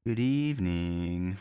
Good evening.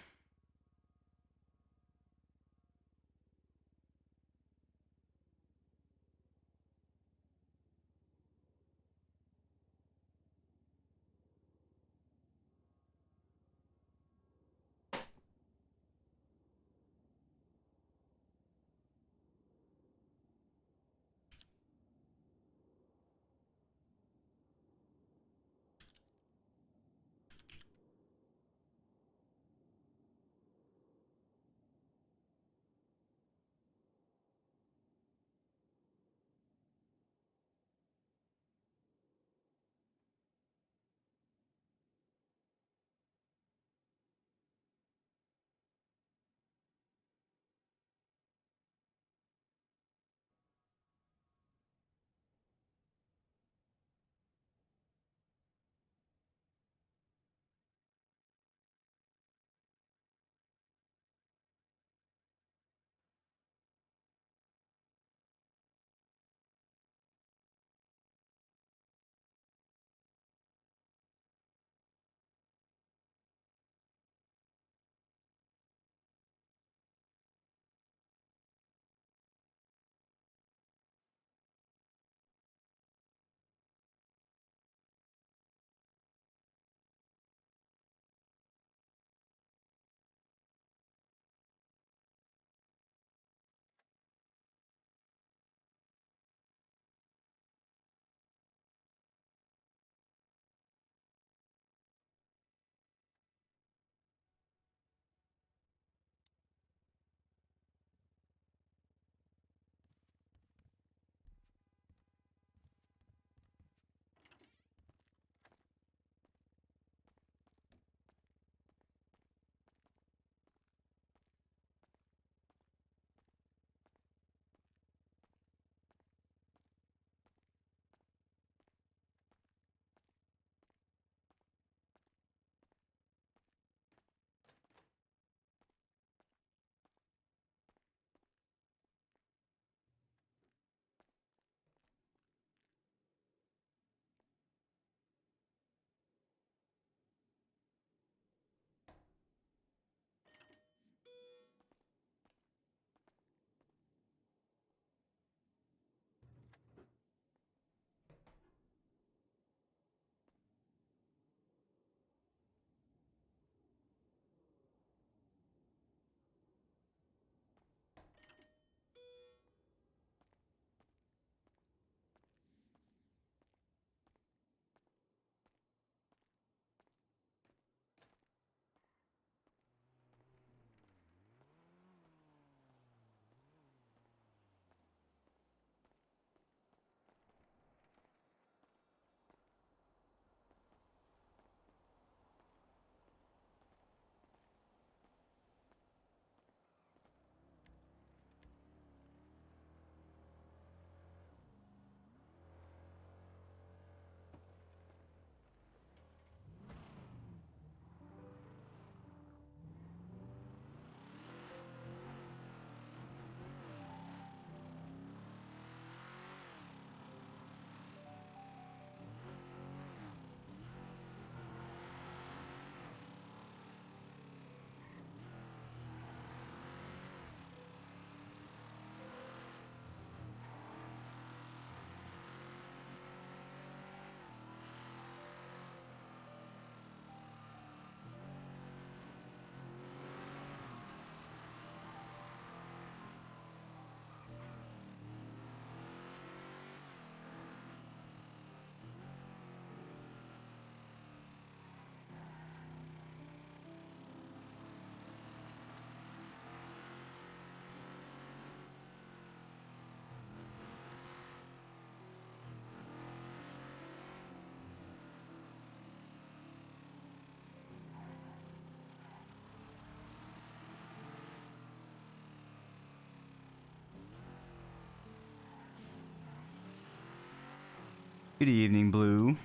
Good evening, Blue.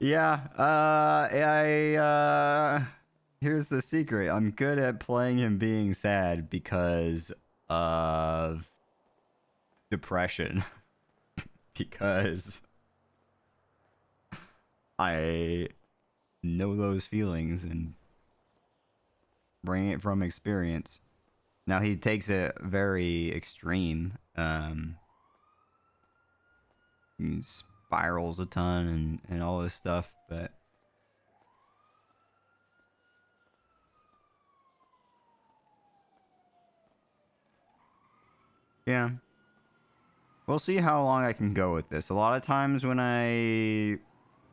Yeah, here's the secret. I'm good at playing him being sad because of depression. Because I know those feelings and bring it from experience. Now he takes it very extreme. He spirals a ton and all this stuff, but yeah. We'll see how long I can go with this. A lot of times when I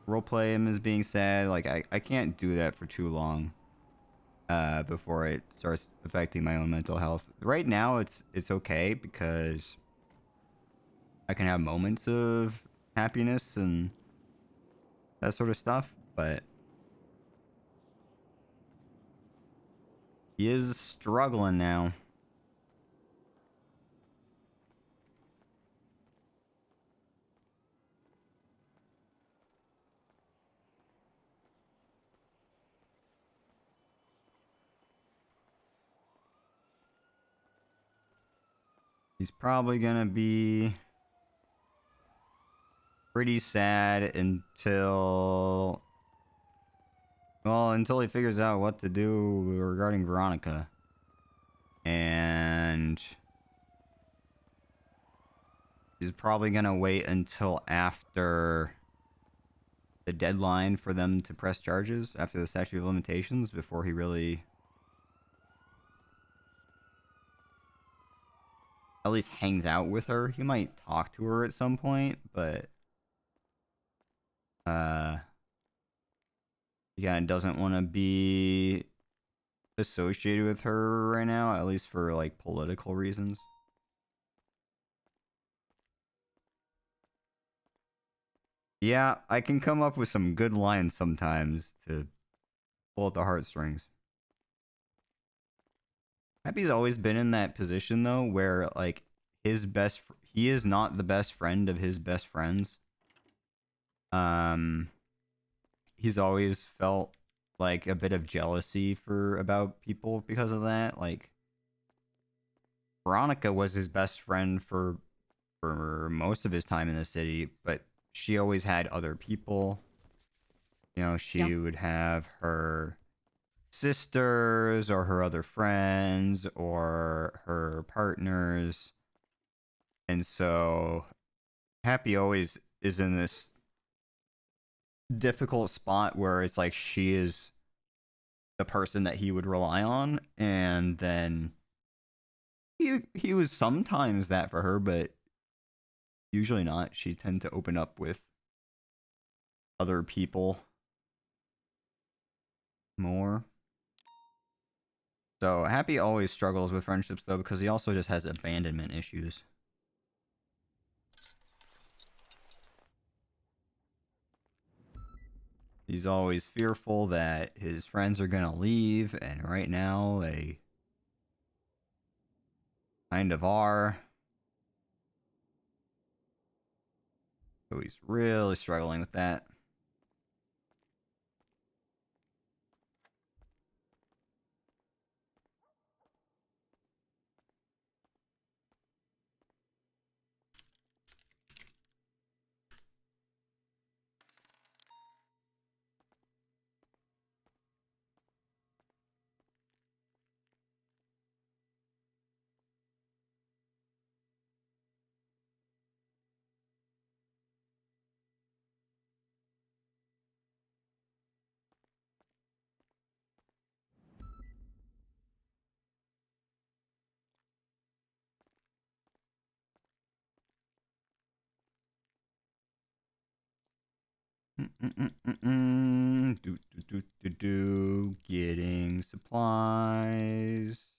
roleplay him as being sad, like I can't do that for too long before it starts affecting my own mental health. Right now it's okay because I can have moments of happiness and that sort of stuff, but he is struggling now. He's probably gonna be pretty sad until, well, until he figures out what to do regarding Veronica. And he's probably gonna wait until after the deadline for them to press charges, after the statute of limitations, before he really at least hangs out with her. He might talk to her at some point, but uh he kind of doesn't want to be associated with her right now, at least for like political reasons. Yeah, I can come up with some good lines sometimes to pull at the heartstrings. Happy's always been in that position though, where like he is not the best friend of his best friends. Um, he's always felt like a bit of jealousy for about people because of that. Like Veronica was his best friend for most of his time in the city, but she always had other people. You know, Yep. she would have her sisters or her other friends or her partners. And so Happy always is in this difficult spot where it's like she is the person that he would rely on, and then he was sometimes that for her, but usually not. She tend to open up with other people more. So Happy always struggles with friendships though, because he also just has abandonment issues. He's always fearful that his friends are gonna leave, and right now they kind of are. So he's really struggling with that. Getting supplies.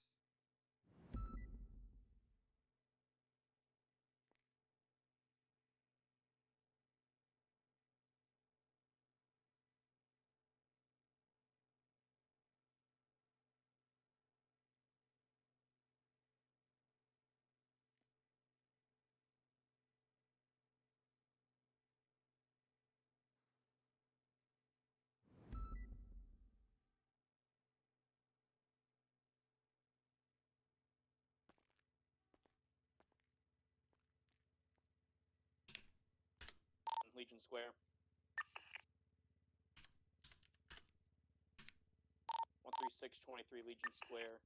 Legion Square. 13623 Legion Square.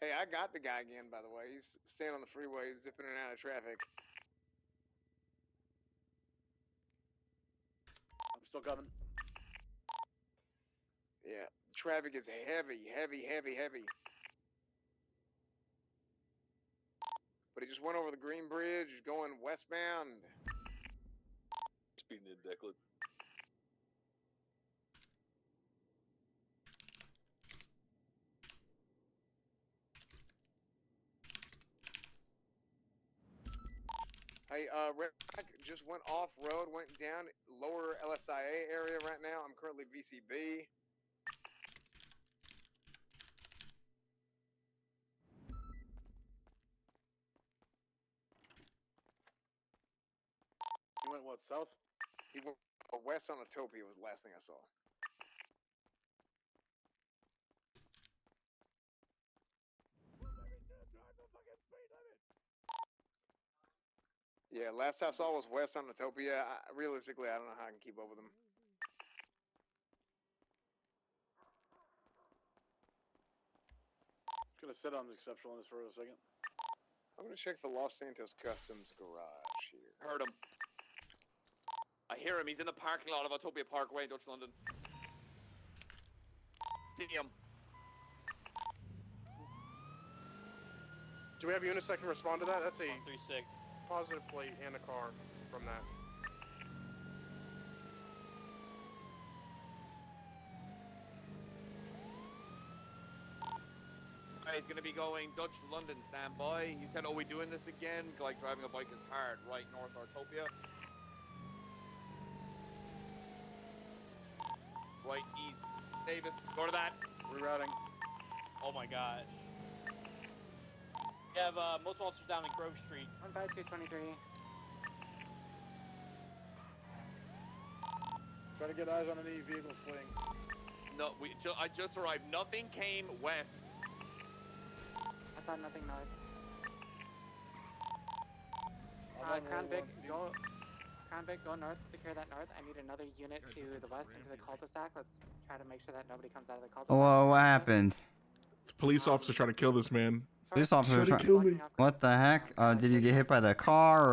Hey, I got the guy again, by the way. He's staying on the freeway, zipping in and out of traffic. I'm still coming. Yeah, traffic is heavy. But he just went over the Green Bridge, going westbound. Speeding in Declan. Hey, Red Rock just went off-road, went down lower LSIA area right now. I'm currently VCB. He went what, south? He went west on Utopia was the last thing I saw. Yeah, last I saw was west on Utopia. Realistically, I don't know how I can keep up with him. Gonna sit on the exceptional on this for a second. I'm gonna check the Los Santos Customs garage here. Heard him. I hear him. He's in the parking lot of Utopia Parkway, Dutch London. See him. Do we have units that can respond to that? That's a 136. positive plate and a car from that. He's gonna be going Dutch London, stand by. He said, "Oh, we doing this again? Like driving a bike is hard." Right north of Utopia. Right east. Davis, go to that. Rerouting. Oh my gosh. We have most officers down in Grove Street. 15223. Try to get eyes on any vehicles fleeing. No, I just arrived. Nothing came west. I thought nothing north. I'm on roll Crown Vic, go north, secure that north. I need another unit to the west into the cul-de-sac. Let's try to make sure that nobody comes out of the cul-de-sac. Whoa, what happened? The police officer trying to kill this man. Police officer trying to kill me. What the heck? Did you get hit by the car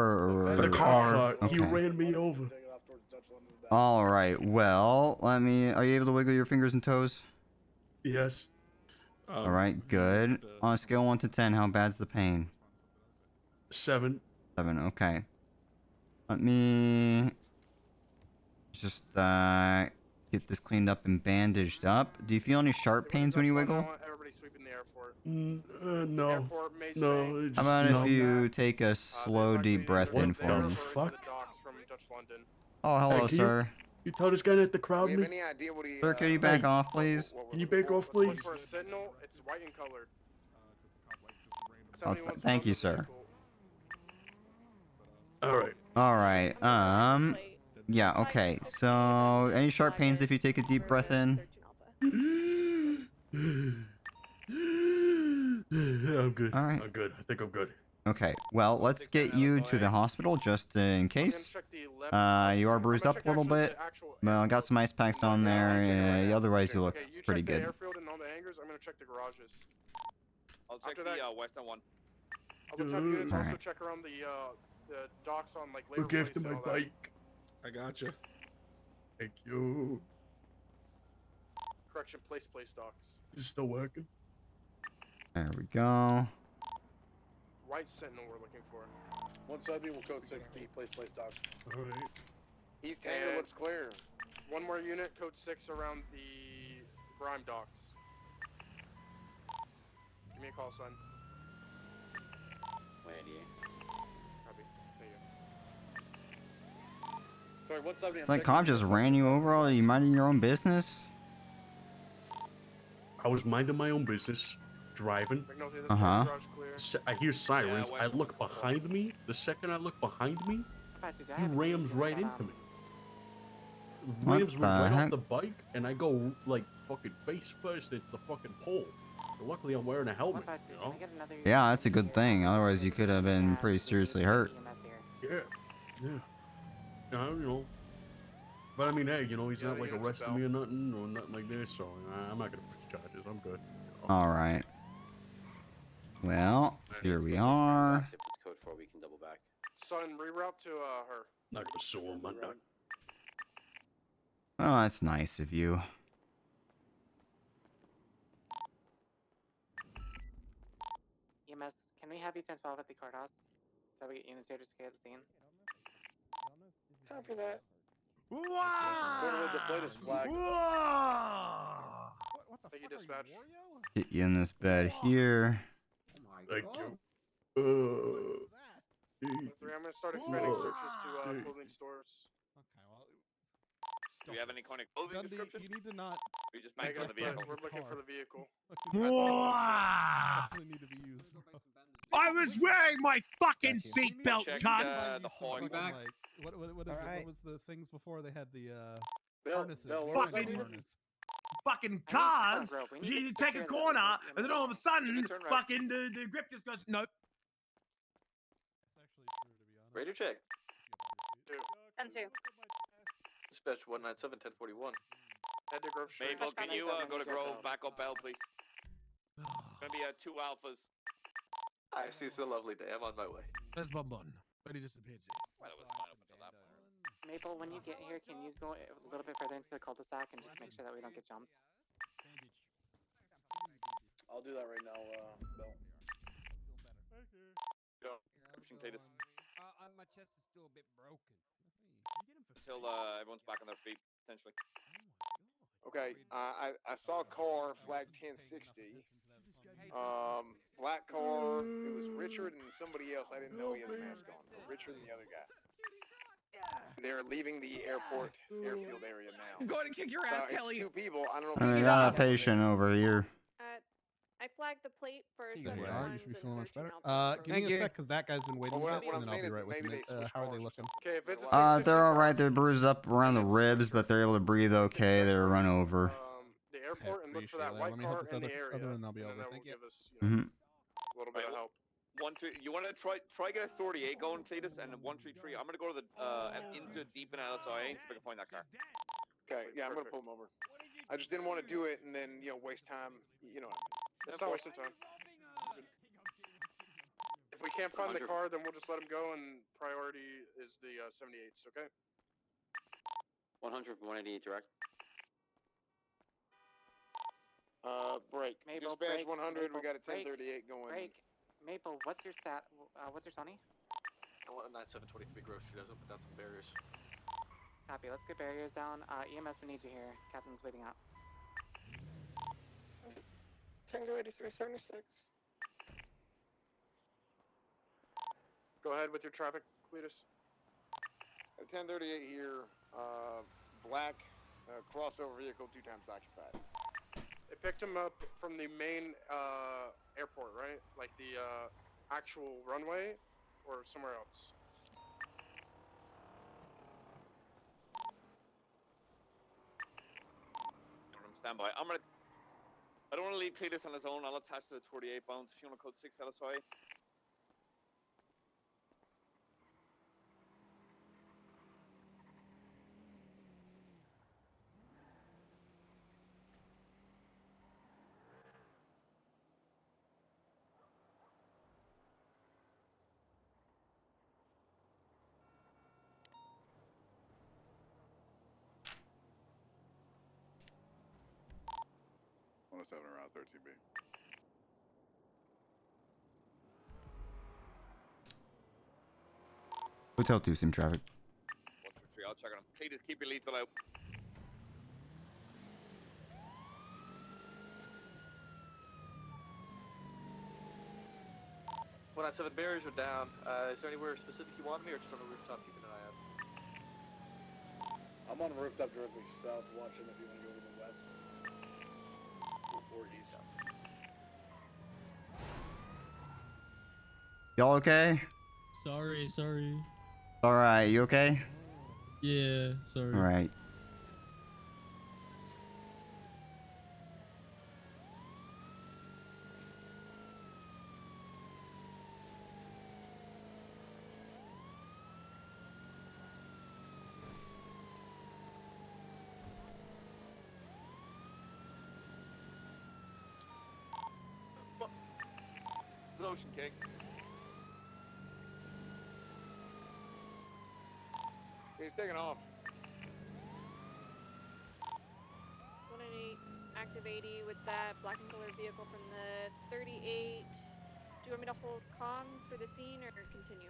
or? The car. Okay. He ran me over. Take it off towards Dutch London. All right. Well, are you able to wiggle your fingers and toes? Yes. All right. Good. On a scale of 1 to 10, how bad's the pain? 7. 7. Okay. Let me just get this cleaned up and bandaged up. Do you feel any sharp pains when you wiggle? Everybody sweeping the airport. No. Airport, Mason No. Bay. Just, How about no. if you take a slow, deep breath in What for the me? fuck? The docks from Dutch London. Oh, hello, Hey, can sir. You tell this guy not to Do crowd we me? have any idea what he? Sir, could you back Hey. off, please? Can you back off, Look please? for a Sentinel. It's white and colored. Oh, 71 thank you, Sentinel sir. vehicle. All right. All right. Yeah, okay. So, any sharp pains if you take a deep breath in? I'm good. All right. I'm good. I think I'm good. Okay. Well, let's get you to the hospital just in I'm gonna case. check the left- You are I'm bruised gonna up check a little actually bit. the actual Well, I got airfield. some ice packs on there. Otherwise, you look Okay, you pretty check the good. airfield and all the hangars. I'm gonna check the garages. I'll check After the that- western one. Let's have units also Alright. check around the docks on like Labor Look Place after and my all that. bike. I gotcha. Thank you. Correction, place docks. Is it still working? There we go. White Sentinel we're looking for. One side will code 60, place dock. All right. East hangar And- looks clear. One more unit, code 6 around the Grime docks. Give me a call sign. Copy. Thank you. Sorry, 170. It's like cop just ran you over. Are you minding your own business? I was minding my own business, driving. McNulty, this Uh-huh. garage clear. I hear sirens. Yeah, I west- look behind me. The second I look behind me, Patrick, I he have a rams unit right that, into me. What Rams me the right heck? off the bike, and I go like fucking face first into the fucking pole. Luckily, I'm wearing a What helmet. about, You can I know? get another Yeah, unit that's a good here? thing. Otherwise, you So could have we been have pretty the seriously hurt. EMS here. Yeah. You know. But I mean, hey, you know, he's Yeah, not the like units arresting fell. me or nothing like this. So I'm not gonna press charges. I'm good. You know? All right. Well, here we are. If it's code 4, we can double back. Son, reroute to her. Not gonna sue him. I'm not. Well, that's nice of you. EMS, can we have you 10-12 at the courthouse? So we get units here to secure the scene. Copy that. Clearly, the plate is flagged. Thank you, dispatch. Get you in this bed here. Thank you. 3, I'm gonna start expanding searches to clothing stores. Okay, well. Do we have any kind of clothing Dundee, description? you need to not. We just back on the Negative, vehicle. we're looking for the vehicle. Definitely need to be used. I was wearing my fucking We need to seatbelt, check, cunt. the some hog. fucking, like, what is it? Alright. What was the things before they had the Bill, harnesses? Bill, We what don't have was a that? harness. Fucking I need cars. Front Row. We need You to take a secure the corner, EMS. and then all of a sudden, turn right. fucking the grip just goes nope. It's actually true, to be honest. Radio check. 2. 10-2. Dispatch 197 1041. Head to Grove Street. Maple, can you go to Grove, Down. back up Bell, please? Gonna be 2 alphas. I see. It's a lovely day. I'm on my way. That's my bun. But he disappeared. Well, it was fine up until that point. Maple, when you get here, can you go a little bit further into the cul-de-sac and just make sure that we don't get jumped? I'll do that right now, Bill. Description, Cletus. My chest is still a bit broken. Until everyone's back on their feet, potentially. Okay, I saw a car flag 1060. Black car. It was Richard and somebody else. I didn't know he had a mask on. Richard and the other guy. They're leaving the airport airfield area now. I'm going to kick your ass, It's Kelly. 2 people. I don't know. I got a patient over here. I flagged the plate for There you several are. You ones should be and feeling much 13 better. Alpha Give Romeo. me a sec, because that guy's been waiting Well, a bit, what and I'm then I'll saying be is right that with maybe him. they switched How are they cars or looking? Okay, if it's They're all right. They're bruised up around the ribs, but they're able to breathe okay. They're run over. The airport and look for appreciate that that. white Let me help car this in the other area. one, and I'll be and over. then that Thank will you. give us, Mhm. a little bit of help. 1-2. You want to try get a 38 going, Cletus, and 133. I'm gonna go to the into deep in LSIA and see if I can find that car. Okay, yeah, I'm gonna pull him over. I just didn't want to do it and then waste time. You know. It's not wasting time. If we can't find the car, then we'll just let him go, and priority is the 78s, okay? 100 188 direct. Break. Maple, Dispatch break, 100. We Maple, got a break, 1038 going. Break. Maple, what's your what's your Sony? I want a 9723 Grove Street. I was gonna put down some barriers. Copy, let's get barriers down. EMS, we need you here. Captain's bleeding out. Tango 8376. Go ahead with your traffic, Cletus. A 1038 here. Black crossover vehicle, 2 times occupied. They picked him up from the main airport, right? Like the actual runway, or somewhere else? Stand by. I don't want to leave Cletus on his own. I'll attach to the 48 bounds. If you want to code 6 LSI. Around 13B. Hotel 2, sim traffic. 123. I'll check on him. Cletus, keep your lethal out. When I 7 barriers are down, is there anywhere specific you want me, or just on the rooftop keeping an eye out? I'm on the rooftop directly south, watching if you want to go to the west. Or east. Y'all okay? Sorry. All right. You okay? Yeah, sorry. All right. motion, King. He's taking off. 188, active 80 with that black and colored vehicle from the 38. Do you want me to hold comms for the scene or continue?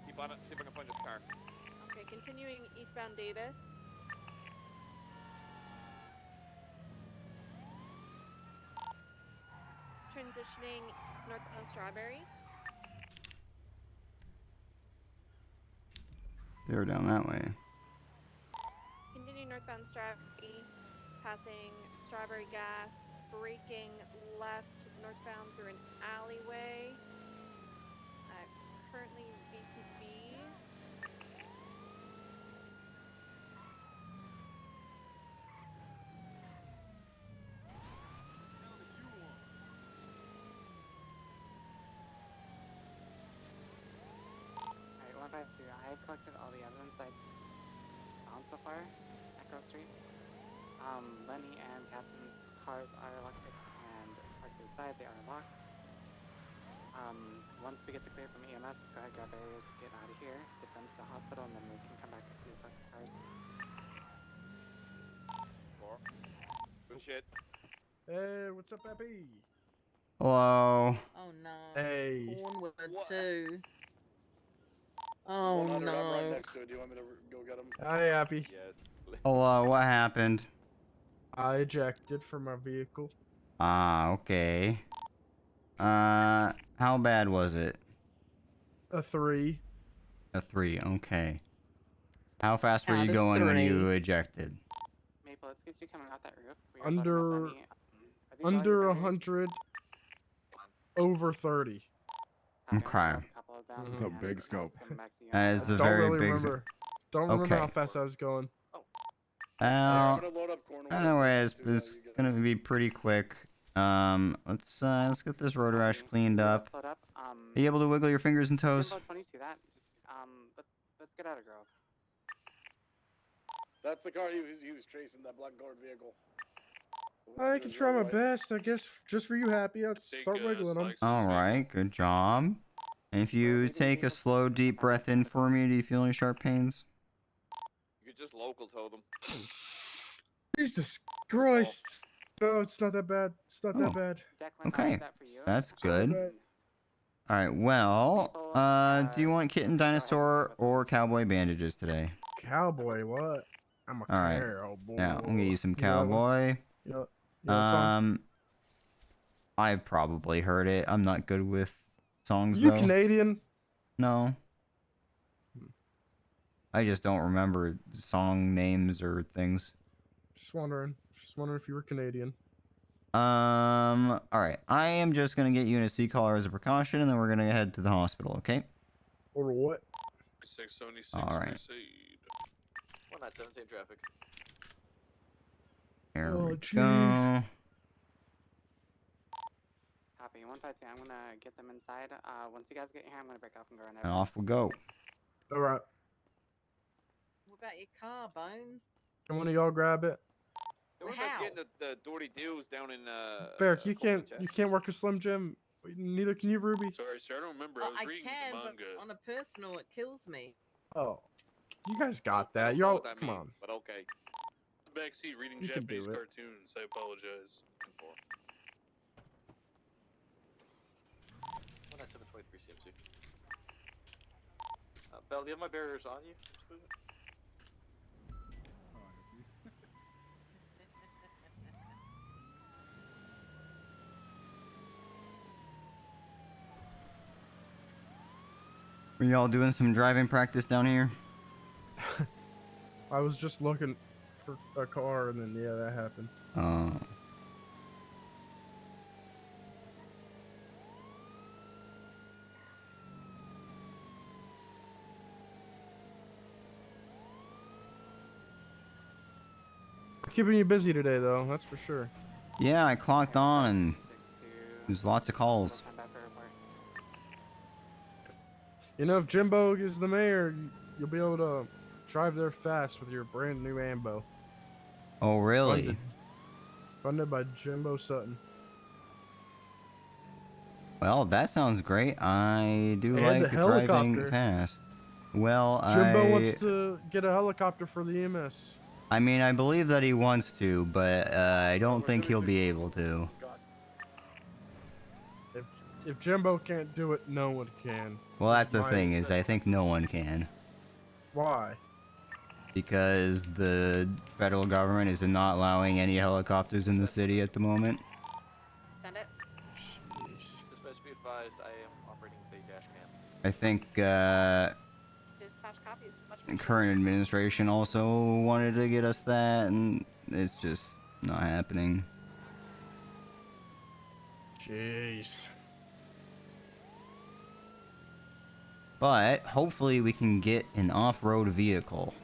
Keep on it. See if I can find this car. Okay, continuing eastbound Davis. Transitioning northbound Strawberry. They're down that way. Continuing northbound Strawberry, passing Strawberry Gas, braking left northbound through an alleyway. Currently VTB. Alright, 152. I have collected all the evidence I found so far. Echo Street. Lenny and Captain's cars are locked and parked to the side. They are locked. Once we get the clear from EMS, go ahead, grab barriers, get out of here, get them to the hospital, and then we can come back to the cars. 4. Good shit. Hey, what's up, Abby? Hello. Oh no. Hey. Cornwood What? too. Oh 100, I'm right no. next to it. Do you want me to go get him? Hi, Abby. Yes. Hello. What happened? I ejected from my vehicle. Ah, okay. How bad was it? A 3. A 3. Okay. How fast were Out you of going when 3. you ejected? Maple, let's get you coming off that roof. We are Under- loading up Lenny. Are these all your Under barriers? 100. Over 30. I'm Okay. gonna grab a couple of them That's a and big I'll scope. send them back to you. That is a Don't very really big. remember. Don't remember Okay. how fast I was going. Well, I'm gonna load up Cornwood. anyways, While it's you get gonna him. be pretty quick. Let's get this road rash cleaned up. Load up. Are you able to wiggle your fingers and toes? Jimbo 22, that. Just, let's get out of Grove. That's the car he was chasing, that black colored vehicle. I can try my best, I guess. Just for you, Happy. I'll start wiggling them. All right, good job. And if you take a slow, deep breath in for me, do you feel any sharp pains? You could just local tow them. Jesus Christ. No, it's not that bad. It's not Oh. that bad. Declan, I'll Okay, leave that for you. that's It's not that good. bad. All right, well, do you want kitten dinosaur or cowboy bandages today? Cowboy, what? I'm a All right. cowboy. Yeah, I'm gonna get you some You know that one? cowboy. You know that song? I've probably heard it. I'm not good with songs You though. Canadian? No. I just don't remember song names or things. Just wondering. Just wondering if you were Canadian. All right. I am just gonna get you in a sea collar as a precaution, and then we're gonna head to the hospital. Okay. Or what? 676 All right. proceed. 197, same traffic. There Oh, we jeez. go. Copy. 152, I'm gonna get them inside. Once you guys get here, I'm gonna break off and go around And off we go. All right. What about your car, Bones? Can one of y'all grab it? What about getting the Dory Deals down in Barrick, you Coleman, can't. You can't work a Slim Jim. Neither can you, Ruby. Sorry, sir, I don't remember. Oh, I was I reading can, the but manga. on a personal, it kills me. Oh, you guys got I that. don't know Y'all, what that come means, on. But okay. Backseat reading You can Japanese do it. cartoons. I apologize. 19723 CMC. Bell, do you have my barriers on you? Were y'all doing some driving practice down here? I was just looking for a car, and then yeah, that happened. Oh. Keeping you busy today, though. That's for sure. Yeah, I clocked on and there's lots of calls. You know, if Jimbo is the mayor, you'll be able to drive there fast with your brand new Ambo. Oh, really? Funded by Jimbo Sutton. Well, that sounds great. I do And like the driving helicopter. fast. Well, Jimbo wants to get a helicopter for the EMS. I mean, I believe that he wants to, but I don't think he'll be able to. If Jimbo can't do it, no one can. Well, that's the thing, is I think no one can. Why? Because the federal government is not allowing any helicopters in the city at the moment. Send it. Dispatch, be advised, I am operating with a dash cam. I think Dispatch copies. Much current administration also wanted to get us that, and it's just not happening. Jeez. But hopefully we can get an off-road vehicle.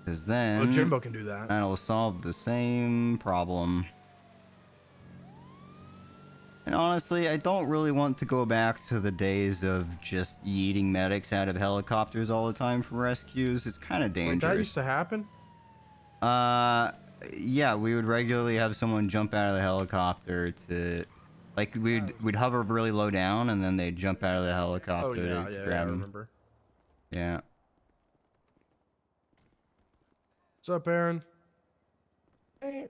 Because then Well, Jimbo can do that. That'll solve the same problem. And honestly, I don't really want to go back to the days of just yeeting medics out of helicopters all the time for rescues. It's kind of Wait, dangerous. that used to happen? Yeah, we would regularly have someone jump out of the helicopter to... Like, we'd hover really low down, and then they'd jump out of the helicopter to grab I them. remember. Yeah. What's up, Aaron? Hey.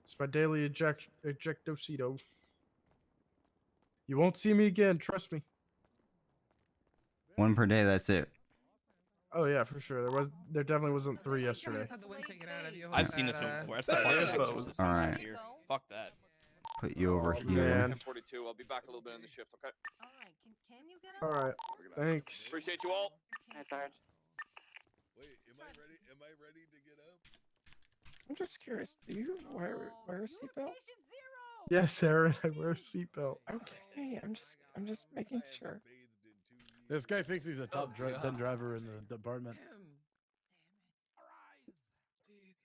It's my daily ejectocito. You won't see me again, trust me. One per day, that's it. Oh yeah, for sure. There definitely wasn't 3 yesterday. I've seen this one before. That's the part that makes sense. Alright. Here. Fuck that. Put you over here. Man. 42. I'll be back a little bit in the shift, okay? Alright, thanks. Appreciate you all. Hi, Sarge. Wait, am I ready to get up? I'm just curious. Do you wear a seatbelt? Yes, Aaron, I wear a seatbelt. Okay, I'm just making sure. This guy thinks he's a top 10 driver in the department.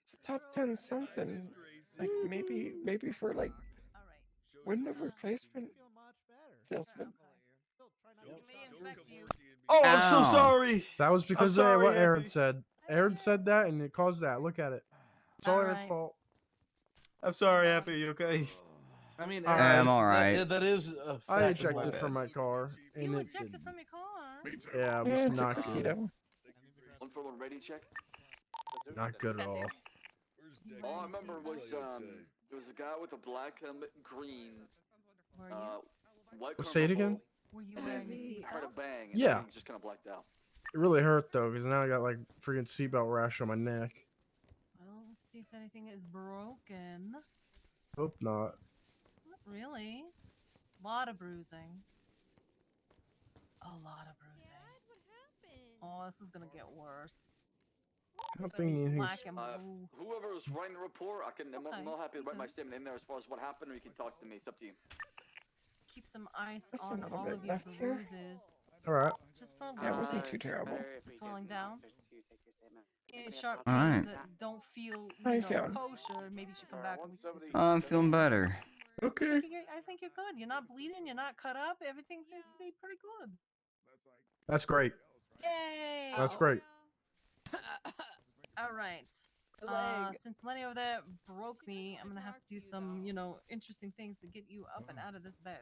It's a top 10 something. Like maybe for like window replacement salesman. Oh, I'm so sorry. That was because of sorry, what Aaron Happy. said. Aaron said that, and it caused that. Look at it. It's all Aaron's fault. I'm sorry, Happy. You okay? I mean, I'm alright. That is a I fact of ejected life. from my car, and it Ejected didn't. from your car? Yeah, it Yeah, was it's a not good. casino. One for one ready check. Not good at all. All I remember was there was a guy with a black helmet, green, white. Say it again? Were you wearing a seatbelt? Heard a bang. And Yeah. everything just kind of blacked out. It really hurt though, because now I got like freaking seatbelt rash on my neck. Well, let's see if anything is broken. Hope not. Not really. A lot of bruising. A lot of bruising. Oh, this is gonna get worse. I don't think anything's... Black and blue. Whoever was writing the report, I'm okay. not happy to write my Okay. statement in there as far as what happened, or you can talk to me. It's up to you. Keep some ice Just a on little all bit of your left here. bruises. Alright. Just for a Yeah, it little wasn't bit. too terrible. The swelling down. Any sharp All pains right. that don't feel, How you you know, feeling? kosher, maybe you should come back and we can do I'm feeling better. Okay. I think you're good. You're not bleeding. You're not cut up. Everything seems to be pretty good. That's great. Yay! That's great. All right. Since Lenny over there broke me, I'm gonna have to do some, interesting things to get you up and out of this bed.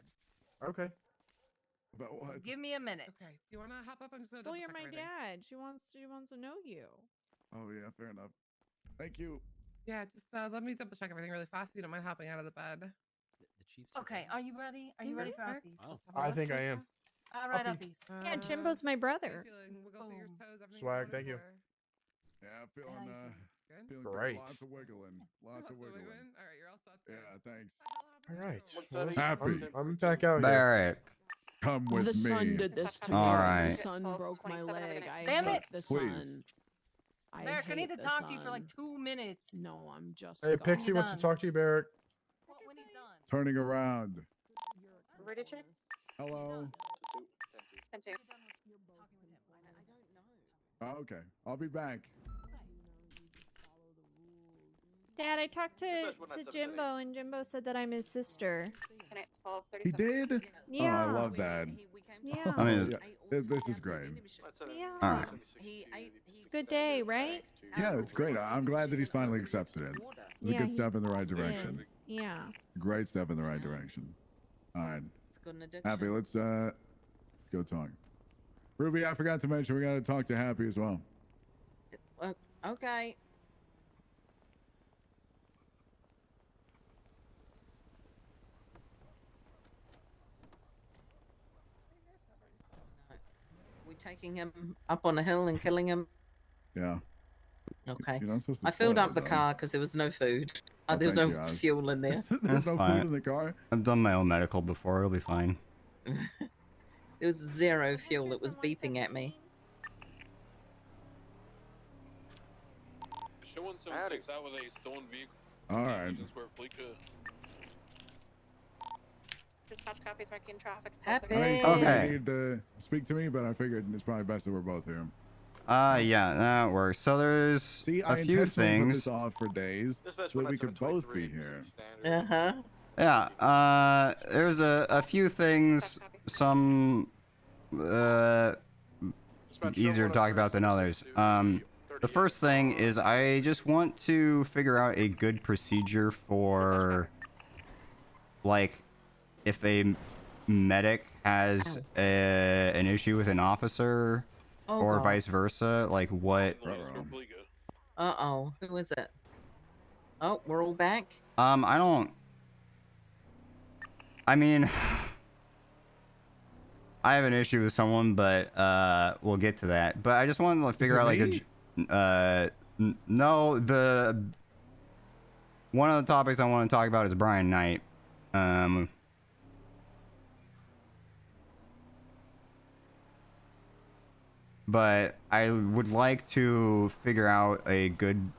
Okay. About So what? give me a minute. Okay. Do you want to hop up? I'm just gonna Well, double you're check my everything. dad. She wants to know you. Oh yeah, fair enough. Thank you. Yeah, just let me double check everything really fast. If you don't mind hopping out of the bed. Okay, are you ready? Are you ready for Perfect. uppies? Let's have a I look think I here. am. All right, Uppy. uppies. Yeah, Jimbo's my How you brother. feeling? Wiggle fingers, Boom. toes, everything Swag, going thank you. for? Yeah, I'm feeling How you Good. feeling Great. good. Lots of wiggling. Lots of wiggling. All right, you're all set. there. Yeah, thanks. Alright. Happy. I'm back out here. Barrack. Come with The sun me. did this to me. All The right. sun broke my leg. I Damn hate it. the Please. sun. Barrack, I need hate to the talk to you for like sun. 2 minutes. No, I'm just. Hey, gone. Pixie wants to done. talk to you, Barrack. When he's done. Turning around. Ready to check? Hello. 10-2. Oh, okay. I'll be back. Dad, I talked to Dispatch 197 Jimbo, and Jimbo said that I'm his sister. 12, He did? Yeah. Oh, I love that. Yeah. I mean, This is great. Yeah. All right. It's a good day, right? Yeah, it's great. I'm glad that he's finally accepted it. It's a Yeah, good he- step in the right direction. Yeah. Great step in the right direction. All right. It's got an addiction. Happy, let's go talk. Ruby, I forgot to mention we got to talk to Happy as well. Okay. We taking him up on a hill and killing him? Yeah. Okay. You're not supposed to I filled spoil up it, the though. car because there was no food. Oh, There was thank no you, Oz. fuel in there. There's That's no fine. food in the car. I've done my own medical before. It'll be fine. There was zero fuel. It was beeping at me. Showing some things out with a stolen vehicle. All right. Just where Fleeka. Dispatch copies marking traffic. Happy. I mean, Okay. you need to speak to me, but I figured it's probably best that we're both here. Yeah, that works. So there's See, a I few intentionally put this things. off for days so that we could both be here. Uh-huh. Yeah, there's a few things, some easier to talk about than others. The first thing is I just want to figure out a good procedure for, like, if a medic has an issue with an officer or God. vice versa, like what... Uh-oh. Who is it? Oh, we're all back? I don't... I mean... I have an issue with someone, but we'll get to that. But I just wanted to figure out like no, the one of the topics I want to talk about is Brian Knight. But I would like to figure out a good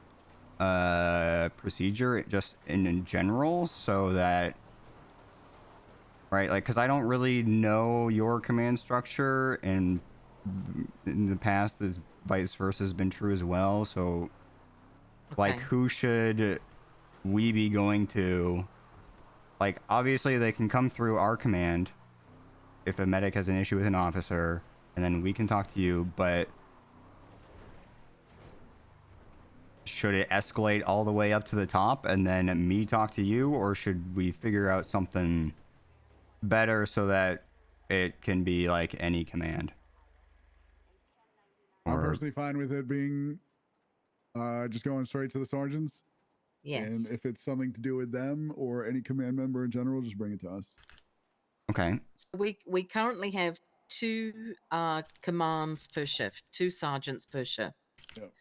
procedure just in general so that right, like, because I don't really know your command structure, and in the past, this vice versa has been true as well. So, like, who should we be going to? Like, obviously, they can come through our command if a medic has an issue with an officer, and then we can talk to you, but should it escalate all the way up to the top and then me talk to you, or should we figure out something better so that it can be like any command? I'm personally fine with it being just going straight to the sergeants. Yes. And if it's something to do with them or any command member in general, just bring it to us. Okay. So we currently have 2 commands per shift, 2 sergeants per shift. Yep.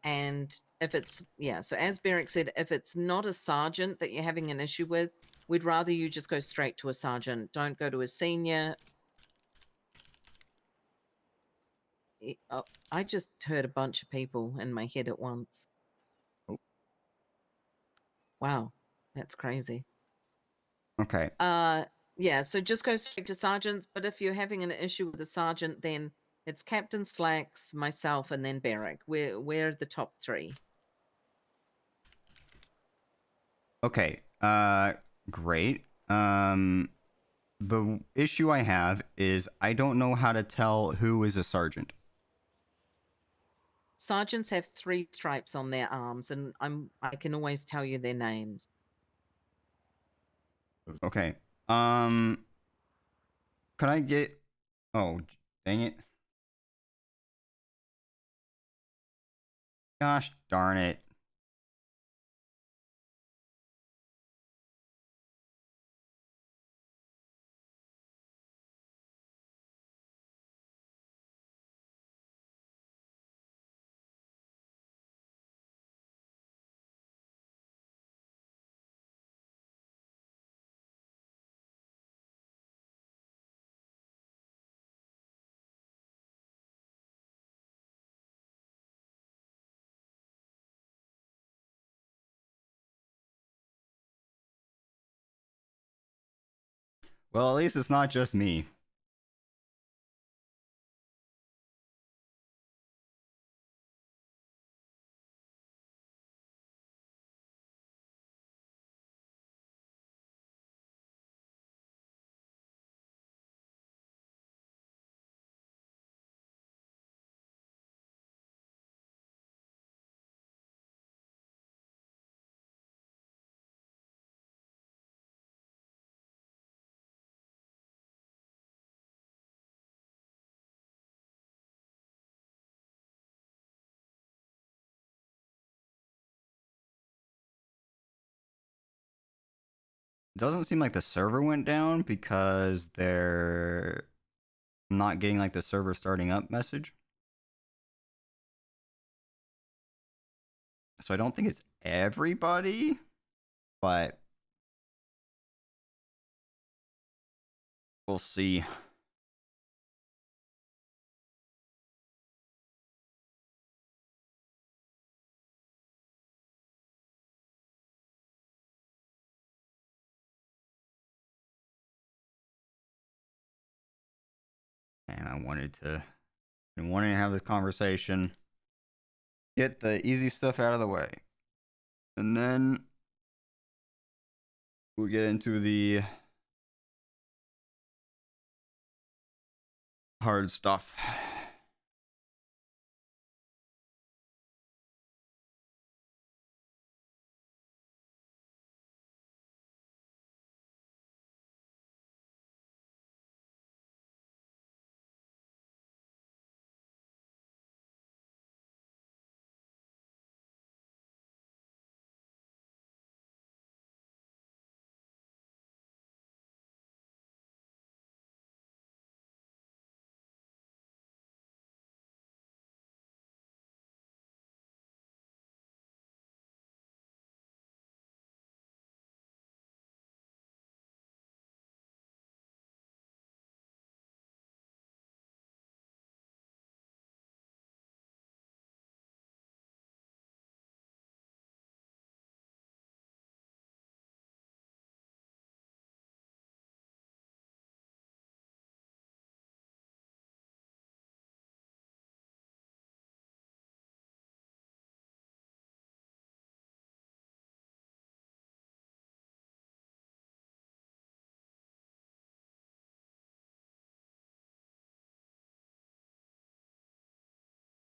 And if it's, so as Beric said, if it's not a sergeant that you're having an issue with, we'd rather you just go straight to a sergeant. Don't go to a senior. Oh, I just heard a bunch of people in my head at once. Oh. Wow, that's crazy. Okay. Yeah, so just go straight to sergeants, but if you're having an issue with a sergeant, then it's Captain Slacks, myself, and then Beric. We're the top 3. Okay. Great. The issue I have is I don't know how to tell who is a sergeant. Sergeants have 3 stripes on their arms, and I can always tell you their names. Okay. Could I get... Oh, dang it. Gosh darn it. Well, at least it's not just me. doesn't seem like the server went down because they're not getting like the server starting up message. So I don't think it's everybody, but we'll see. And I wanted to have this conversation, get the easy stuff out of the way, and then we'll get into the hard stuff.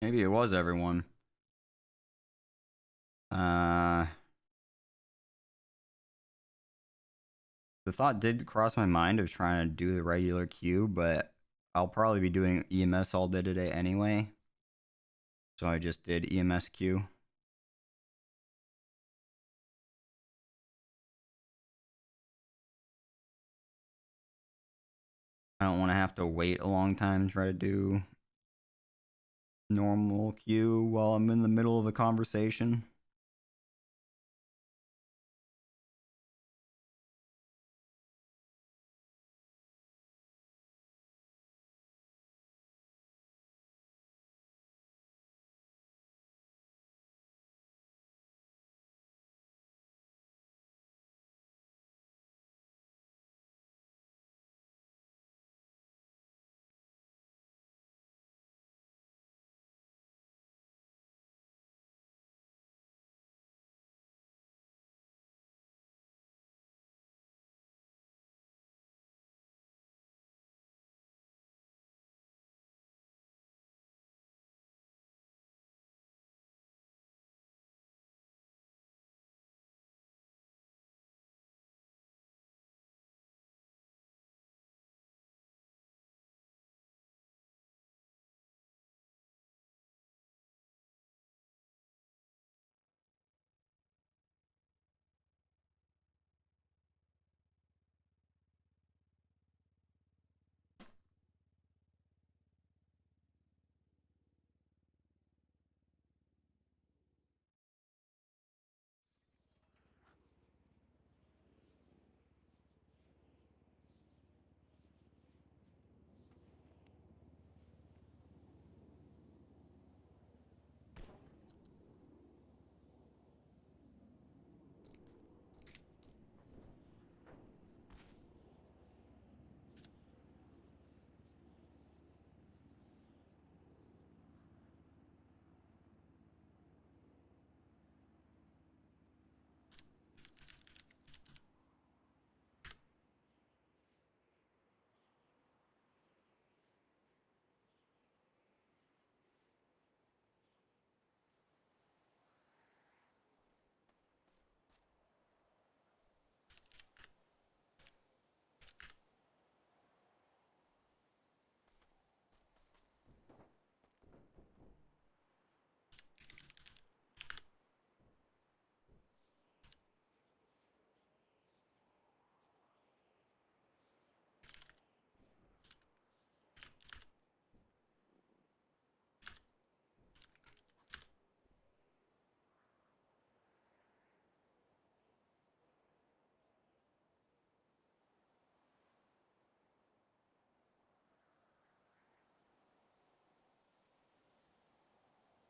Maybe it was everyone. The thought did cross my mind of trying to do the regular queue, but I'll probably be doing EMS all day today anyway. So I just did EMS queue. I don't want to have to wait a long time to try to do normal queue while I'm in the middle of a conversation.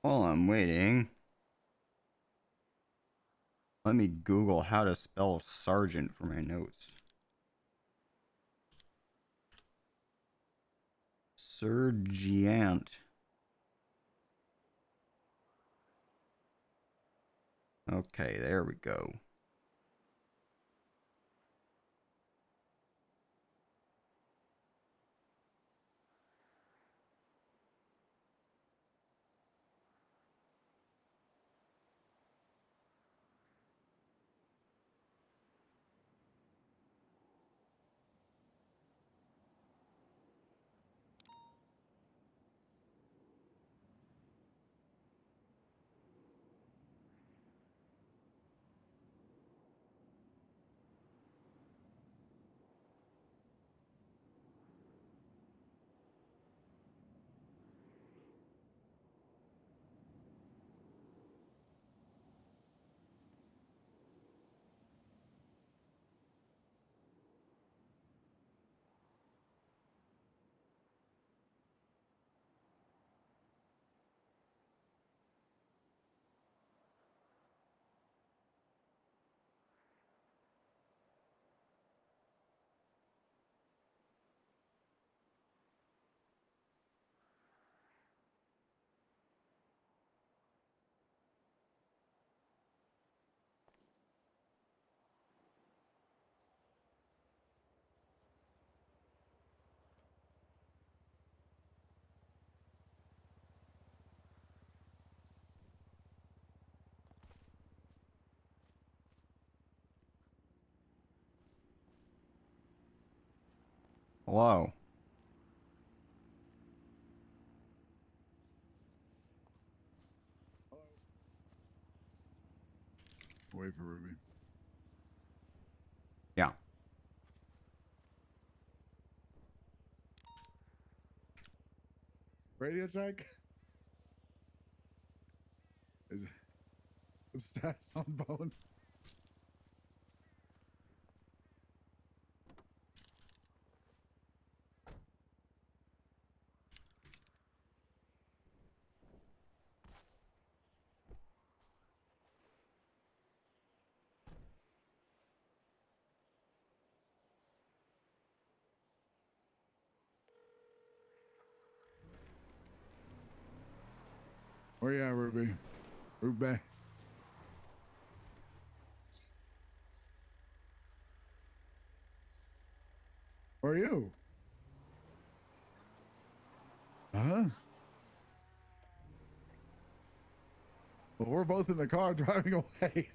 While I'm waiting, let me Google how to spell sergeant for my notes. Sergeant. Okay, there we go. Hello. Wait for Ruby. Yeah. Radio check. Is what's the status on Bone? Where you at, Ruby? Ruby. Where are you? Huh? Well, we're both in the car driving away.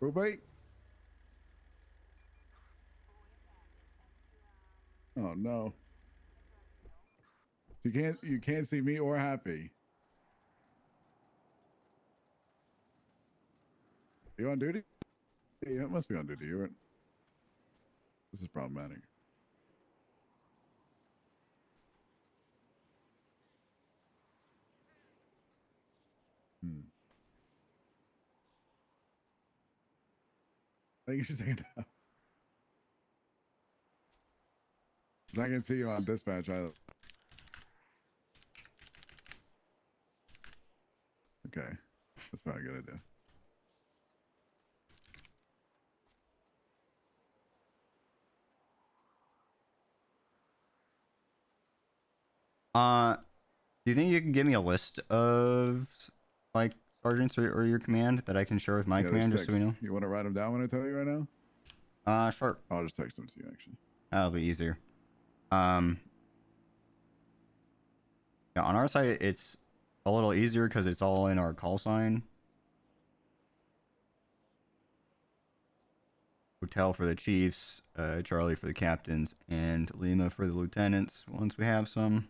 Ruby? Oh no. You can't see me or Happy. You on duty? Yeah, you must be on duty. You're. This is problematic. I think you should take it out. I can see you on dispatch either. Okay. That's probably a good idea. Do you think you can give me a list of like sergeants or your command that I can share with my Yeah, command there's just so we 6. know? You want to write them down when I tell you right now? Sure. I'll just text them to you actually. That'll be easier. Yeah, on our side it's a little easier because it's all in our call sign. Hotel for the chiefs, Charlie for the captains, and Lima for the lieutenants once we have some.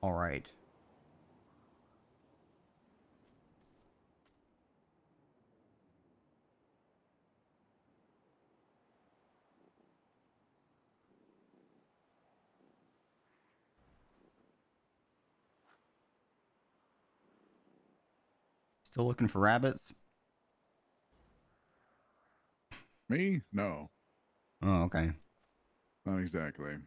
All right. Still looking for rabbits? Me? No, Oh, okay. not exactly.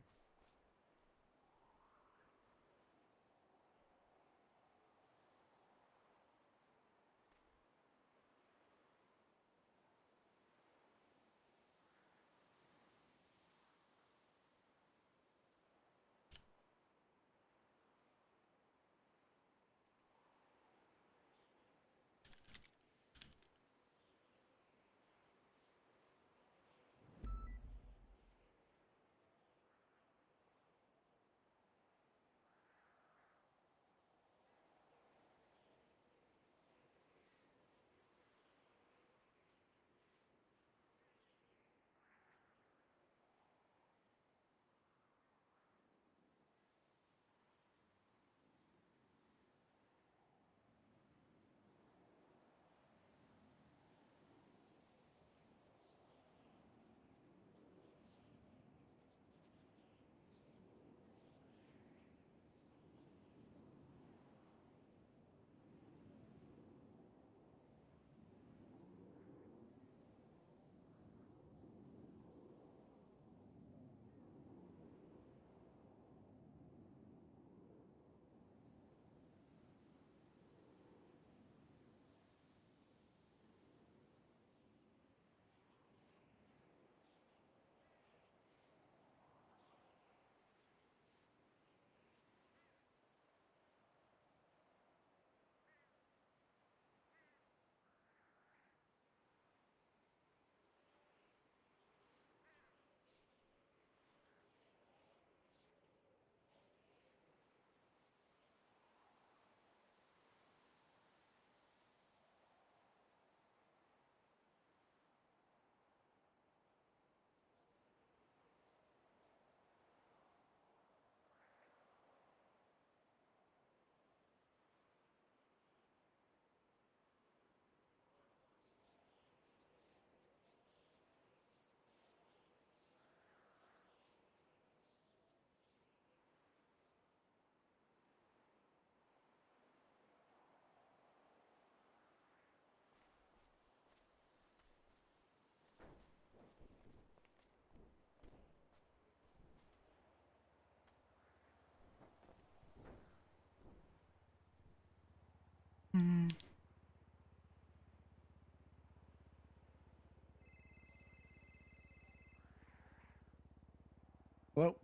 Hello?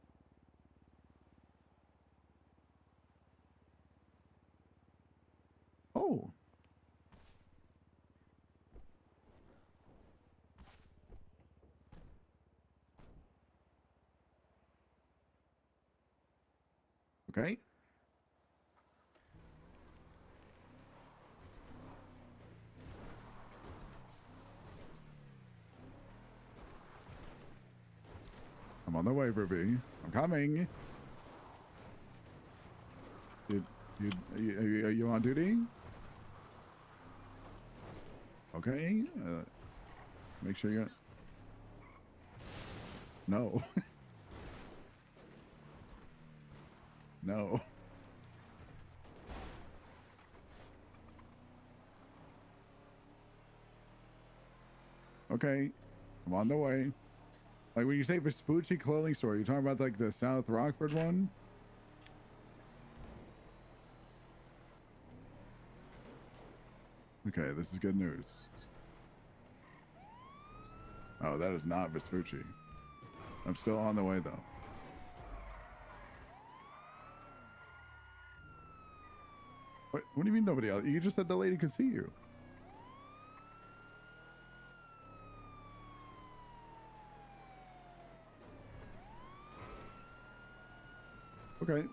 Oh. Okay. I'm on the way, Ruby. I'm coming. Are you on duty? Okay. Make sure you're. No. No. Okay. I'm on the way. Like when you say Vespucci clothing store, you're talking about like the South Rockford one? Okay, this is good news. Oh, that is not Vespucci. I'm still on the way though. What do you mean nobody else? You just said the lady could see you. Okay.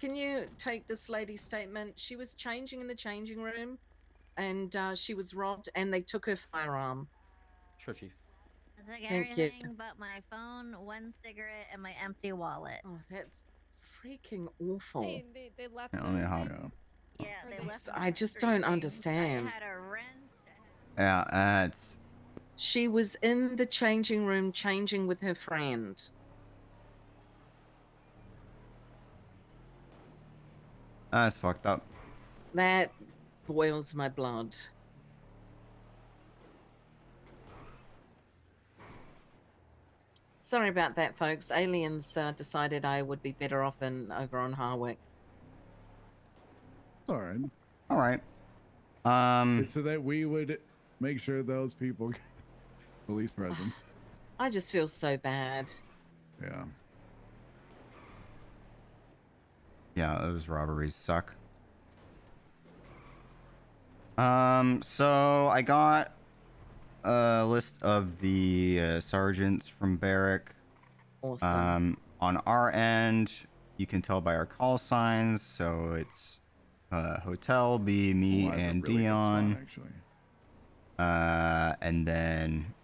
Can you take this lady's statement? She was changing in the changing room, and she was robbed, and they took her firearm. Sure, Chief. I took Thank you. everything but my phone, one cigarette, and my empty wallet. Oh, that's freaking awful. They left Yeah, let me those hop. things? Yeah, Or they they left. I just don't things. understand. I had a wrench. Yeah, it's She was in the changing room changing with her friend. that's fucked up. That boils my blood. Sorry about that, folks. Aliens decided I would be better off over on Harwick. All right. All right. It's so that we would make sure those people get police presence. I just feel so bad. Yeah. Yeah, those robberies suck. So I got a list of the sergeants from Barrack. Awesome. On our end, you can tell by our call signs. So it's Hotel be me I have a and really good spot, Dion. actually. And then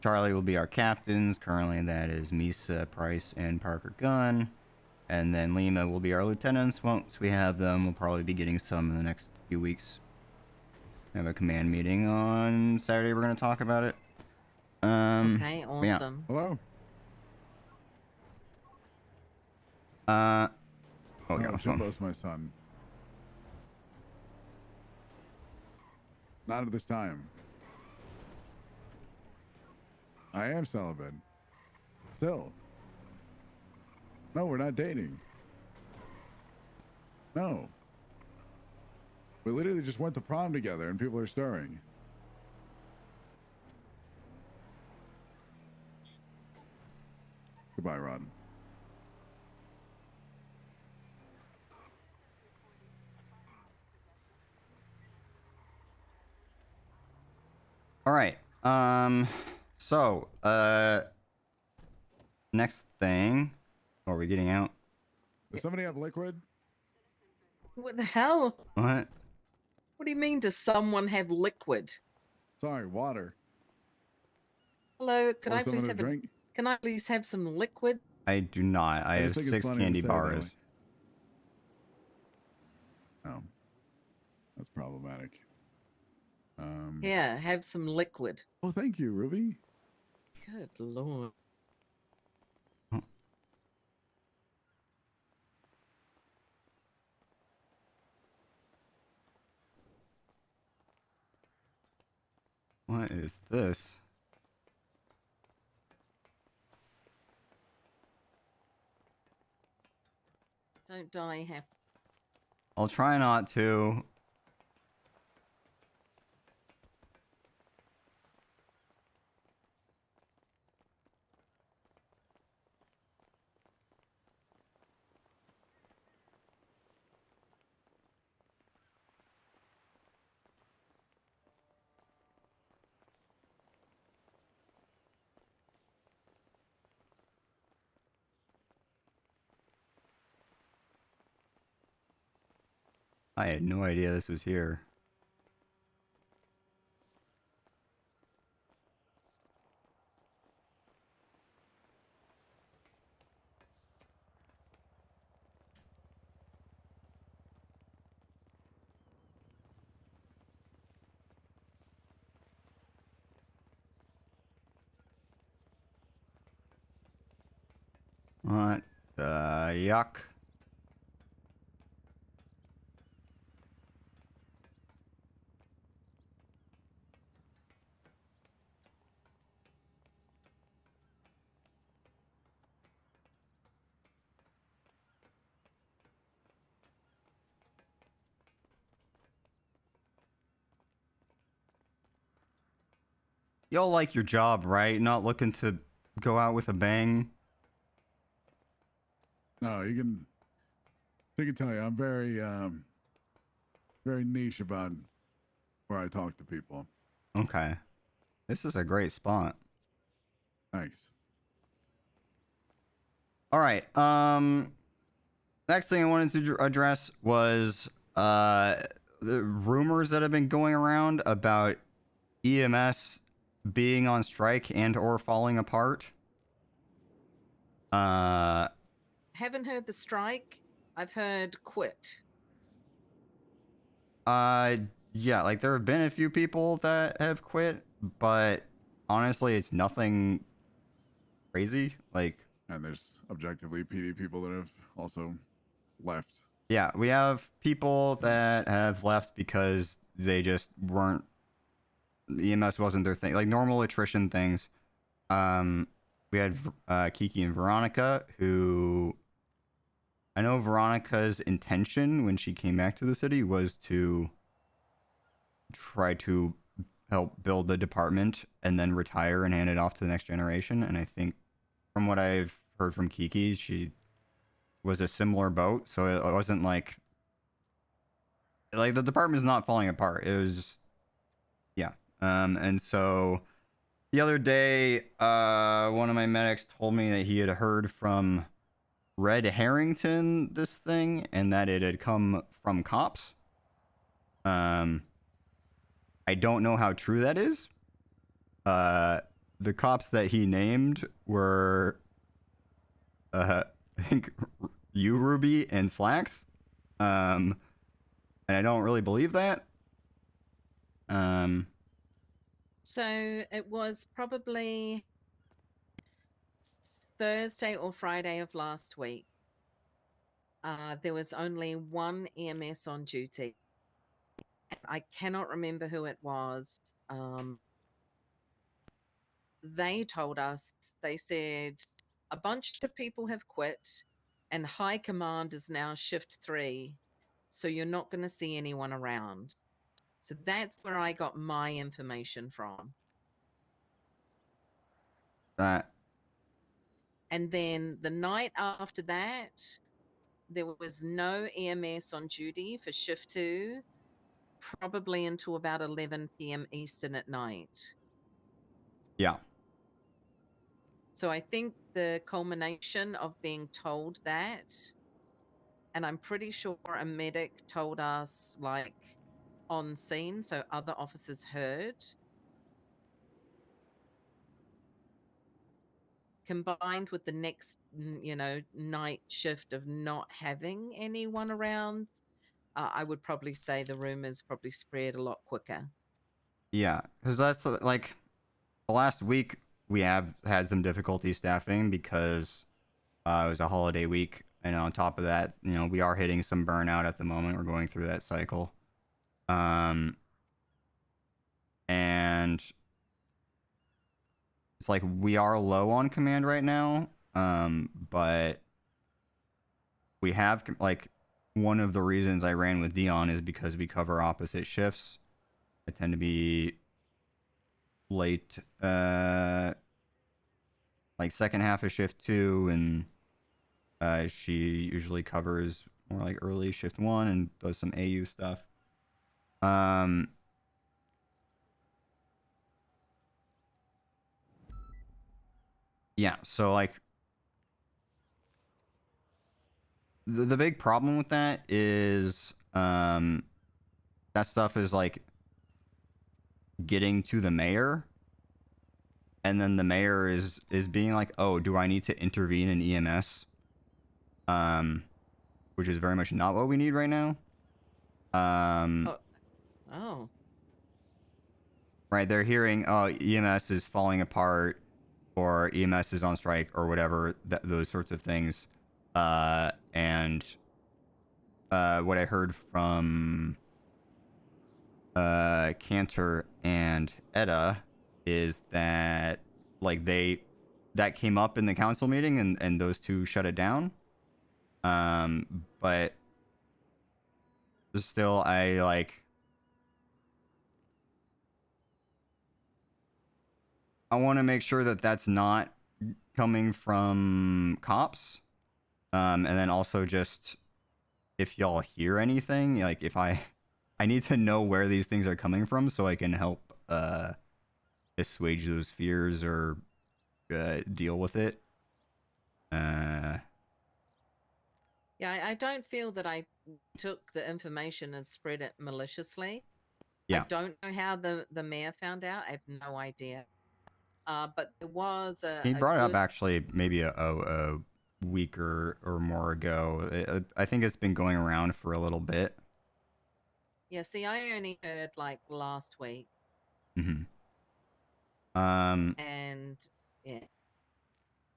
Charlie will be our captains. Currently, that is Misa, Price, and Parker Gunn. And then Lima will be our lieutenants. Once we have them, we'll probably be getting some in the next few weeks. We have a command meeting on Saturday. We're going to talk about it. Okay, Yeah. awesome. Hello? Oh, yeah, Jimbo's my son. Not at this time. I am celibate. Still. No, we're not dating. No. We literally just went to prom together and people are stirring. Goodbye, Rod. All right. So, next thing. Are we getting out? Does somebody have liquid? What the hell? What? What do you mean, does someone have liquid? Sorry, water. Hello, can Or I please someone have to drink? Can I please have some liquid? I do not. I have just think it's 6 funny to candy say, bars. Oh. That's problematic. Yeah, have some liquid. Oh, thank you, Ruby. Good lord. What is this? Don't die happy. I'll try not to. I had no idea this was here. What the yuck? Y'all like your job, right? Not looking to go out with a bang? No, I can tell you, I'm very, very niche about where I talk to people. Okay. This is a great spot. Thanks. All right. Next thing I wanted to address was the rumors that have been going around about EMS being on strike and or falling apart. Haven't heard the strike. I've heard quit. Yeah, like there have been a few people that have quit, but honestly, it's nothing crazy. Like, and there's objectively PD people that have also left. Yeah, we have people that have left because they just weren't. EMS wasn't their thing, like normal attrition things. We had Kiki and Veronica, who I know Veronica's intention when she came back to the city was to try to help build the department and then retire and hand it off to the next generation. And I think from what I've heard from Kiki, she was a similar boat. So it wasn't like the department is not falling apart. It was just, yeah. And so the other day, one of my medics told me that he had heard from Red Harrington this thing and that it had come from cops. I don't know how true that is. The cops that he named were, I think, you, Ruby, and Slacks. And I don't really believe that. So it was probably Thursday or Friday of last week. There was only one EMS on duty. I cannot remember who it was. They told us, they said a bunch of people have quit and high command is now shift 3. So you're not going to see anyone around. So that's where I got my information from. And then the night after that, there was no EMS on duty for shift 2, probably until about 11 p.m. Eastern at night. Yeah. So I think the culmination of being told that, and I'm pretty sure a medic told us like on scene, so other officers heard, combined with the next, night shift of not having anyone around, I would probably say the rumors probably spread a lot quicker. Yeah, because that's like the last week we have had some difficulty staffing because it was a holiday week. And on top of that, we are hitting some burnout at the moment. We're going through that cycle. And it's like we are low on command right now. But we have, like, one of the reasons I ran with Dion is because we cover opposite shifts. I tend to be late, like second half of shift 2, and she usually covers more like early shift 1 and does some AU stuff. Yeah, so like the big problem with that is that stuff is like getting to the mayor, and then the mayor is being like, oh, do I need to intervene in EMS? Which is very much not what we need right now. Oh. Right, they're hearing, oh, EMS is falling apart, or EMS is on strike, or whatever, those sorts of things. And what I heard from Cantor and Etta is that, like, that came up in the council meeting, and those two shut it down. But still, I want to make sure that that's not coming from cops. And then also just, if y'all hear anything, like, if I need to know where these things are coming from so I can help assuage those fears or deal with it. Yeah, I don't feel that I took the information and spread it maliciously. Yeah. I don't know how the mayor found out. I have no idea. But there was He a brought it up good actually maybe a week or more ago. I think it's been going around for a little bit. Yeah, see, I only heard like last week. And Yeah.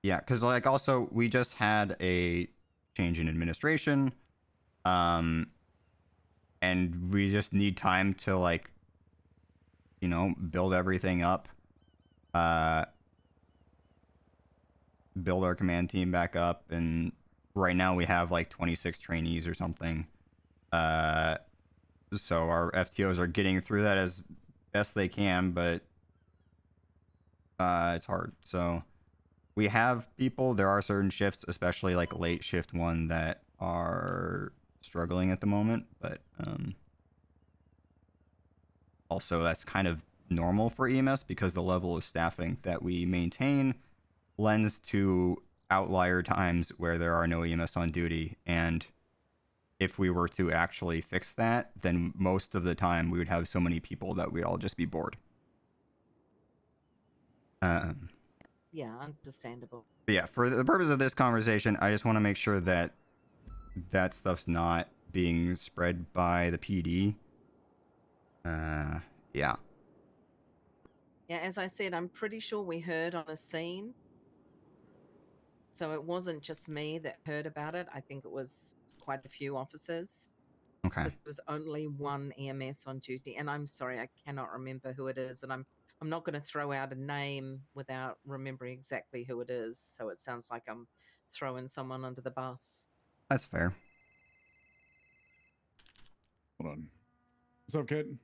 yeah, because like also we just had a change in administration, and we just need time to like, you know, build everything up, build our command team back up, and right now we have like 26 trainees or something. So our FTOs are getting through that as best they can, but it's hard. So we have people. There are certain shifts, especially like late shift one, that are struggling at the moment. But also that's kind of normal for EMS because the level of staffing that we maintain lends to outlier times where there are no EMS on duty. And if we were to actually fix that, then most of the time we would have so many people that we'd all just be bored. Yeah, understandable. But yeah, for the purpose of this conversation, I just want to make sure that that stuff's not being spread by the PD. Yeah. Yeah, as I said, I'm pretty sure we heard on a scene. So it wasn't just me that heard about it. I think it was quite a few officers. Okay. Because there was only one EMS on duty, and I'm sorry, I cannot remember who it is, and I'm not going to throw out a name without remembering exactly who it is. So it sounds like I'm throwing someone under the bus. That's fair. Hold on. What's up, kid?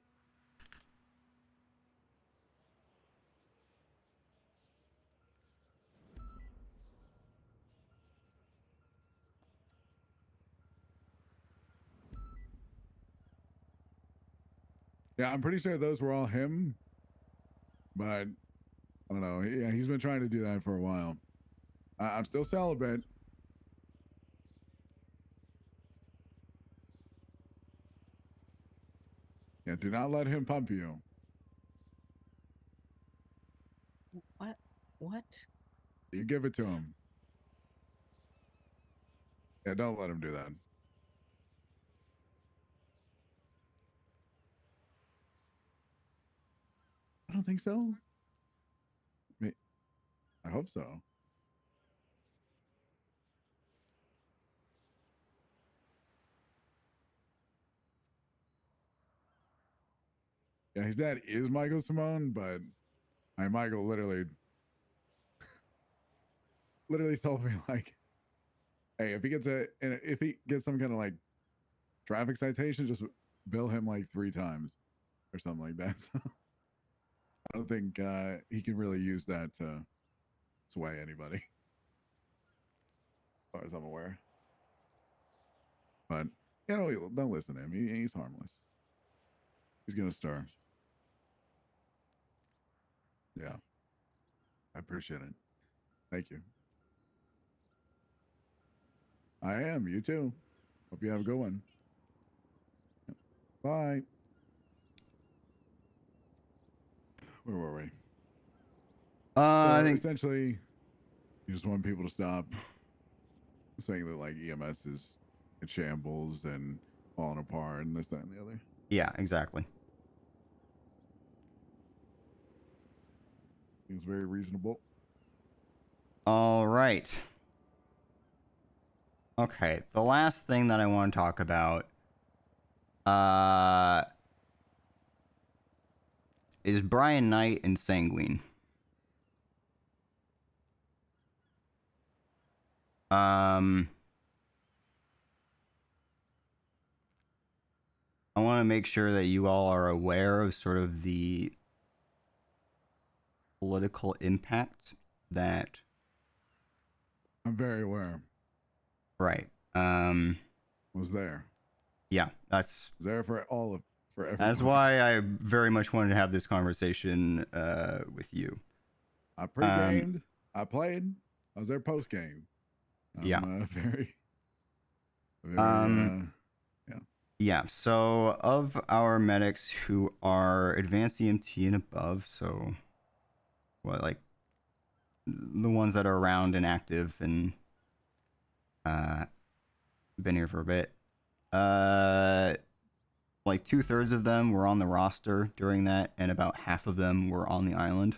Yeah, I'm pretty sure those were all him, but I don't know. Yeah, he's been trying to do that for a while. I'm still celibate. Yeah, do not let him pump you. What? What? You give it to him. Yeah, don't let him do that. I don't think so. I hope so. Yeah, his dad is Michael Simone, but Michael literally told me like, hey, if he gets some kind of like traffic citation, just bill him like 3 times or something like that. So I don't think he can really use that to sway anybody, as far as I'm aware. But you know, don't listen to him. He's harmless. He's gonna stir. Yeah, I appreciate it. Thank you. I am. You too. Hope you have a good one. Bye. Where were we? I think essentially, you just want people to stop saying that like EMS is in shambles and falling apart and this, that, and the other. Yeah, exactly. Seems very reasonable. All right. Okay, the last thing that I want to talk about is Brian Knight and Sanguine. I want to make sure that you all are aware of sort of the political impact that... I'm very aware. Right. Was there. Yeah, that's... Was there for everyone. That's why I very much wanted to have this conversation with you. I pre-gamed. I played. I was there post game. Yeah. Very. Yeah. Yeah. So of our medics who are advanced EMT and above, so what, like the ones that are around and active and been here for a bit. Like 2/3 of them were on the roster during that, and about half of them were on the island.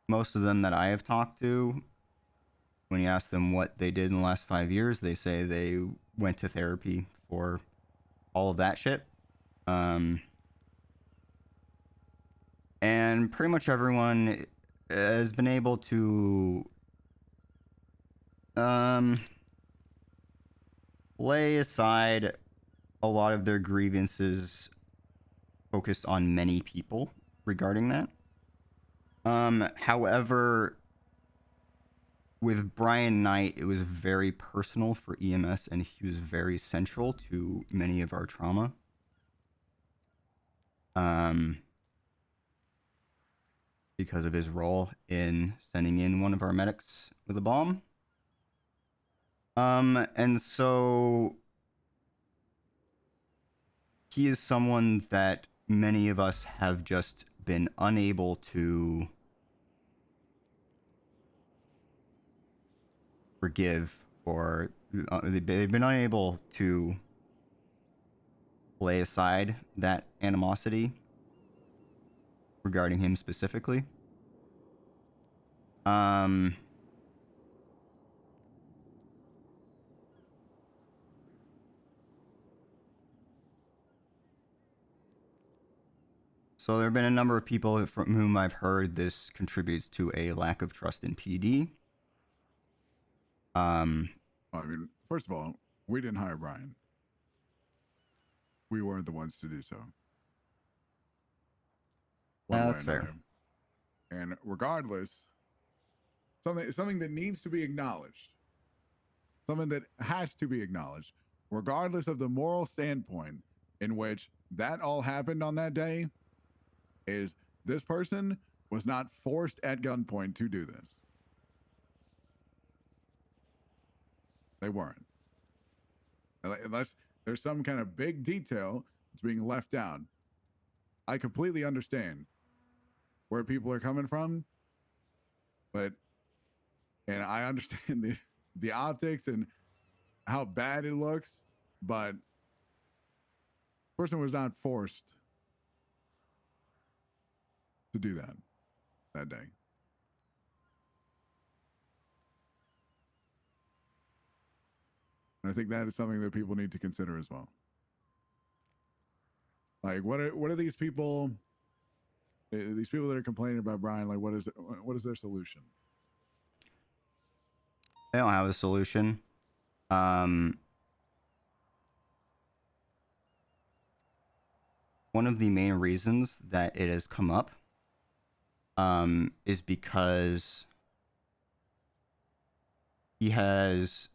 Most of them that I have talked to, when you ask them what they did in the last 5 years, they say they went to therapy for all of that shit. And pretty much everyone has been able to lay aside a lot of their grievances focused on many people regarding that. However, with Brian Knight, it was very personal for EMS, and he was very central to many of our trauma. Because of his role in sending in one of our medics with a bomb. And so he is someone that many of us have just been unable to forgive, or they've been unable to lay aside that animosity regarding him specifically. So there have been a number of people from whom I've heard this contributes to a lack of trust in PD. I mean, first of all, we didn't hire Brian. We weren't the ones to do so. One way or That's fair. another. And regardless, something that needs to be acknowledged, something that has to be acknowledged, regardless of the moral standpoint in which that all happened on that day, is this person was not forced at gunpoint to do this. They weren't. Unless there's some kind of big detail that's being left out. I completely understand where people are coming from, and I understand the optics and how bad it looks, but the person was not forced to do that day. And I think that is something that people need to consider as well. Like, what are these people? These people that are complaining about Brian, like, what is their solution? They don't have a solution. One of the main reasons that it has come up is because he has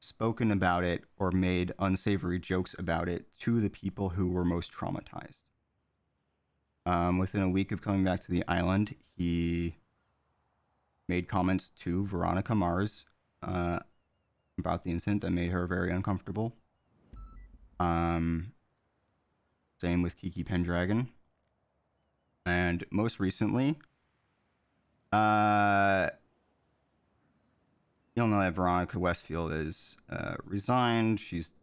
spoken about it or made unsavory jokes about it to the people who were most traumatized. Within a week of coming back to the island, he made comments to Veronica Mars about the incident that made her very uncomfortable. Same with Kiki Pendragon. And most recently, you'll know that Veronica Westfield is resigned. She's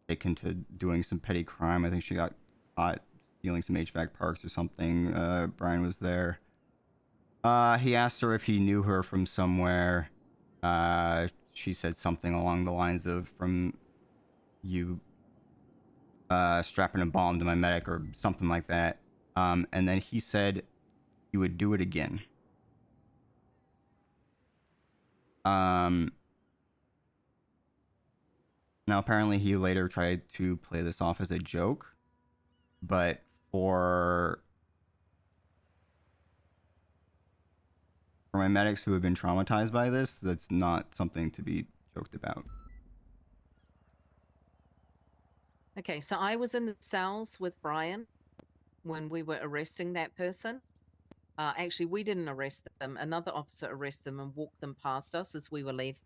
taken to doing some petty crime. I think she got caught stealing some HVAC parts or something. Brian was there. He asked her if he knew her from somewhere. She said something along the lines of, from you strapping a bomb to my medic or something like that. And then he said he would do it again. Now apparently he later tried to play this off as a joke, but for my medics who have been traumatized by this, that's not something to be joked about. Okay, so I was in the cells with Brian when we were arresting that person. Actually, we didn't arrest them. Another officer arrested them and walked them past us as we were leaving.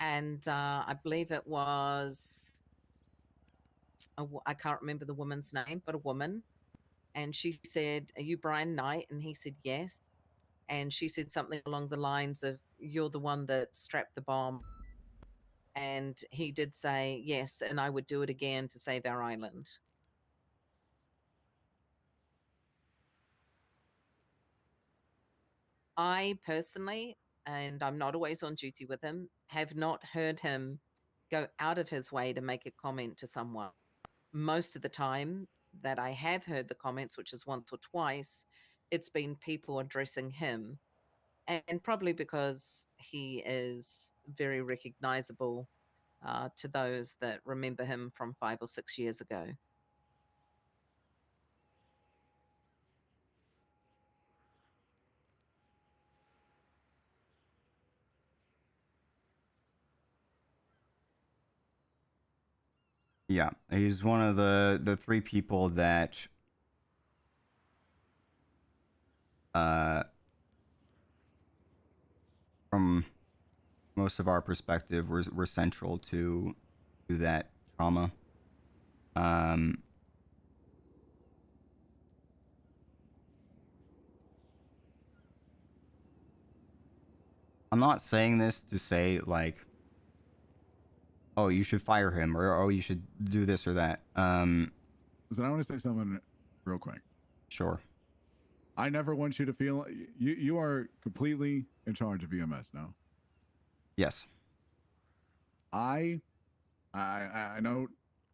And I believe it was, I can't remember the woman's name, but a woman. And she said, "Are you Brian Knight?" And he said, "Yes." And she said something along the lines of, "You're the one that strapped the bomb." And he did say, "Yes, and I would do it again to save our island." I personally, and I'm not always on duty with him, have not heard him go out of his way to make a comment to someone. Most of the time that I have heard the comments, which is once or twice, it's been people addressing him. And probably because he is very recognizable to those that remember him from 5 or 6 years ago. Yeah, he's one of the three people that from most of our perspective were central to that trauma. I'm not saying this to say like, oh, you should fire him, or oh, you should do this or that. Listen, I want to say something real quick. Sure. I never want you to feel you are completely in charge of EMS now. Yes. I know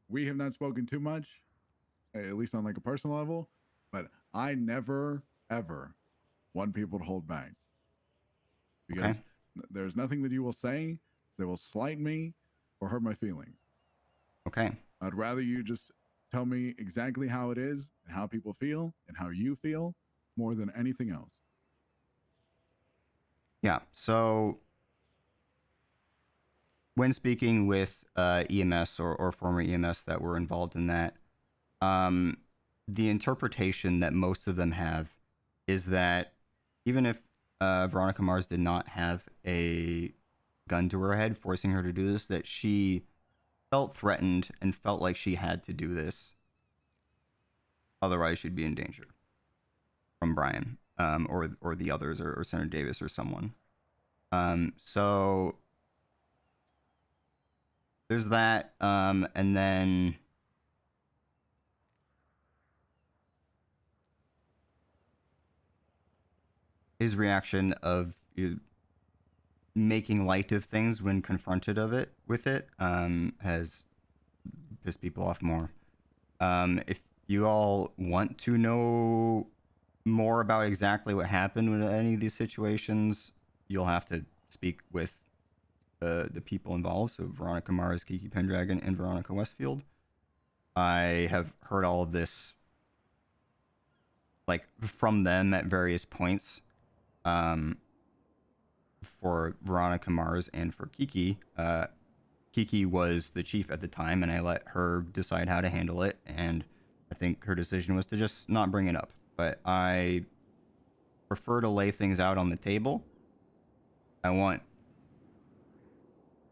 we have not spoken too much, at least on like a personal level, but I never ever want people to hold back because there's nothing that you will say that will slight me or hurt my feelings. Okay. I'd rather you just tell me exactly how it is and how people feel and how you feel more than anything else. Yeah. So when speaking with EMS or former EMS that were involved in that, the interpretation that most of them have is that even if Veronica Mars did not have a gun to her head forcing her to do this, that she felt threatened and felt like she had to do this. Otherwise, she'd be in danger from Brian or the others or Senator Davis or someone. So there's that. And then his reaction of making light of things when confronted with it has pissed people off more. If you all want to know more about exactly what happened with any of these situations, you'll have to speak with the people involved. So Veronica Mars, Kiki Pendragon, and Veronica Westfield. I have heard all of this like from them at various points. For Veronica Mars and for Kiki, Kiki was the chief at the time, and I let her decide how to handle it. And I think her decision was to just not bring it up. But I prefer to lay things out on the table. I want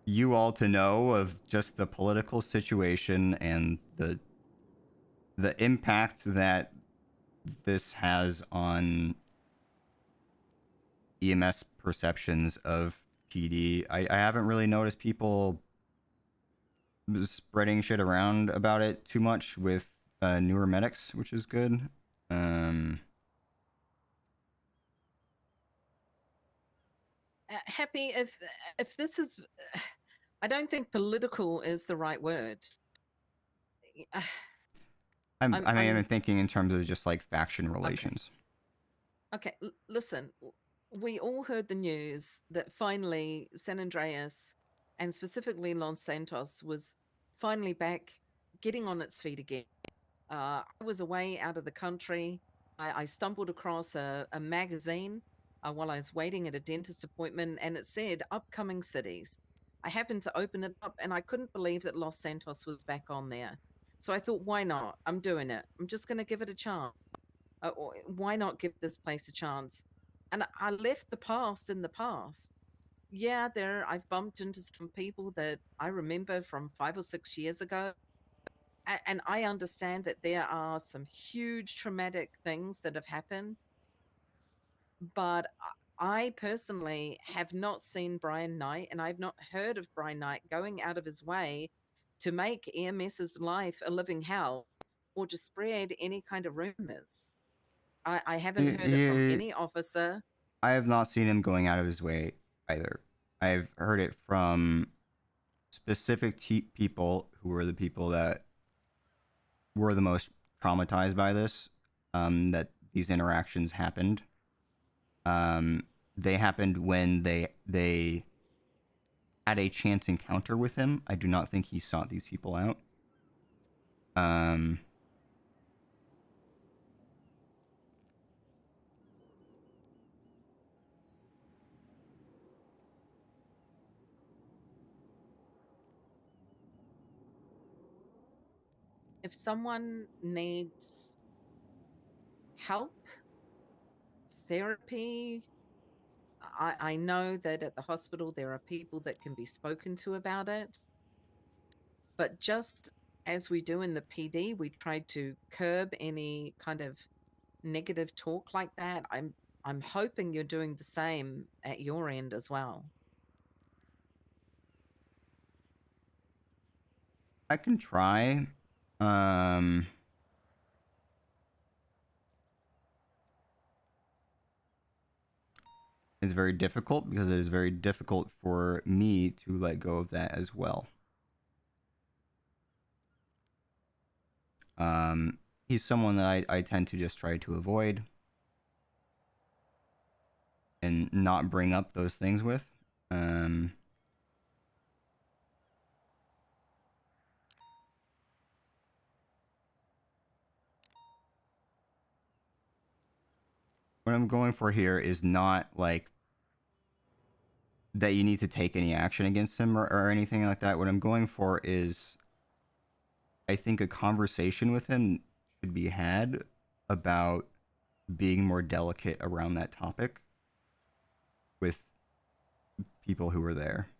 you all to know of just the political situation and the impact that this has on EMS perceptions of PD. I haven't really noticed people spreading shit around about it too much with newer medics, which is good. Happy if this is, I don't think political is the right word. I'm thinking in terms of just like faction relations. Okay, listen, we all heard the news that finally San Andreas and specifically Los Santos was finally back getting on its feet again. I was away out of the country. I stumbled across a magazine while I was waiting at a dentist appointment, and it said upcoming cities. I happened to open it up, and I couldn't believe that Los Santos was back on there. So I thought, why not? I'm doing it. I'm just going to give it a chance. Why not give this place a chance? And I left the past in the past. Yeah, I've bumped into some people that I remember from 5 or 6 years ago. And I understand that there are some huge traumatic things that have happened. But I personally have not seen Brian Knight, and I've not heard of Brian Knight going out of his way to make EMS's life a living hell or to spread any kind of rumors. I haven't heard it from any officer. I have not seen him going out of his way either. I've heard it from specific people who were the people that were the most traumatized by this, that these interactions happened. They happened when they had a chance encounter with him. I do not think he sought these people out. If someone needs help, therapy, I know that at the hospital there are people that can be spoken to about it. But just as we do in the PD, we try to curb any kind of negative talk like that. I'm hoping you're doing the same at your end as well. I can try. It's very difficult because it is very difficult for me to let go of that as well. He's someone that I tend to just try to avoid and not bring up those things with. What I'm going for here is not like that you need to take any action against him or anything like that. What I'm going for is, I think a conversation with him should be had about being more delicate around that topic with people who are there.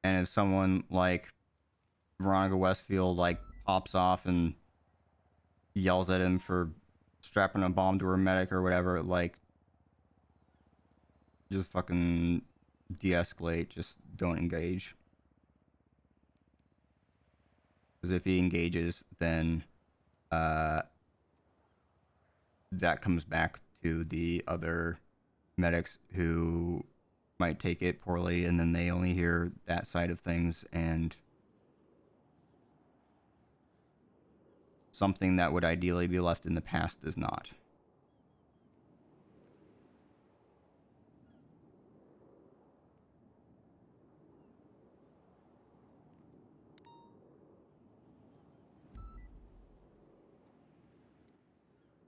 And if someone like Veronica Westfield like pops off and yells at him for strapping a bomb to her medic or whatever, like, just fucking de-escalate. Just don't engage. Because if he engages, then that comes back to the other medics who might take it poorly, and then they only hear that side of things, and something that would ideally be left in the past does not.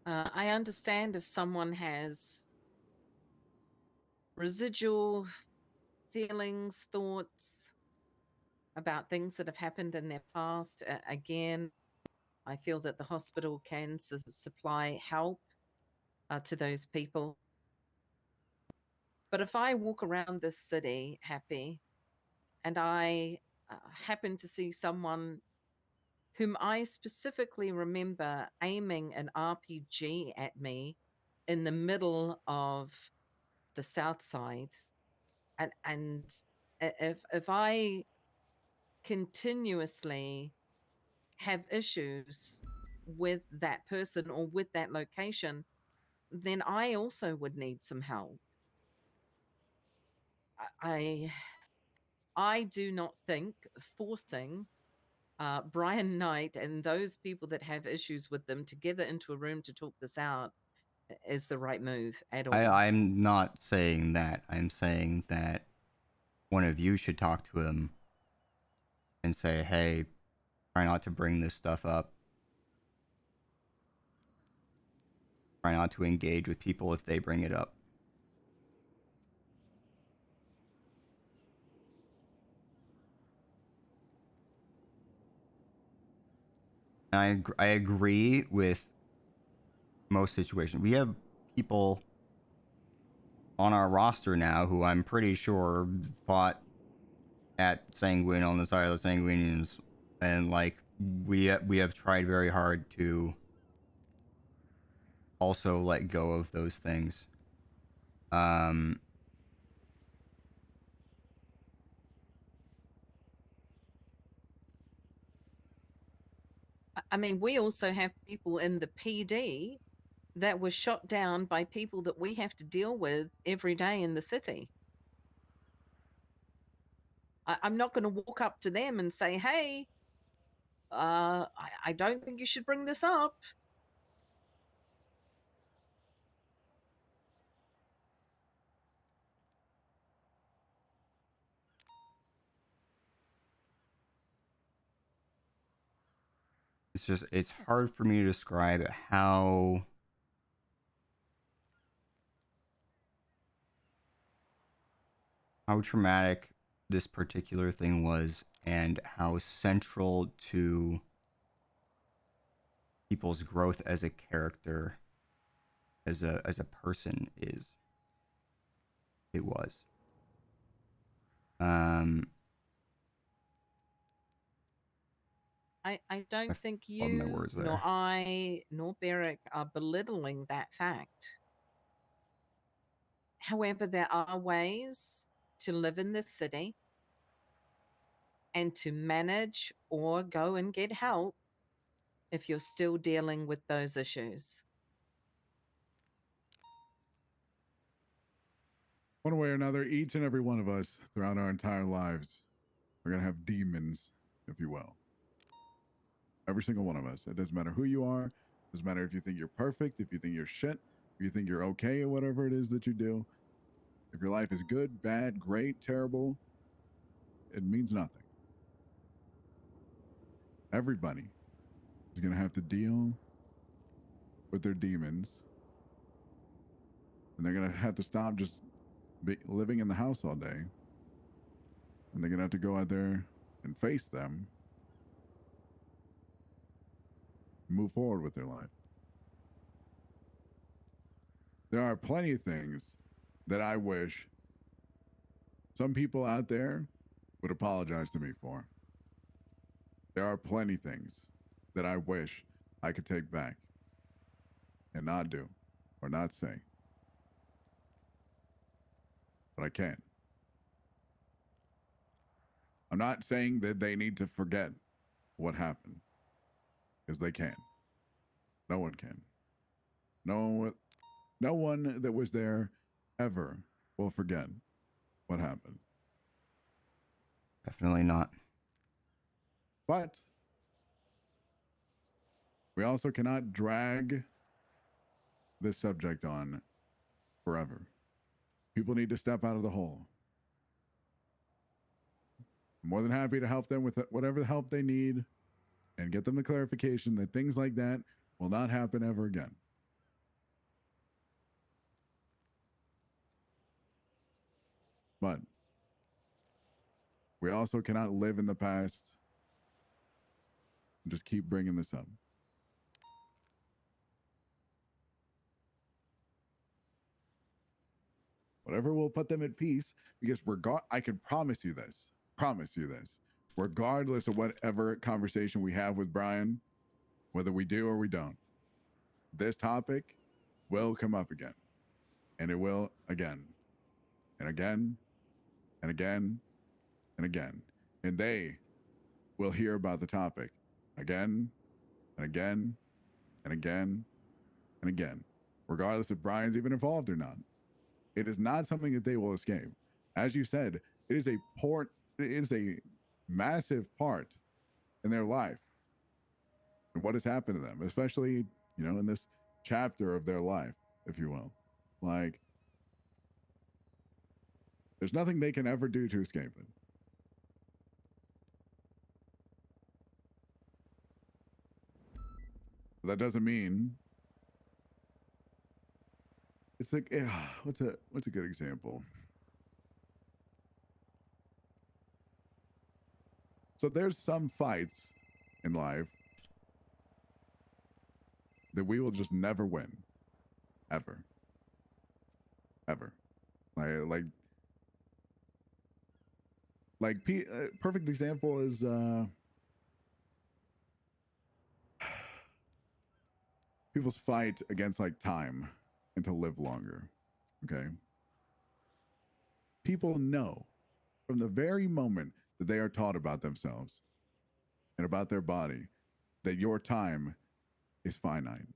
I understand if someone has residual feelings, thoughts about things that have happened in their past. Again, I feel that the hospital can supply help to those people. But if I walk around this city happy and I happen to see someone whom I specifically remember aiming an RPG at me in the middle of the South Side, and if I continuously have issues with that person or with that location, then I also would need some help. I do not think forcing Brian Knight and those people that have issues with them together into a room to talk this out is the right move at all. I'm not saying that. I'm saying that one of you should talk to him and say, hey, try not to bring this stuff up. try not to engage with people if they bring it up. I agree with most situations. We have people on our roster now who I'm pretty sure fought at Sanguine on the side of the Sanguinians, and like we have tried very hard to also let go of those things. I mean, we also have people in the PD that were shot down by people that we have to deal with every day in the city. I'm not going to walk up to them and say, hey, I don't think you should bring this up. It's hard for me to describe how traumatic this particular thing was and how central to people's growth as a character, as a person it was. I don't think my you, words nor there. I, nor Beric are belittling that fact. However, there are ways to live in this city and to manage or go and get help if you're still dealing with those issues. One way or another, each and every one of us throughout our entire lives are going to have demons, if you will. Every single one of us. It doesn't matter who you are. It doesn't matter if you think you're perfect, if you think you're shit, if you think you're okay at whatever it is that you do. If your life is good, bad, great, terrible, it means nothing. Everybody is going to have to deal with their demons. And they're going to have to stop just living in the house all day. And they're going to have to go out there and face them. Move forward with their life. There are plenty of things that I wish some people out there would apologize to me for. There are plenty of things that I wish I could take back and not do or not say. But I can't. I'm not saying that they need to forget what happened, because they can't. No one can. No one that was there ever will forget what happened. Definitely not. But we also cannot drag this subject on forever. People need to step out of the hole. I'm more than happy to help them with whatever help they need and get them the clarification that things like that will not happen ever again. But we also cannot live in the past and just keep bringing this up. Whatever will put them at peace, because I can promise you this, regardless of whatever conversation we have with Brian, whether we do or we don't, this topic will come up again. And it will again and again and again and again. And they will hear about the topic again and again and again and again, regardless if Brian's even involved or not. It is not something that they will escape. As you said, it is a massive part in their life and what has happened to them, especially, in this chapter of their life, if you will. Like, there's nothing they can ever do to escape it. That doesn't mean It's like what's a good example? So there's some fights in life that we will just never win, ever. Perfect example is people's fight against like time and to live longer. Okay, people know from the very moment that they are taught about themselves and about their body that your time is finite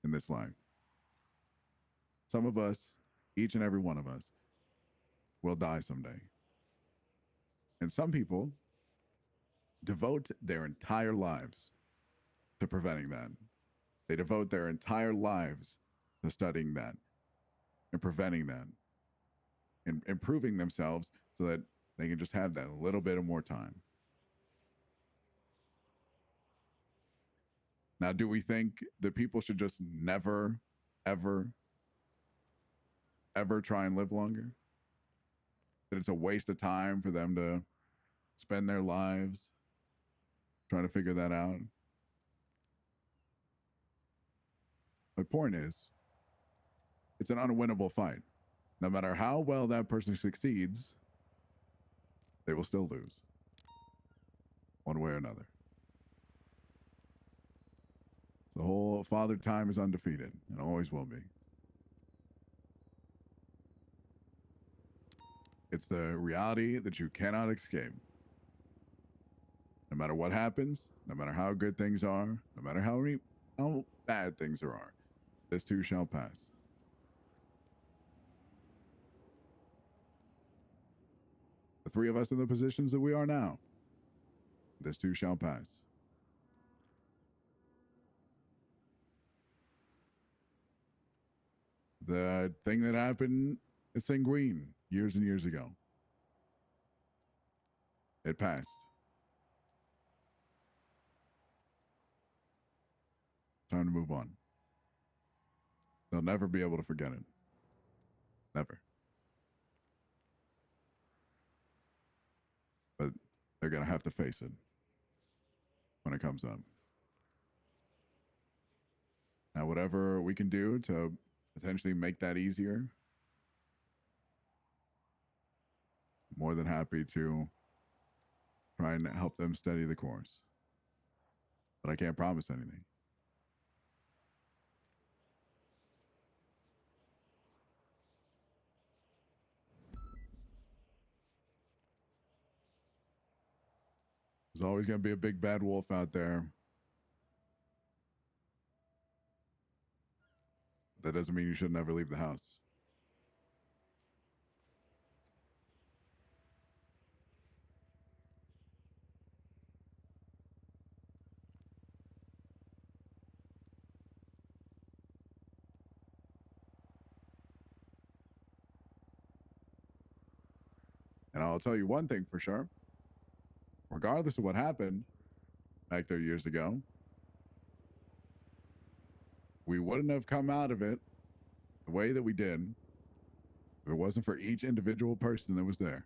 in this life. Some of us, each and every one of us, will die someday. And some people devote their entire lives to preventing that. They devote their entire lives to studying that and preventing that and improving themselves so that they can just have that little bit of more time. Now, do we think that people should just never, ever, ever try and live longer? That it's a waste of time for them to spend their lives trying to figure that out? My point is, it's an unwinnable fight. No matter how well that person succeeds, they will still lose, one way or another. The whole Father Time is undefeated and always will be. It's the reality that you cannot escape. No matter what happens, no matter how good things are, no matter how bad things there are, this too shall pass. The three of us in the positions that we are now, this too shall pass. The thing that happened at Sanguine years and years ago, it passed. Time to move on. They'll never be able to forget it. Never. But they're going to have to face it when it comes up. Now, whatever we can do to potentially make that easier, more than happy to try and help them study the course. But I can't promise anything. There's always going to be a big bad wolf out there. That doesn't mean you should never leave the house. And I'll tell you one thing for sure. Regardless of what happened back there years ago, we wouldn't have come out of it the way that we did if it wasn't for each individual person that was there.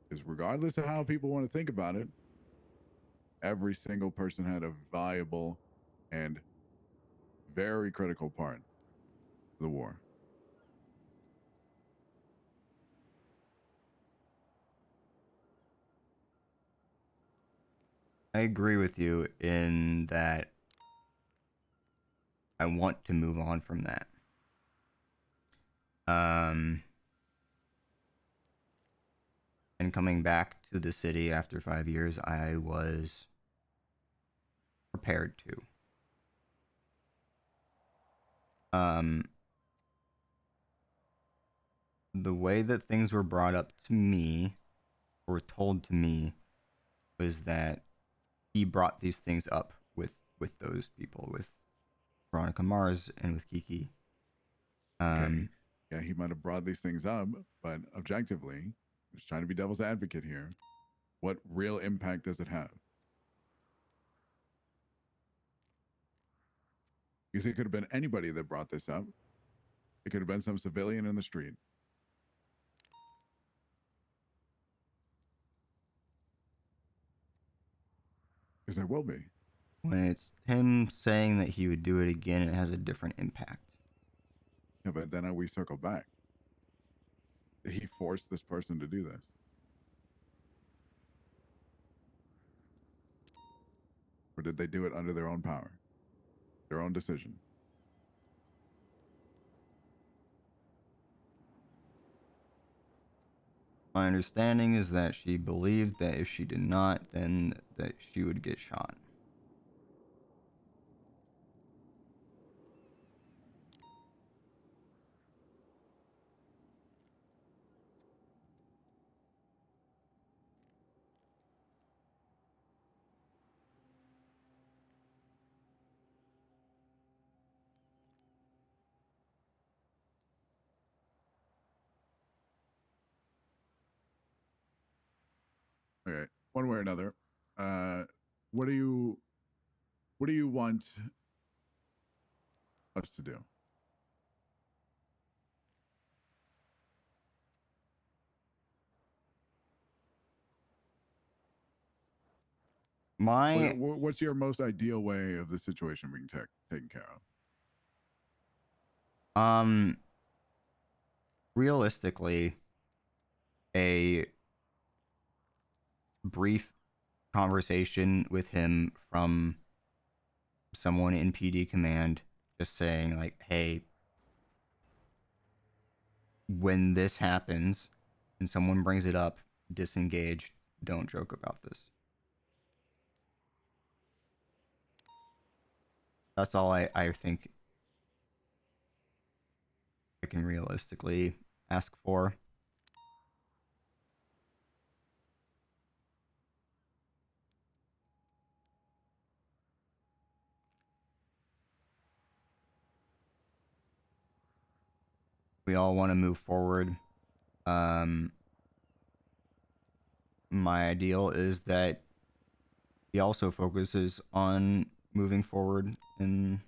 Because regardless of how people want to think about it, every single person had a valuable and very critical part of the war. I agree with you in that I want to move on from that. And coming back to the city after 5 years, I was prepared to. The way that things were brought up to me, or told to me, was that he brought these things up with those people, with Veronica Mars and with Kiki. Okay. Yeah, he might have brought these things up, but objectively, just trying to be devil's advocate here, what real impact does it have? Because it could have been anybody that brought this up. It could have been some civilian in the street. Because there will be. When it's him saying that he would do it again, it has a different impact. Yeah, but then we circle back. Did he force this person to do this? Or did they do it under their own power? Their own decision? My understanding is that she believed that if she did not, then that she would get shot. Okay, one way or another. What do you want us to do? What's your most ideal way of the situation being taken care of? Realistically, a brief conversation with him from someone in PD command just saying like, hey, when this happens and someone brings it up, disengage, don't joke about this. That's all I think I can realistically ask for. We all want to move forward. My ideal is that he also focuses on moving forward and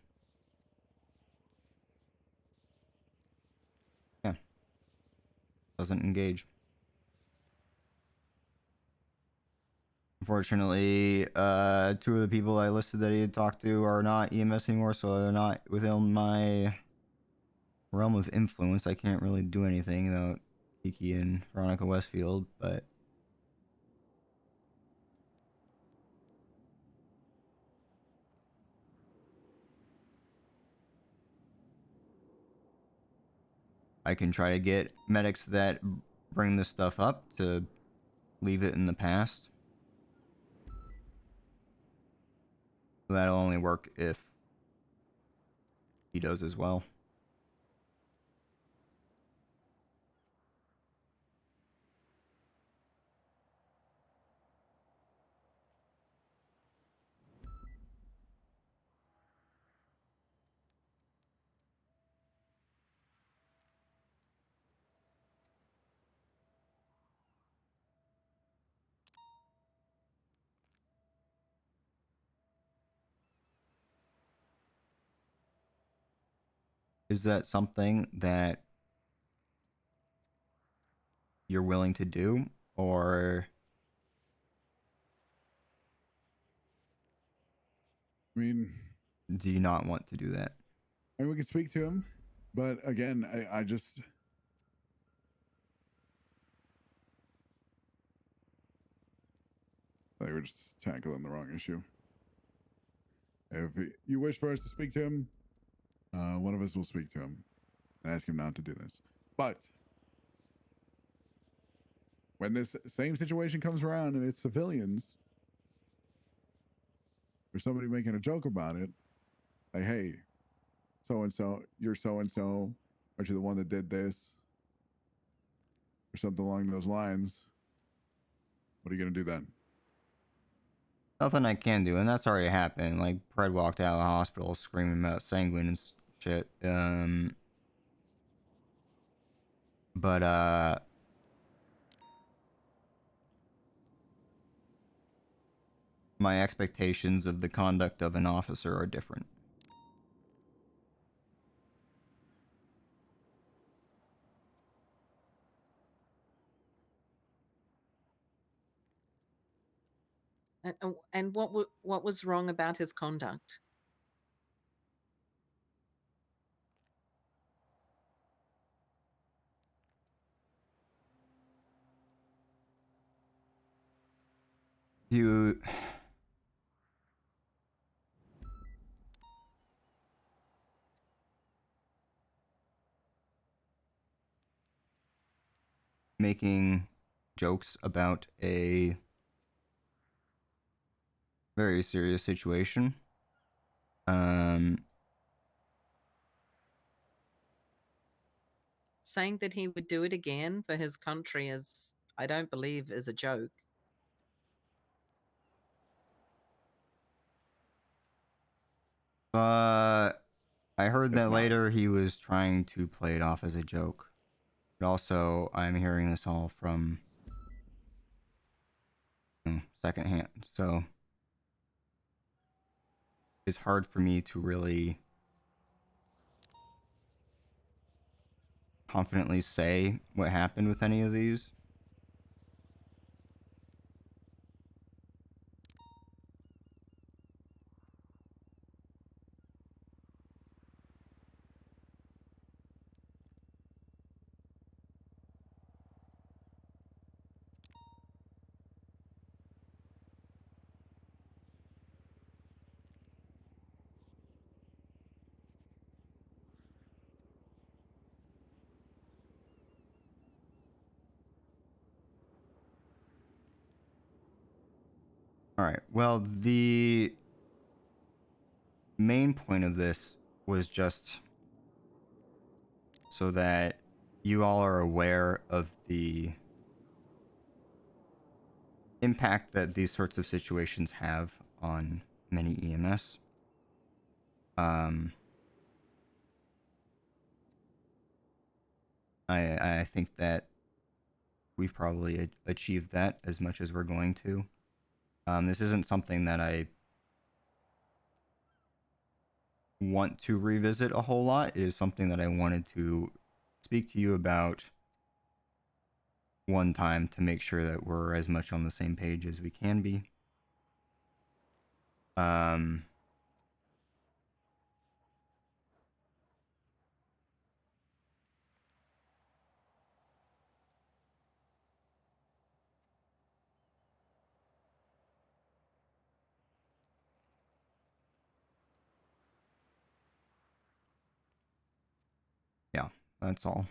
doesn't engage. Unfortunately, 2 of the people I listed that he had talked to are not EMS anymore, so they're not within my realm of influence. I can't really do anything about Kiki and Veronica Westfield, but I can try to get medics that bring this stuff up to leave it in the past. That'll only work if he does as well. Is that something that you're willing to do, or I mean, do you not want to do that? I mean, we can speak to him, but again, I just like we're just tackling the wrong issue. If you wish for us to speak to him, one of us will speak to him and ask him not to do this. But when this same situation comes around and it's civilians, or somebody making a joke about it, like, hey, so-and-so, you're so-and-so, aren't you the one that did this? Or something along those lines. What are you going to do then? Nothing I can do, and that's already happened. Like, Pred walked out of the hospital screaming about sanguine and shit. But my expectations of the conduct of an officer are different. And what was wrong about his conduct? You making jokes about a very serious situation. Saying that he would do it again for his country is, I don't believe, is a joke. I heard that It's not. later he was trying to play it off as a joke. But also, I'm hearing this all from secondhand, so it's hard for me to really confidently say what happened with any of these. All right. Well, the main point of this was just so that you all are aware of the impact that these sorts of situations have on many EMS. I think that we've probably achieved that as much as we're going to. This isn't something that I want to revisit a whole lot. It is something that I wanted to speak to you about one time to make sure that we're as much on the same page as we can be. Yeah, that's all.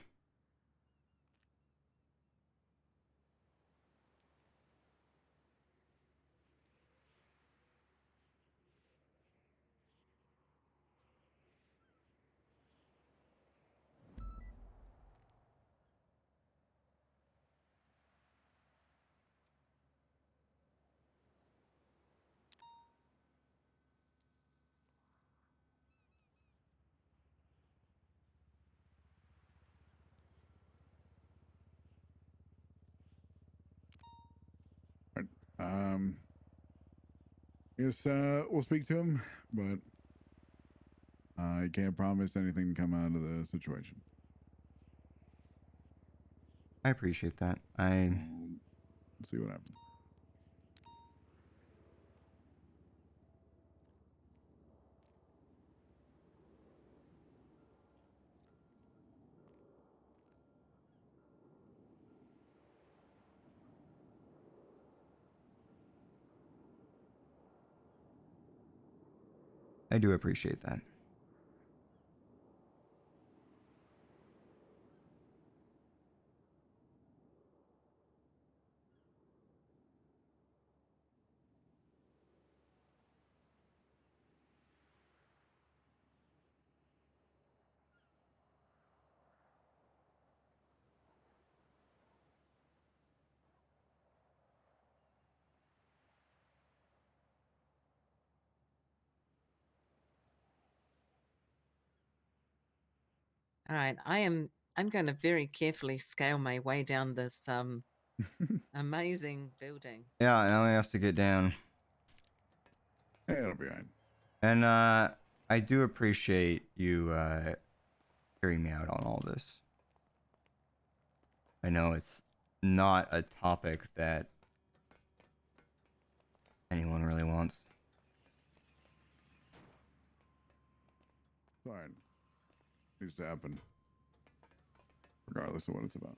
I guess we'll speak to him, but I can't promise anything to come out of the situation. I appreciate that. We'll see what happens. I do appreciate that. All right, I'm going to very carefully scale my way down this amazing building. Yeah, now we have to get down. Hey, it'll be fine. And I do appreciate you hearing me out on all this. I know it's not a topic that anyone really wants. Fine. Needs to happen. Regardless of what it's about.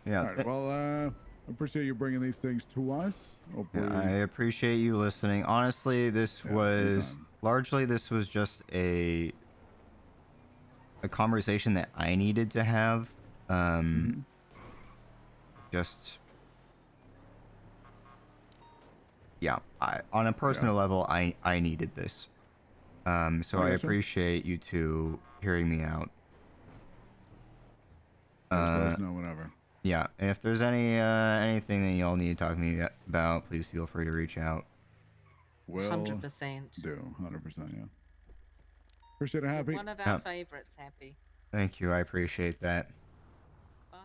Yeah. All right. Well, I appreciate you bringing these things to us. Hopefully, Yeah, I appreciate you listening. Honestly, this was anytime. largely just a conversation that I needed to have. Just yeah, on a personal level, I needed this. So I gotcha. appreciate you two hearing me out. Just let us know whenever. Yeah, and if there's anything that y'all need to talk to me about, please feel free to reach out. Will 100%. do 100%. Yeah. Appreciate it, You're Happy. one of our favorites, Happy. Thank you. I appreciate that. Bye.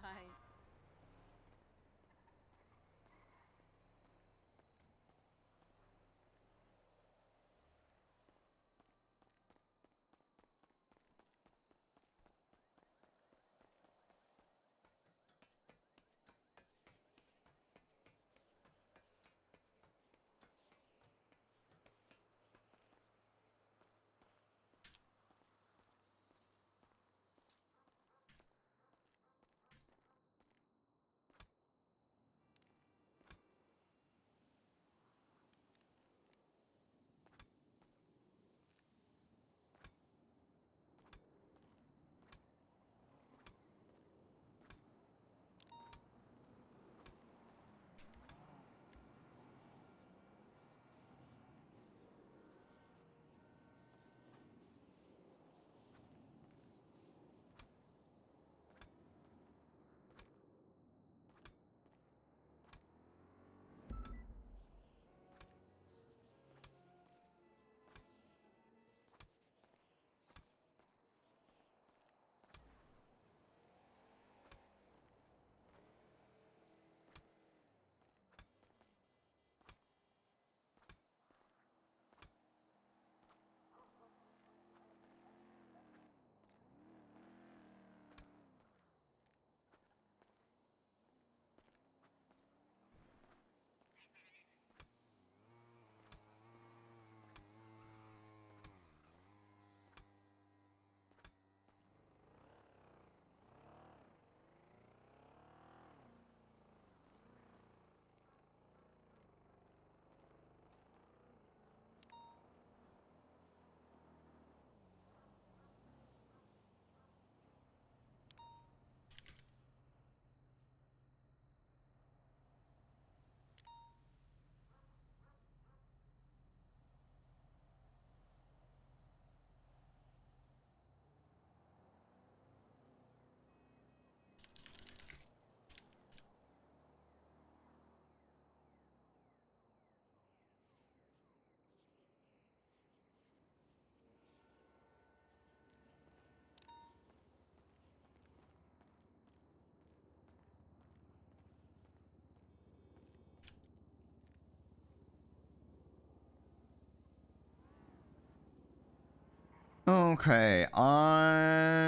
Okay, I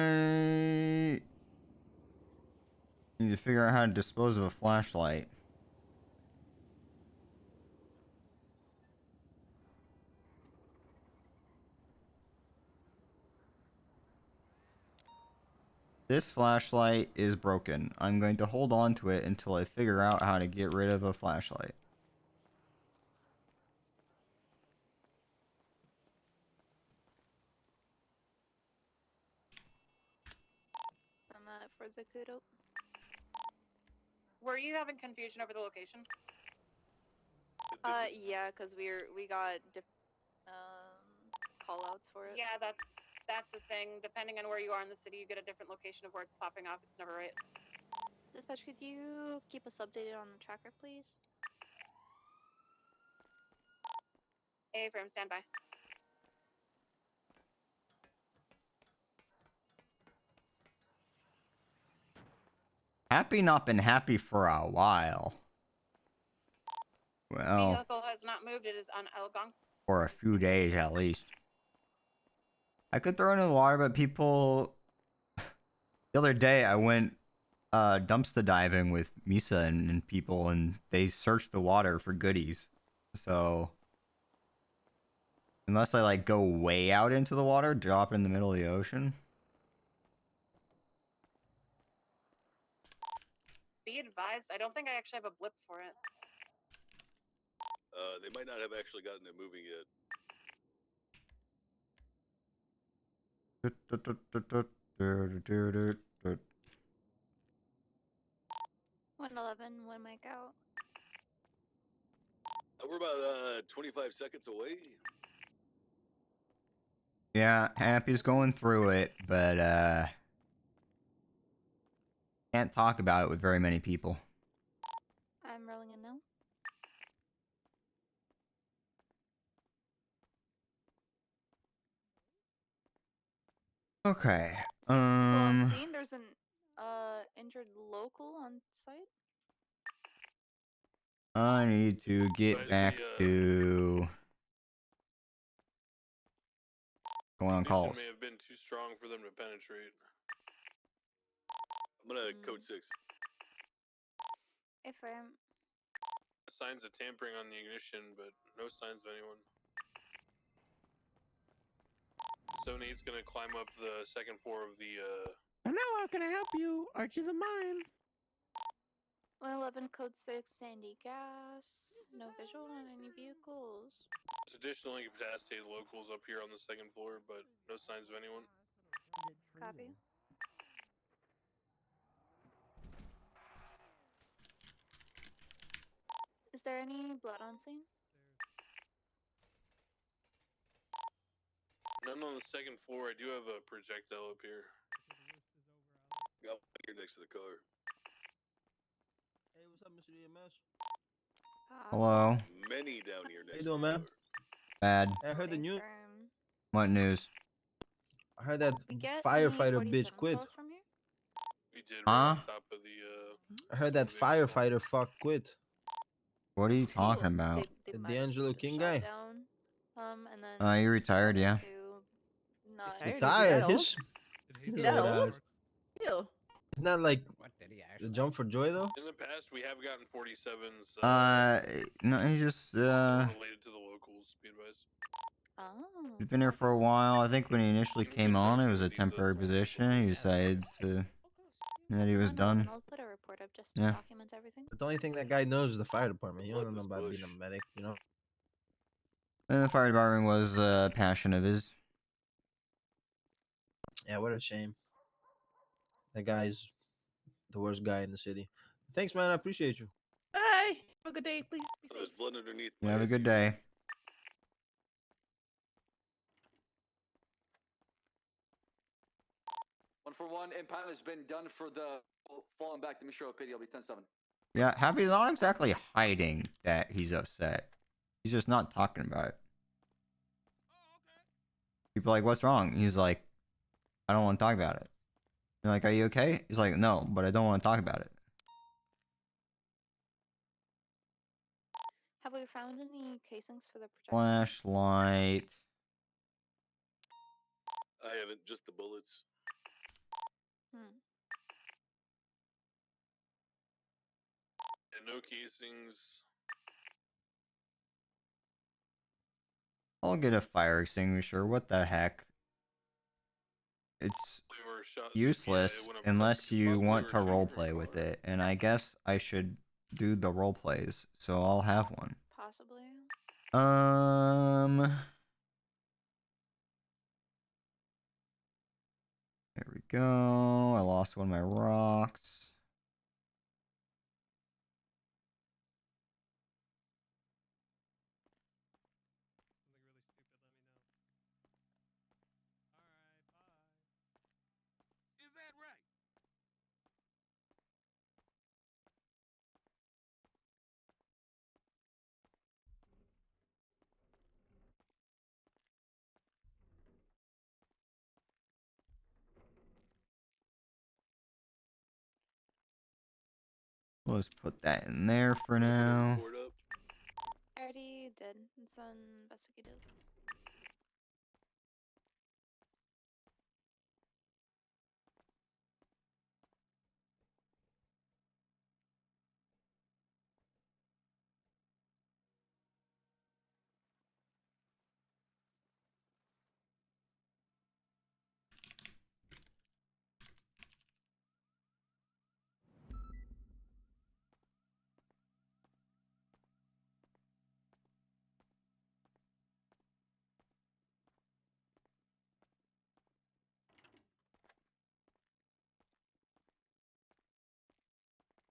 need to figure out how to dispose of a flashlight. This flashlight is broken. I'm going to hold on to it until I figure out how to get rid of a flashlight. I'm for Zakudo. Were you having confusion over the location? Yeah, because we got call outs for it. Yeah, that's the thing. Depending on where you are in the city, you get a different location of where it's popping off. It's never right. Dispatch, could you keep us updated on the tracker, please? A-frame, standby. Happy not been happy for a while. Well, Vehicle has not moved. It is on Elgong. for a few days at least. I could throw it in the water, but people... The other day I went dumpster diving with Misa and people, and they searched the water for goodies. So... Unless I, like, go way out into the water, drop it in the middle of the ocean. Be advised, I don't think I actually have a blip for it. They might not have actually gotten it moving yet. 111, one mic out. We're about 25 seconds away. Yeah, Happy's going through it, but can't talk about it with very many people. I'm rolling in now. Okay. On scene, there's an injured local on site. I need to get back to going on calls. May have been too strong for them to penetrate. I'm gonna code 6. A-frame. Signs of tampering on the ignition, but no signs of anyone. 78's gonna climb up the second floor of the Hello, how can I help you? Archie the Mime. 111 code 6, Sandy Gas. No visual on any vehicles. There's additional incapacitated locals up here on the second floor, but no signs of anyone. Copy. Is there any blood on scene? None on the second floor. I do have a projectile up here. Got one here next to the car. Hey, what's up, Mr. EMS? Hello. Many down here next How you doing, man? Bad. I heard the news. What news? I heard that get firefighter any bitch 47 quit. calls from here? We did Huh? right on top of the I heard that firefighter fuck quit. What are you talking about? The D'Angelo King Shot guy. down. And then You retired, yeah. not Retired. His Is that old old? ass. Ew. It's not like the jump for joy though. In the past, we have gotten 47s. No, he just Related to the locals. Be advised. Oh. he's been here for a while. I think when he initially came on, it was a temporary position. He decided that he was done. I'll put a report up just Yeah. to document everything. But the only thing that guy knows is the fire department. He don't know about being a medic, you know. And the fire department was a passion of his. Yeah, what a shame. That guy's the worst guy in the city. Thanks, man. I appreciate you. Bye. Have a good day. Please be safe. There's blood underneath. You have a good day. One for one. Impound has been done for the falling back to Mishra Pity. I'll be 10-7. Yeah, Happy's not exactly hiding that he's upset. He's just not talking about it. People are like, what's wrong? He's like, I don't want to talk about it. You're like, are you okay? He's like, no, but I don't want to talk about it. Have we found any casings for the projectile? Flashlight. I haven't, just the bullets. Hmm. And no casings. I'll get a fire extinguisher. What the heck? It's We were shot. useless unless you want to roleplay with it, and I guess I should do the roleplays, so I'll have one. Possibly. There we go. I lost one of my rocks. Is that right? Let's put that in there for now. I already did. It's investigative.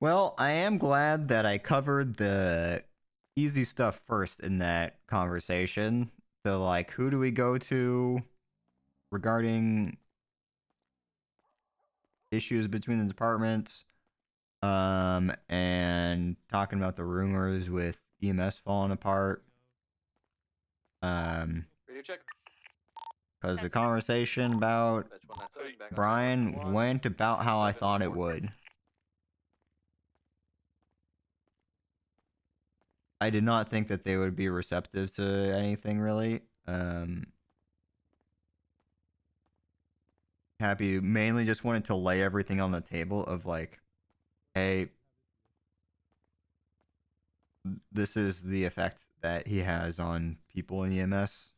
Well, I am glad that I covered the easy stuff first in that conversation. So, like, who do we go to regarding issues between the departments? And talking about the rumors with EMS falling apart. Radio check. Because the conversation about That's one that's in, back on Brian went about how I thought it would. I did not think that they would be receptive to anything really. Happy mainly just wanted to lay everything on the table of like, hey, this is the effect that he has on people in EMS.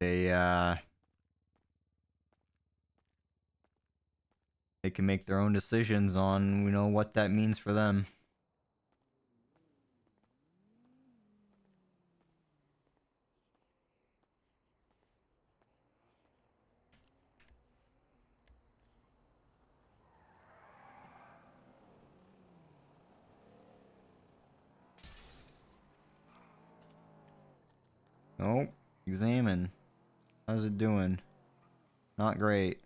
They can make their own decisions on, what that means for them. Oh, examine. How's it doing? Not great.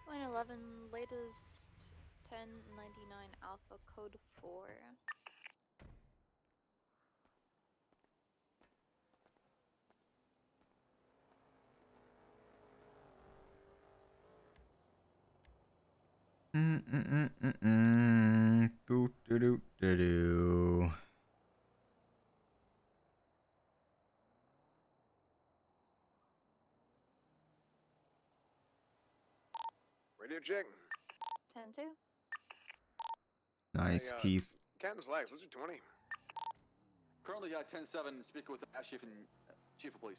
Line 11, latest 1099 alpha code 4. Doo doo doo doo doo. Radio check. 10-2. Nice, Keith. Captain's Lax, what's your 20? Currently got 10-7, speaker with the Chief and Chief of Police.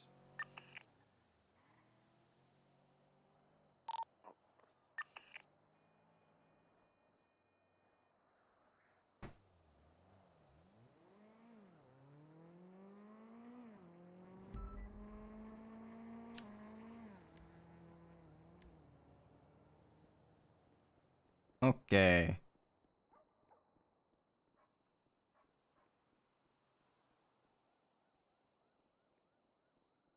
Okay.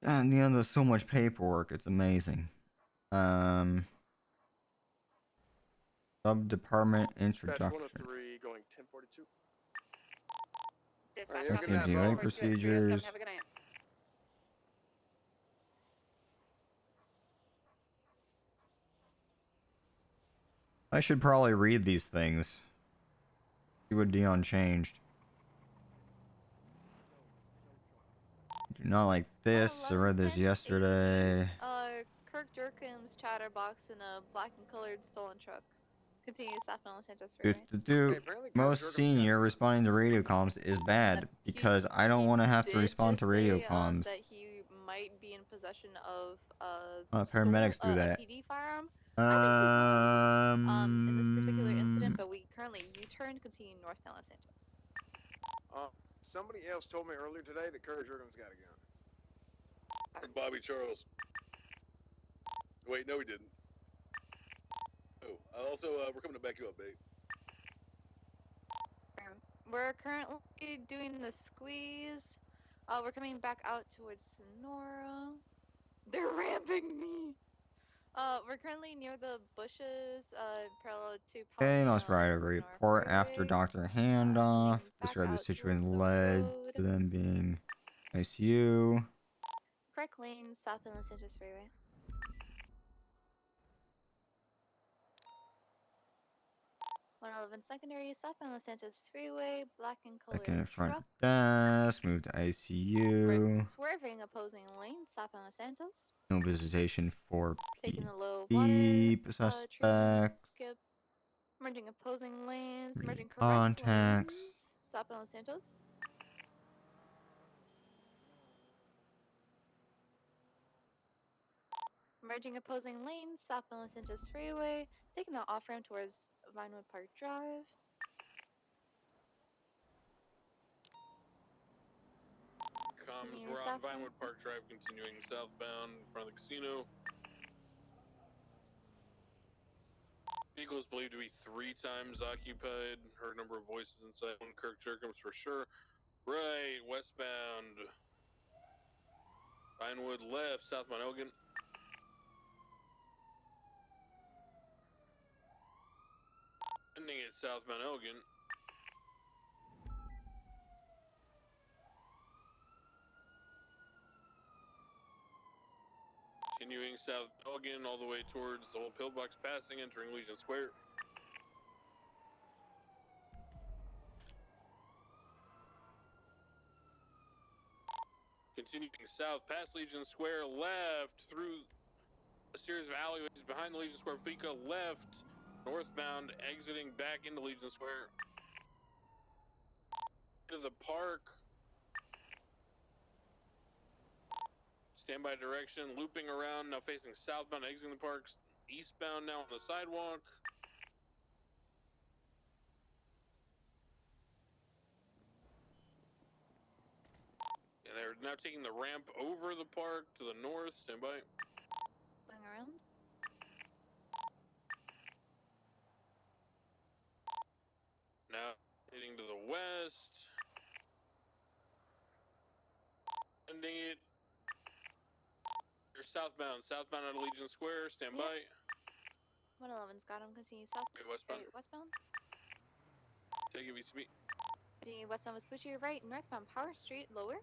And there's so much paperwork. It's amazing. Sub-department Batch introduction. 103 going 1042. Dispatch, Alright, yeah, copy good night, that. CDA Bo. procedures. Have a good night. I should probably read these things. See what Dion changed. Do not like this. I read this yesterday. Kirk Jerkins chatterbox in a black and colored stolen truck. Continue southbound Los Santos If Freeway. the do Hey, apparently Kirk most Jerkham's senior responding to radio comms is bad because I don't want to have to respond to radio comms. That he might be in possession of Paramedics do a that. PD firearm. I think he's not in this particular incident, Um, but we currently U-turned, continue northbound Los Santos. Somebody else told me earlier today that Kirk Jerkham's got a gun. From Bobby Charles. Wait, no, he didn't. Oh, also, we're coming to back you up, babe. We're currently doing the squeeze. We're coming back out towards Sonora. They're ramping me. We're currently near the bushes, parallel to okay, Palomino must write a Sonora report after Freeway. Doctor Handoff. Back Describe the out situation towards the led road. to them being ICU. Correct lane, south of Los Santos Freeway. Secondary, southbound Los Santos Freeway, black and colored Second front truck. desk. Move to ICU. Swerving opposing lane, southbound Los Santos. No visitation for Taking the low PD water suspects. skip. Merging opposing lanes, merging correct Contacts. lanes, southbound Los Santos. Merging opposing lanes, southbound Los Santos Freeway, taking the off-ramp towards Vinewood Park Drive. Comms, we're on Vinewood Park Drive, continuing southbound in front of the casino. Vehicle is believed to be 3 times occupied. Heard a number of voices inside. One Kirk Jerkins for sure. Right, westbound. Vinewood left, southbound Elgin. Ending at southbound Elgin. Continuing south Elgin all the way towards the old pillbox passing, entering Legion Square. Continuing south past Legion Square, left through a series of alleyways behind the Legion Square Fika, left, northbound, exiting back into Legion Square. To the park. Standby direction, looping around, now facing southbound, exiting the park. Eastbound now on the sidewalk. And they're now taking the ramp over the park to the north. Stand by. Going around. Now heading to the west. Ending it. You're southbound. Southbound out of Legion Square. Stand by. 111's got him. Continue south. Okay, westbound. Westbound. Take it, VCB. Continue westbound Vespucci. Right, northbound Power Street. Lower.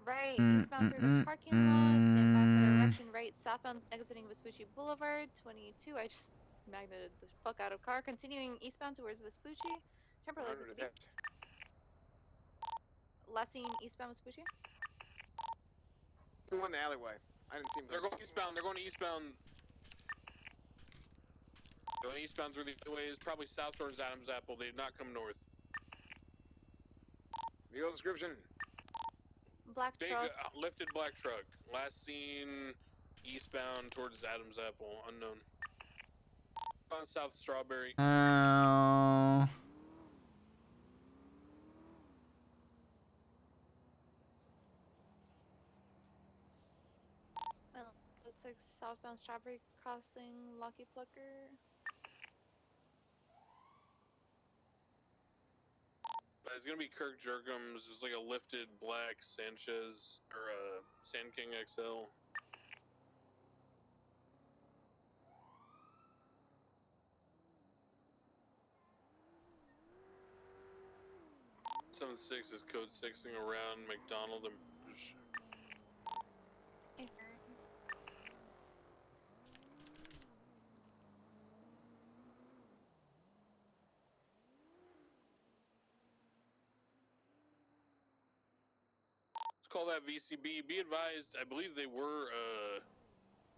Right, eastbound through the parking lot. Stand by for direction. Right, southbound exiting Vespucci Boulevard. 22. I just magneted the fuck out of car. Continuing eastbound towards Vespucci. Temporarily VCB. Last seen eastbound Vespucci. Who won the alleyway? I didn't see him. They're going eastbound. They're going eastbound. Going eastbound through the ways, probably south towards Adams Apple. They did not come north. Vehicle description. Black Big truck. lifted black truck. Last seen eastbound towards Adams Apple. Unknown. On South Strawberry. Looks like southbound Strawberry crossing Lucky Plucker. It's gonna be Kirk Jerkums. It's like a lifted black Sanchez or Sand King XL. 7-6 is code 6ing around McDonald and Bush. Hey, Karen. Let's call that VCB. Be advised, I believe they were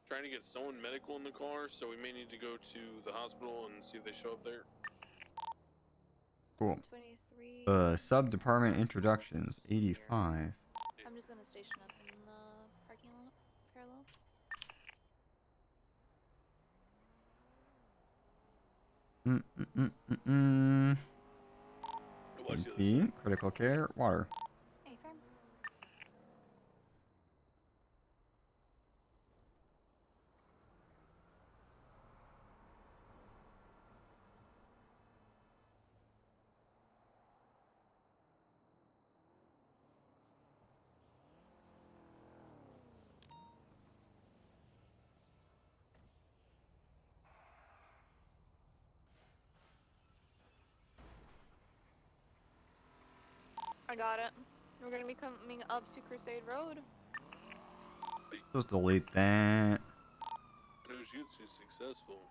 trying to get someone medical in the car, so we may need to go to the hospital and see if they show up there. Cool. 23. Sub department introductions 85. I'm just gonna station up in the parking lot, parallel. EMT, critical care, water. Hey, Karen. I got it. We're gonna be coming up to Crusade Road. Just delete that. Nojutsu successful.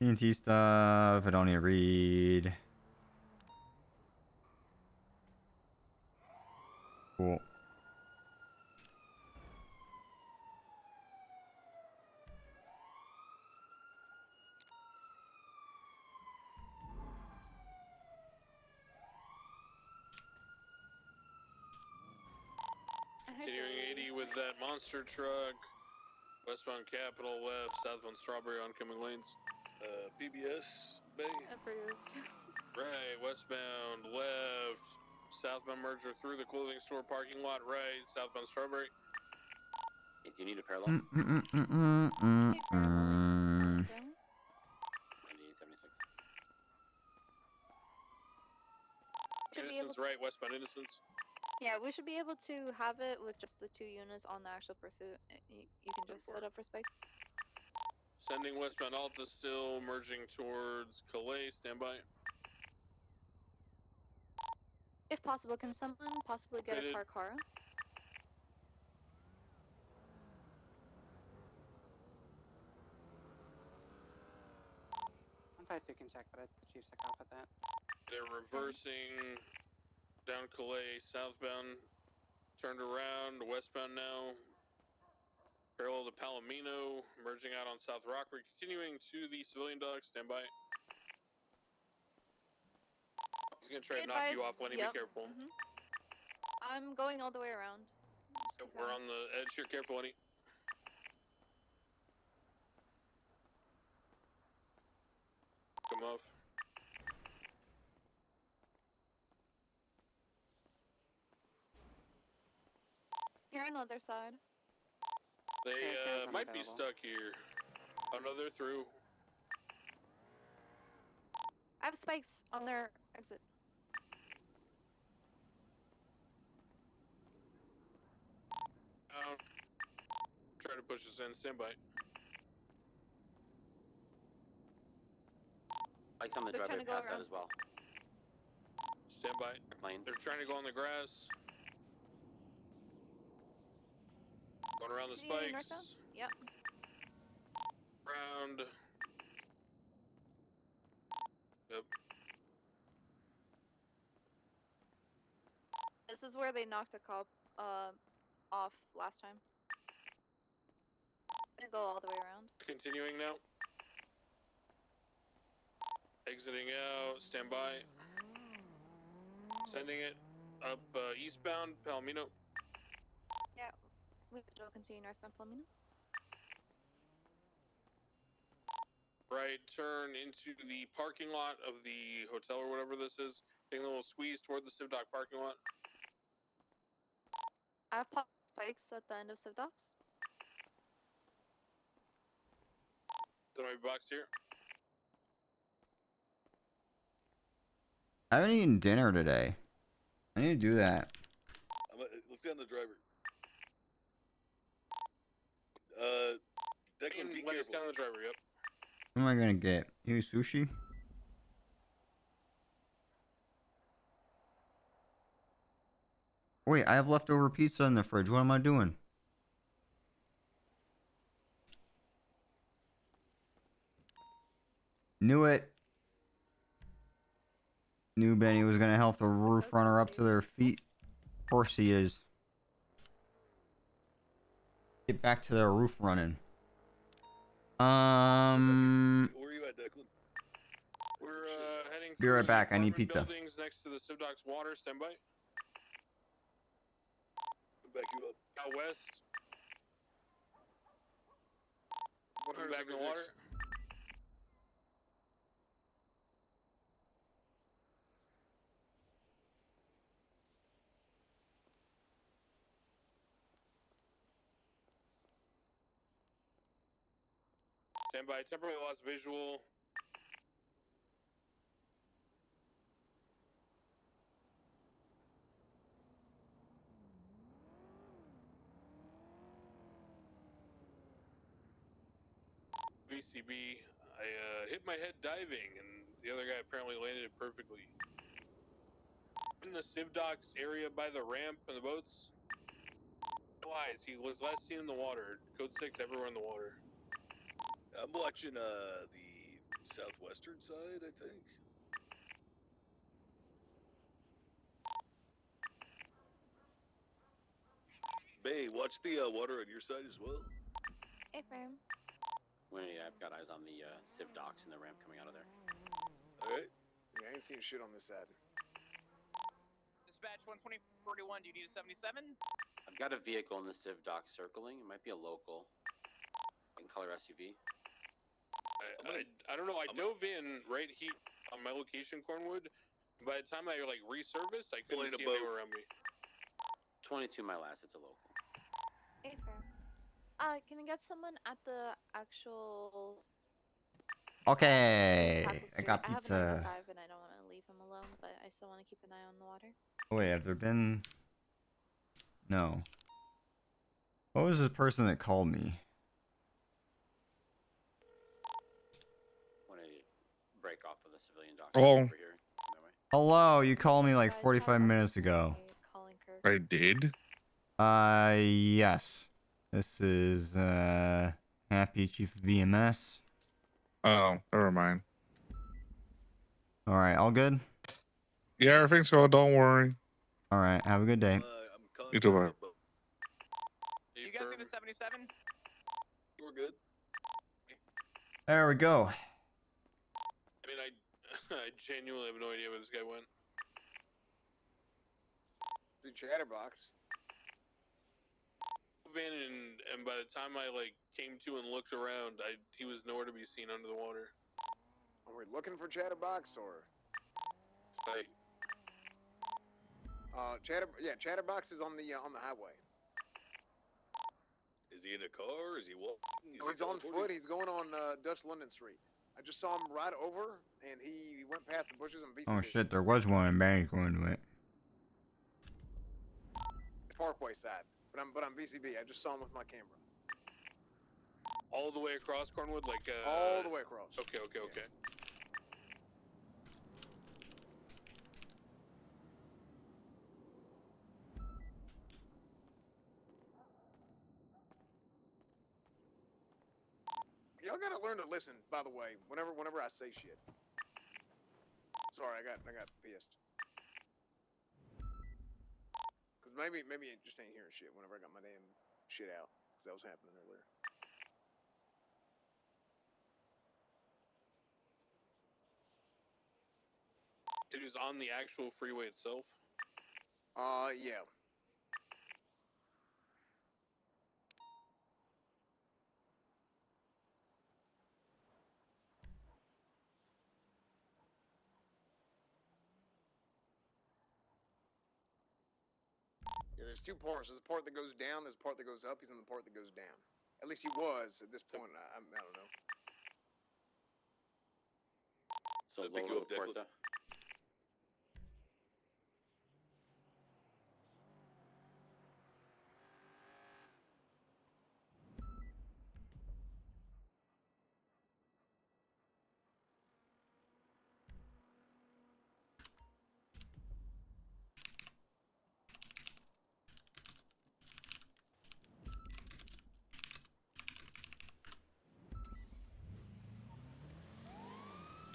EMT stuff. I don't need to read. Cool. Continuing 80 with that monster truck. Westbound Capitol left, southbound Strawberry oncoming lanes. PBS Bay. Approved. Right, westbound left, southbound merger through the clothing store parking lot. Right, southbound Strawberry. Do you need a parallel? Hey, parallel. So. 7876. Should be able Innocence, right, westbound Innocence. Yeah, we should be able to have it with just the 2 units on the actual pursuit. You can just set up for spikes. Sending westbound Alta still, merging towards Calais. Stand by. If possible, can someone possibly get Fitted. a Cara? 152 can check, but the chief took off at that. They're reversing down Calais, southbound, turned around, westbound now, parallel to Palomino, merging out on South Rockford, continuing to the civilian dock. Stand by. He's gonna try to knock you off, Lenny. Be careful. I'm going all the way around. We're on the edge here. Careful, Lenny. Come off. You're on the other side. They might be stuck here. Oh no, they're through. I have spikes on their exit. Try to push us in. Stand by. Like some of the They're driveway trying to go past that around. as well. Stand by. They're trying to go on the grass. Going around the spikes. Northbound? Yep. Round. Yep. This is where they knocked a cop off last time. Gonna go all the way around. Continuing now. Exiting out. Stand by. Sending it up eastbound Palomino. Yeah, we will continue northbound Palomino. Right turn into the parking lot of the hotel or whatever this is. Taking a little squeeze toward the Civ Dock parking lot. I have popped spikes at the end of Civ Docks. Somebody box here. I haven't eaten dinner today. I need to do that. Let's get on the driver. Declan, be Let us careful. down the driver. Yep. What am I gonna get? You sushi? Wait, I have leftover pizza in the fridge. What am I doing? Knew it. Knew Benny was gonna help the roof runner up to their feet. Of course he is. Get back to their roof running. Where are you at, Declan? We're heading Be through right back. the I need apartment pizza. buildings next to the Civdocs water. Stand by. Back you up. Out west. Coming back in the 176. water. Stand by. Temporarily lost visual. VCB. I hit my head diving, and the other guy apparently landed it perfectly. In the Civdocs area by the ramp and the boats. Wise, he was last seen in the water. Code 6 everywhere in the water. I'm watching the southwestern side, I think. Bay, watch the water on your side as well. Hey, firm. I've got eyes on the civ docks and the ramp coming out of there. Alright. Yeah, I ain't seen shit on this side. Dispatch 12041, do you need a 77? I've got a vehicle in the civ dock circling. It might be a local. In color SUV. I don't know. I dove in right heat on my location, Cornwood. By the time I resurfaced, I couldn't see anywhere around me. 22 my last. It's a local. Hey, firm. Can I get someone at the actual... Okay, I got I have a 905 pizza. and I don't want to leave him alone, but I still want to keep an eye on the water. Oh, wait, have there been... No. What was the person that called me? When I break off of the civilian docks Oh. over here. Hello, you called me like 45 minutes ago. I did. Yes. This is, Happy Chief of EMS. Oh, never mind. Alright, all good? Yeah, everything's good. Don't worry. Alright, have a good day. You too, bye. You guys need a 77? We're good. There we go. I mean, I genuinely have no idea where this guy went. The Chatterbox. In and by the time I came to and looked around, he was nowhere to be seen under the water. Are we looking for Chatterbox or? Like, Chatterbox is on the highway. Is he in a car? Is he walking? He's on foot. He's going on Dutch London Street. I just saw him ride over, and he went past the bushes and Oh shit, there was one in Bank going to it. Parkway side, but I'm VCB. I just saw him with my camera. all the way across Cornwood, all the way across. Okay. Y'all gotta learn to listen, by the way, whenever I say shit. Sorry, I got pissed. Cause maybe it just ain't hearing shit whenever I got my damn shit out. Cause that was happening earlier. It was on the actual freeway itself. Yeah. Yeah, there's two parts. There's a part that goes down, there's a part that goes up. He's in the part that goes down. At least he was at this point. I don't know. So lower the Puerta.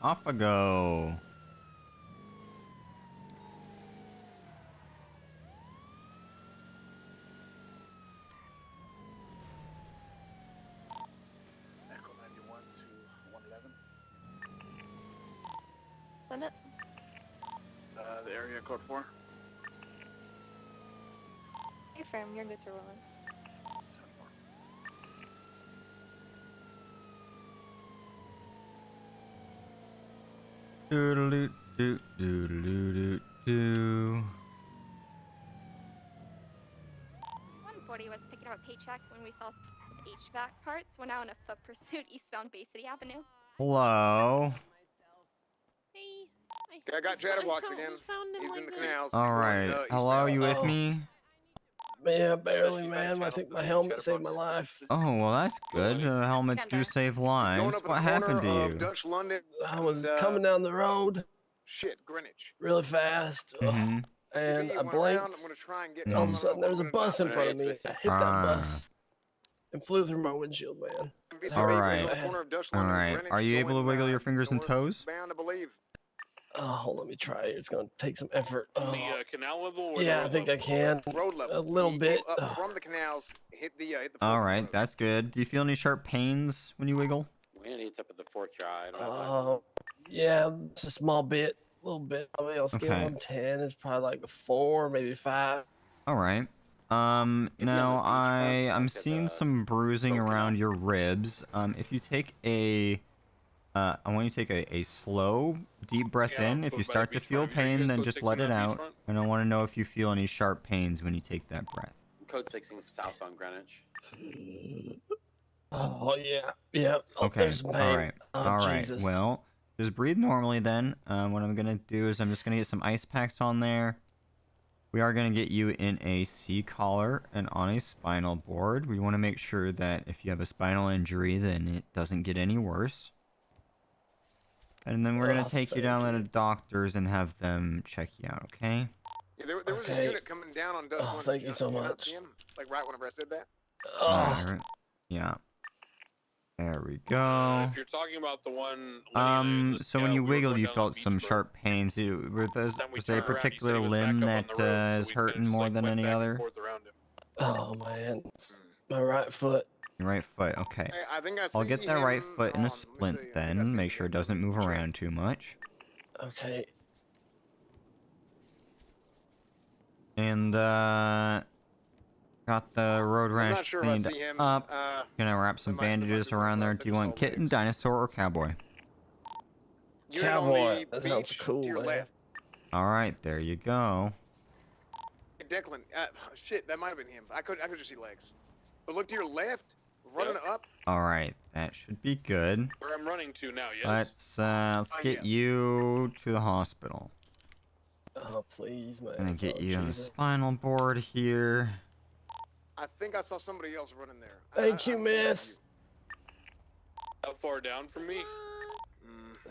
Off I go. Echo 91 to 111. Send it. The area code 4. Hey, firm, you're good to roll in. Doodle doo doo doo doo doo. 140 was picking up a paycheck when we saw the HVAC parts. We're now in a foot pursuit eastbound Bay City Avenue. Hello. Okay, I got Chatterbox again. He's in the canals. All right. Hello, you with Oh. me? Yeah, barely, man. I think my helmet saved my life. Oh, well, that's good. Helmets do save lives. What happened to you? Dutch London. I was coming down the road Shit, Greenwich. really fast, Mm-hmm. and I went blinked. around, I'm gonna try and get And all of a sudden, there was a bus in front of me. I hit that bus and flew through my windshield, man. It All hurt really right. bad. All right. Are you able to wiggle your fingers and toes? Bound to believe. Oh, let me try it. It's gonna take some effort. Oh. The canal level? Or Yeah, the I think I can. Road level. A little bit. Up from the canals, hit the All right. That's good. Do you feel any sharp pains when you wiggle? When it's up at the fork jar, I don't know. Yeah, just a small bit, a little bit. Probably on a scale Okay. of 1 to 10, it's probably like a 4, maybe 5. All right. Now I'm seeing some bruising around your ribs. If you take I want you to take a slow, deep breath in. If you start to feel pain, then just let it out. And I want to know if you feel any sharp pains when you take that breath. Code 16 southbound Greenwich. Oh, yeah, yeah. Oh, Okay. there's some pain. All right. Oh, All right. Jesus. Well, just breathe normally then. What I'm gonna do is I'm just gonna get some ice packs on there. We are gonna get you in a C collar and on a spinal board. We want to make sure that if you have a spinal injury, then it doesn't get any worse. And then we're gonna take you down to the doctors and have them check you out. Okay? Yeah, there was a unit coming down on Dutch London. Thank you so Did not much. see him? Like right whenever I said that. Alright. Yeah. There we go. If you're talking about the one. So when you wiggled, you felt some sharp pains. Was there a particular limb that is hurting more than any other? Oh, man. It's my right foot. Your right foot. Okay. I think I'll get that right foot in a splint then. Make sure it doesn't move around too much. Okay. And got the road rash not sure if I cleaned see him. up. Gonna wrap some bandages around there. Do you want kitten, dinosaur, or cowboy? Unit on Cowboy. the That sounds beach cool, to your man. left. All right, there you go. Hey, Declan, shit, that might have been him. I could just see legs. But look to your left, running up. All right, that should be good. Where I'm running to now, yes? Let's get you to the hospital. Oh, please, man. Gonna get Oh, you on the Jesus. spinal board here. I think I saw somebody else running there. Thank you, miss. How far down from me?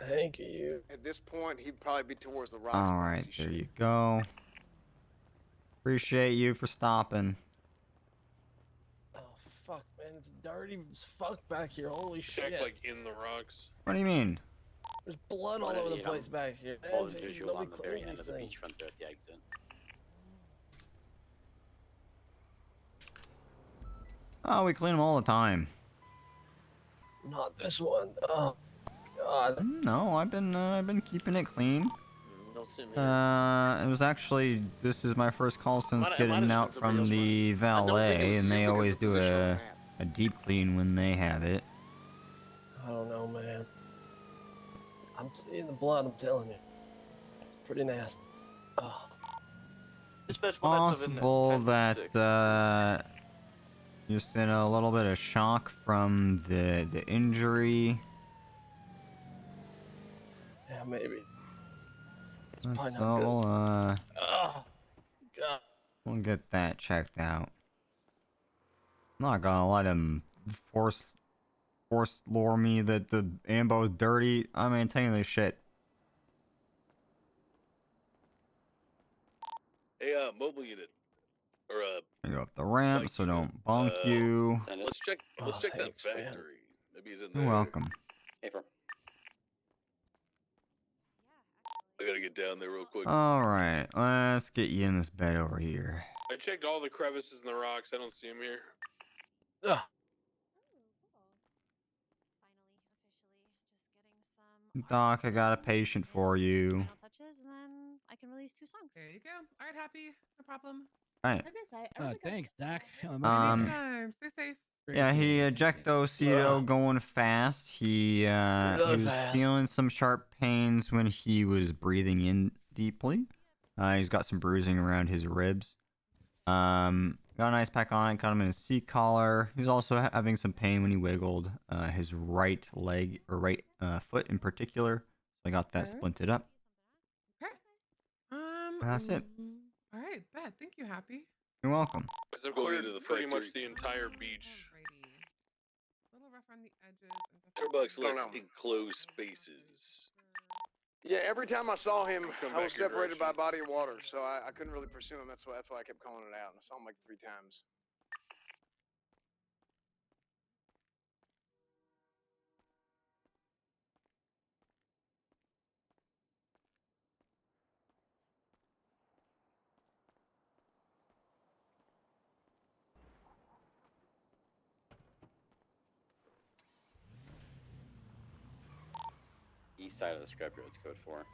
Thank you. At this point, he'd probably be towards the right. All right, there you go. Appreciate you for stopping. Oh, fuck, man. It's dirty as fuck back here. Holy Check shit. like in the rocks. What do you mean? There's blood all over the place back here. All Man, the Jesus, visual on nobody the very cleans end these of the things. beachfront there at the exit. Oh, we clean them all the time. Not this one. Oh, God. No, I've been keeping it clean. Don't see me. It was actually, this is my first call since Might have getting just out been somebody from else the valet, and they always do position a deep clean when they have it. I don't know, man. I'm seeing the blood, I'm telling you. It's pretty nasty. Oh. It's possible that just in a little bit of shock from the injury. Yeah, maybe. It's probably So not good. we'll Oh, God. we'll get that checked out. I'm not gonna let him force lure me that the ambo's dirty. I'm maintaining this shit. Hey, mobile unit. Or, I go up the ramp, so don't bonk you. let's check Oh, that thanks, man. factory. Maybe he's in there. You're welcome. Hey, firm. I gotta get down there real quick. All right, let's get you in this bed over here. I checked all the crevices in the rocks. I don't see him here. Ugh. Doc, I got a patient for you. Final touches, and then I can release 2 songs. There you go. All right, Happy. No problem. Right. Thanks, Doc. Anytime. Stay safe. Yeah, he ejectocito going fast. He Really was fast. feeling some sharp pains when he was breathing in deeply. He's got some bruising around his ribs. Got an ice pack on it, got him in a seat collar. He's also having some pain when he wiggled his right leg, or right foot in particular. So I got that splinted up. Okay. And that's it. All right, bet. Thank you, Happy. You're welcome. I've Going cleared into the pretty much factory. the entire beach. A little rough on the edges. Starbucks likes know. enclosed spaces. Yeah, every time I saw him, Come I was back your separated by a direction. body of water, so I couldn't really pursue him. That's why I kept calling it out. And I saw him like 3 times. East side of the scrapyard's code 4.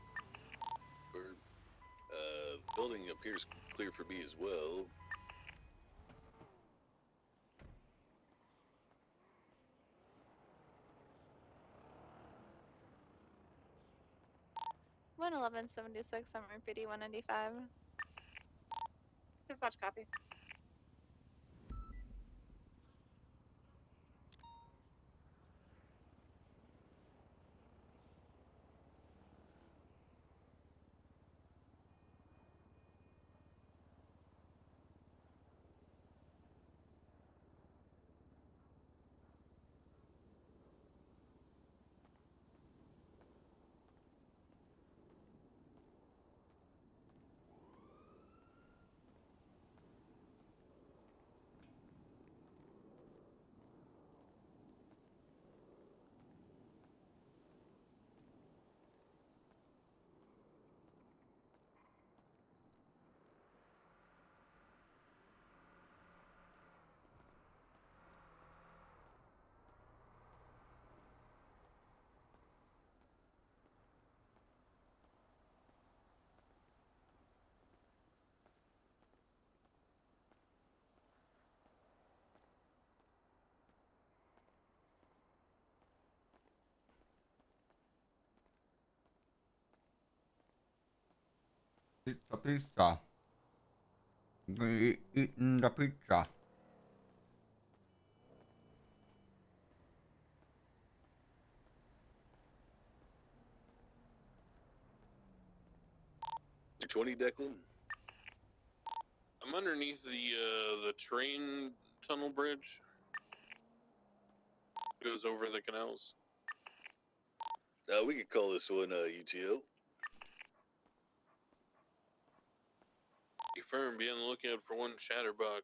Building appears clear for me as well. One 1176. I'm RPD 195. Dispatch copy. Pizza, pizza. We eating the pizza. Your 20, Declan? I'm underneath the train tunnel bridge. Goes over the canals. We could call this one UTO. Be firm, be on the lookout for one chatterbox.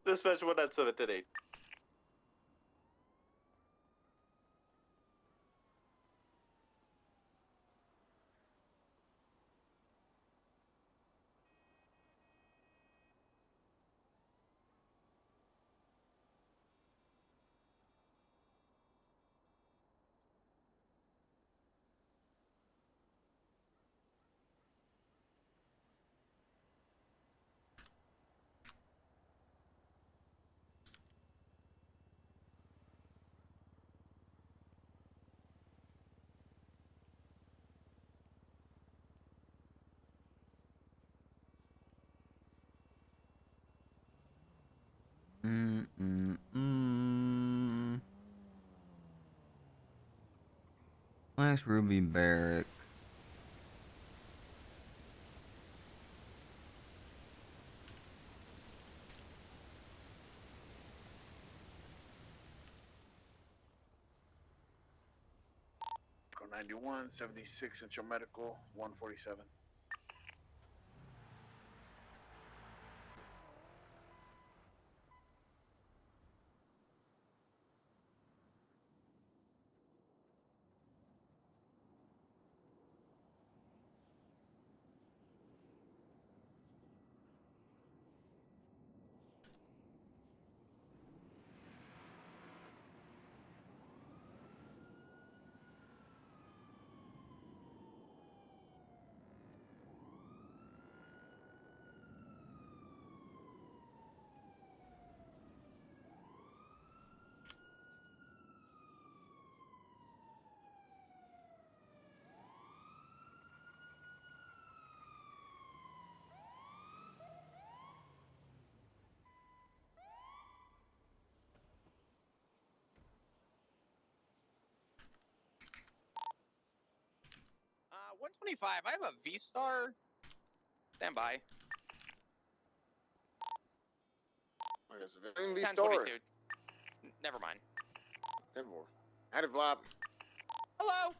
Dispatch 197 Nice Ruby Barrack. Go 91, 76 Central Medical, 147. Uh, 125. I have a V-Star. Stand by. What is it? V-Star. 1022. Never mind. 10-4. Howdy, Flop. Hello.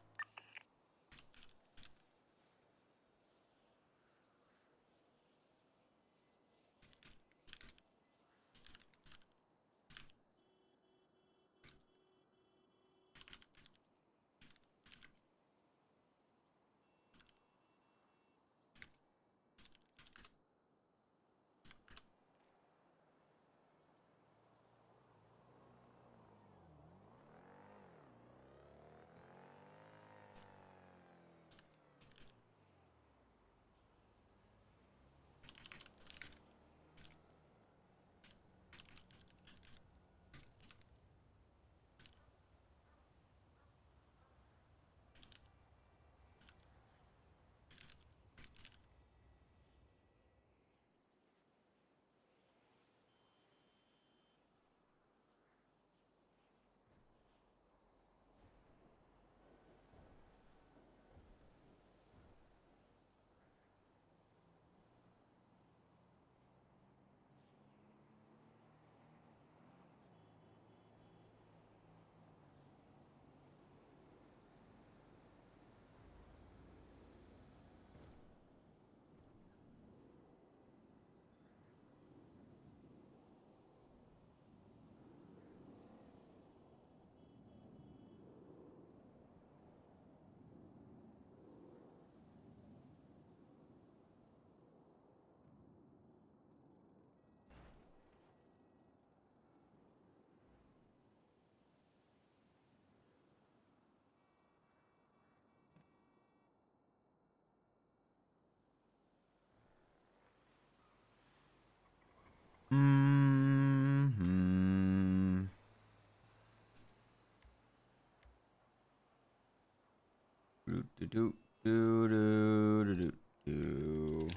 Do do do do do do do.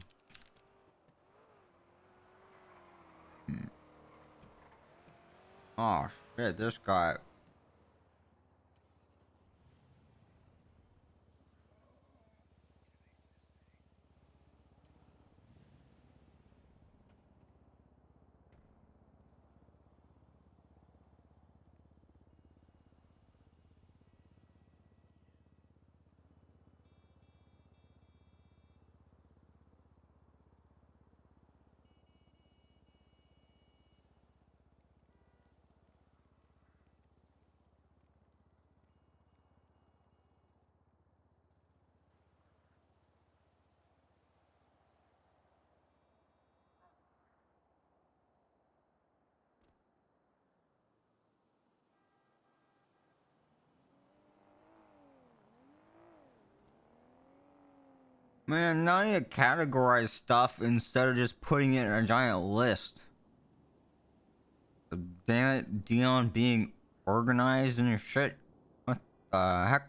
Oh shit! This guy. Man, now you categorize stuff instead of just putting it in a giant list. Damn it, Dion being organized in your shit. What the heck?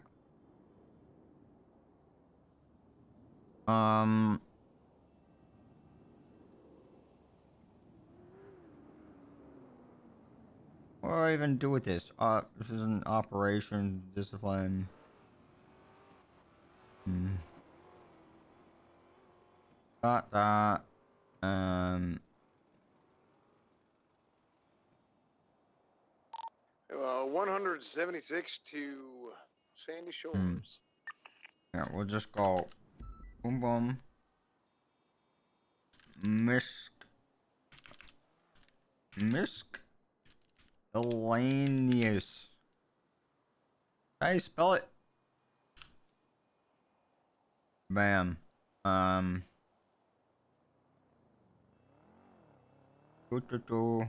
What do I even do with this? This is an operation discipline. Got that. 176 to Sandy Shores. Yeah, we'll just go. Boom, boom. Miscellaneous. How do you spell it? Bam. Doo.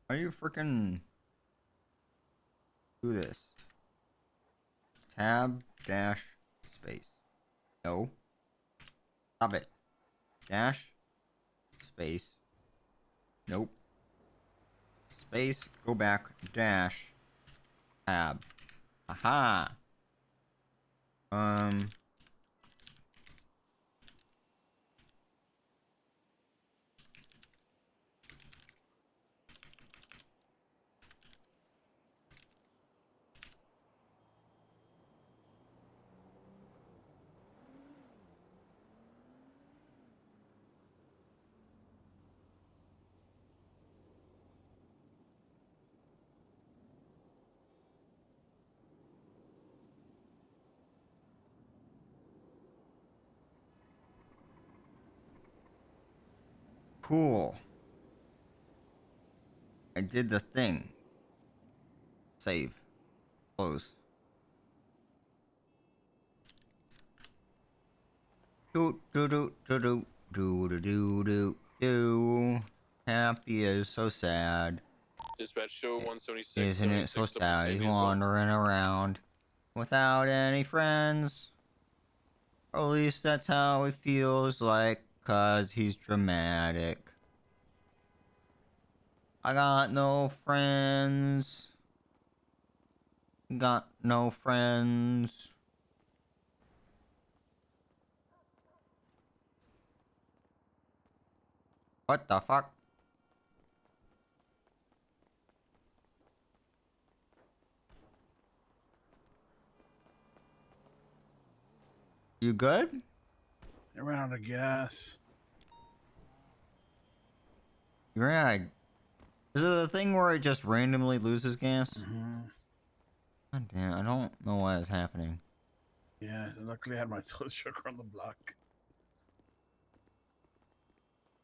How do you freaking do this? Tab dash space. No. Stop it. Dash space. Nope. Space. Go back. Dash. Tab. Aha. Cool. I did the thing. Save. Close. Do. Happy is so sad. Dispatch show 176. Isn't it so 76 up to sad? He's Sandy as well. wandering around without any friends. Or at least that's how he feels like, 'cause he's dramatic. I got no friends. Got no friends. What the fuck? You good? Around, I guess. You ran out of... Is it the thing where it just randomly loses gas? God damn, I don't know why it's happening. Yeah, luckily I had my toilet sugar on the block.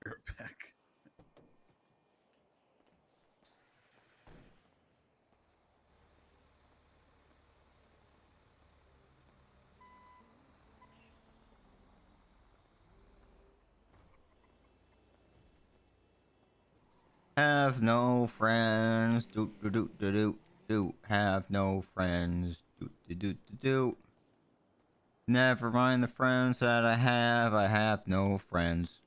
You're back. Have no friends. Do. Have no friends. Do. Never mind the friends that I have. I have no friends.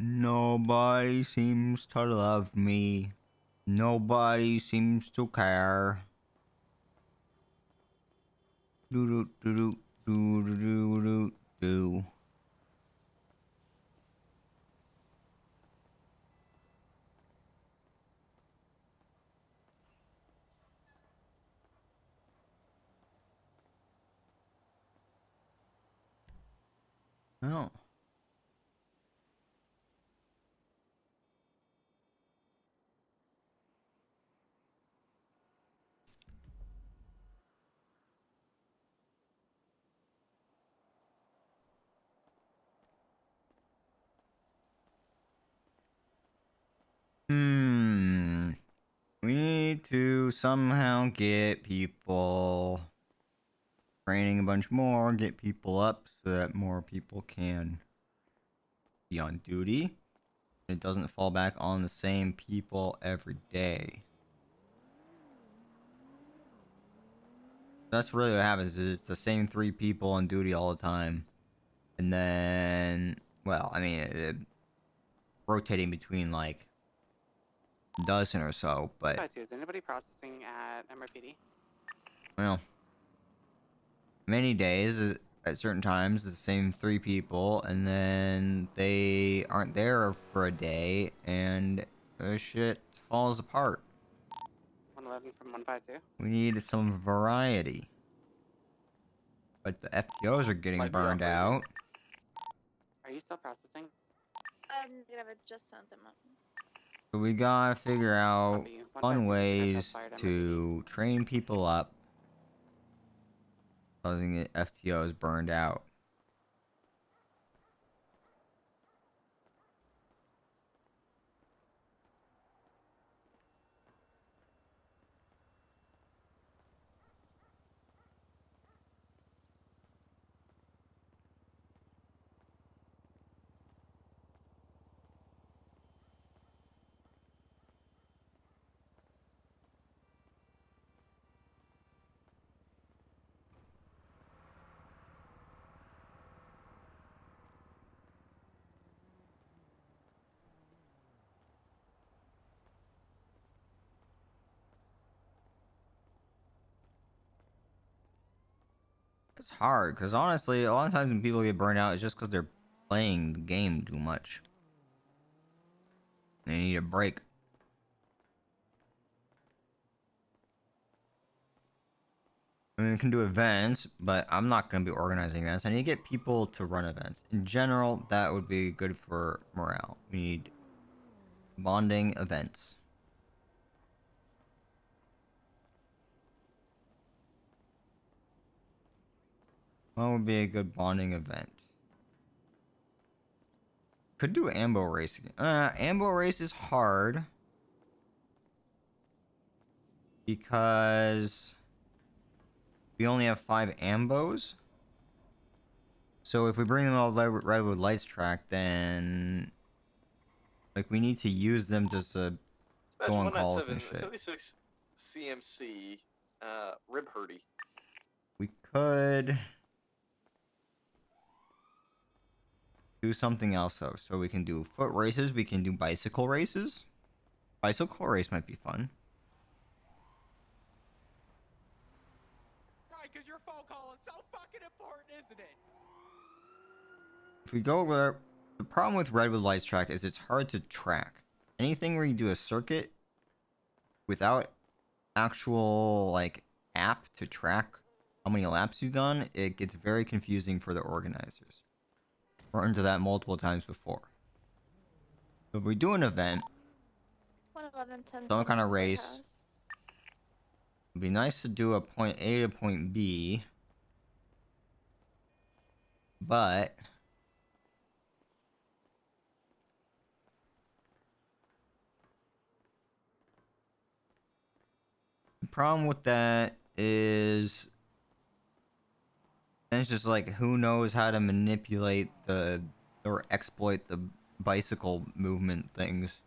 Nobody seems to love me. Nobody seems to care. Do. Oh. We need to somehow get people training a bunch more, get people up so that more people can be on duty. It doesn't fall back on the same people every day. That's really what happens, is it's the same 3 people on duty all the time. And then, well, I mean, rotating between like a dozen or so, but 152, is anybody processing at MRPD? well, many days at certain times, the same 3 people, and then they aren't there for a day, and shit falls apart. 111 from 152. We need some variety. But the FTOs are getting Might be burned operating. out. Are you still processing? Negative, I just sent them up. So we gotta figure out Copy. fun 152 ways fired to train people up, causing the FTOs burned out. It's hard, because honestly, a lot of times when people get burned out, it's just because they're playing the game too much. They need a break. I mean, we can do events, but I'm not going to be organizing events. I need to get people to run events. In general, that would be good for morale. We need bonding events. What would be a good bonding event? Could do ambo racing. Ambo race is hard because we only have 5 ambos. So if we bring them all to Redwood Lights track, then like we need to use them to go on calls and shit. 76 CMC, rib hurdy. We could do something else though. So we can do foot races. We can do bicycle races. Bicycle race might be fun. Right, because your phone call is so fucking important, isn't it? If we go where the problem with Redwood Lights track is it's hard to track. Anything where you do a circuit without actual like app to track how many laps you've done, it gets very confusing for the organizers. Run into that multiple times before. So if we do an event, 111, 10, some kind of race, it'd be nice to do a point A to point B, but the problem with that is then it's just like who knows how to manipulate the or exploit the bicycle movement things.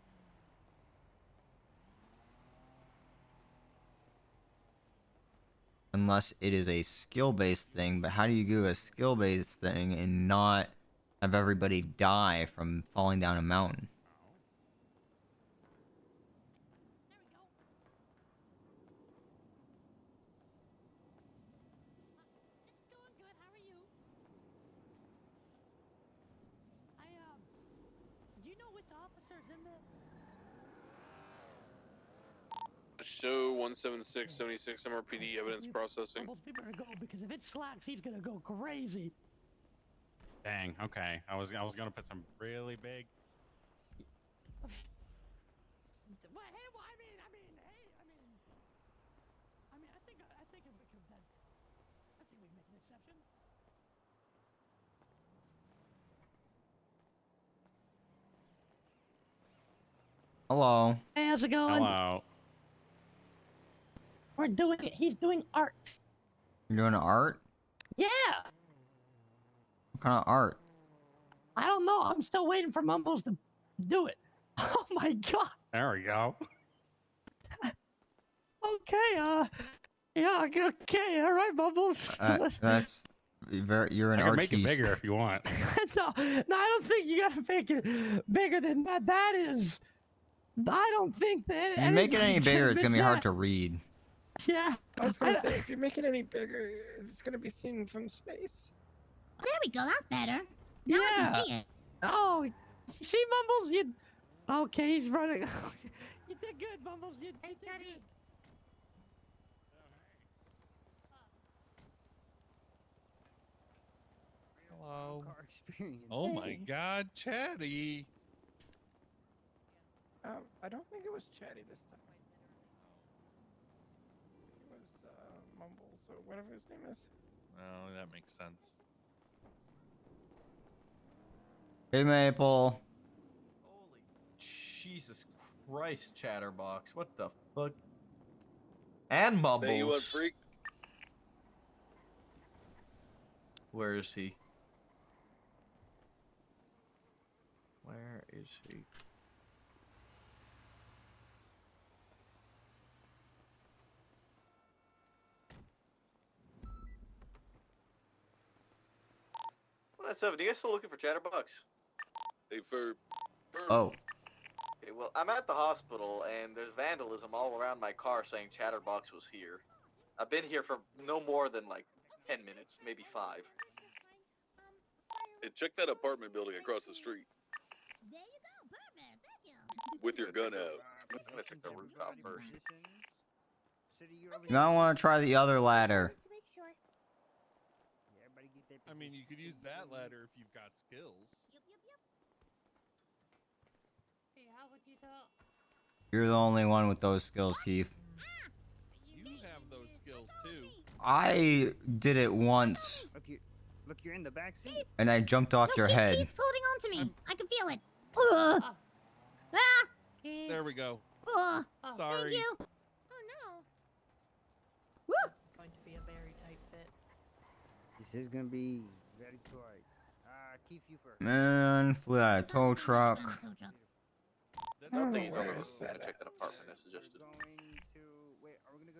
Unless it is a skill-based thing, but how do you do a skill-based thing and not have everybody die from falling down a mountain? Do you know which officer's in there? Show 17676 MRPD evidence processing. Almost people are gonna go because if it slacks, he's gonna go crazy. Dang. Okay. I was gonna put some really big. Well, hey, well, I mean, I think we make an exception. Hello. Hey, how's it going? Hello. We're doing it. He's doing art. You're doing art? Yeah. What kind of art? I don't know. I'm still waiting for Mumbles to do it. Oh my god. There we go. Okay. Yeah. Okay. All right, Mumbles. That's You're an I can make it artiste. bigger if you want. No, I don't think you gotta make it bigger than that. That is, I don't think that. If you make it any anybody's bigger, it's miss gonna be hard that. to read. Yeah. I was gonna say, if you make it any bigger, it's gonna be seen from space. There we go. That's better. Now I Yeah. can see it. Oh, see, Mumbles, you. Okay, he's running. You did good, Mumbles. You did good. Hello. Car experience. Oh my God, Chatty. I don't think it was Chatty this time. It was Mumbles or whatever his name is. Oh, that makes sense. Hey, Maple. Jesus Christ, Chatterbox. What the fuck? And Mumbles. Hey, you want freak? Where is he? Where is he? What's up? Are you guys still looking for Chatterbox? Hey, for Oh. Okay, well, I'm at the hospital, and there's vandalism all around my car saying Chatterbox was here. I've been here for no more than, like, 10 minutes, maybe 5. Hey, check that apartment building across the street. There you go. Perfect. Thank you. With your gun out. I'm gonna check the rooftop first. You might want to try the other ladder. To make sure. Everybody get their I mean, you could use that ladder if you've got skills. Hey, how would you talk? You're the only one with those skills, Keith. You have those skills too. I did it once, Look, you're in the back seat. and I jumped off your head. Keith's holding on to me. I can feel it. Ah! There we go. Thank Sorry. you. Oh no. Woo! This is going to be a very tight fit. This is gonna be very tight. Keith, you first. Man, flew out of tow truck. I don't think he's on the roof. I'm gonna check that apartment as suggested.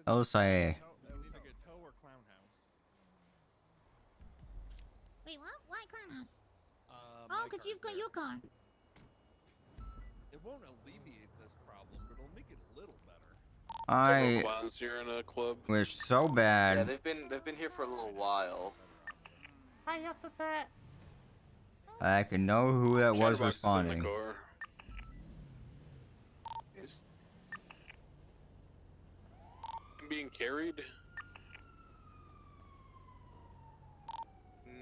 LSIA. Either get tow or clown house. Wait, what? Why clown house? My Oh, because car's you've got there. your car. It won't alleviate this problem, but it'll make it a little better. I Clowns here in a club. wish so Yeah, bad. they've been here for a little while. Hi, Alphabet. I could know who that was Chatterbox is in the responding. car. Is Being carried?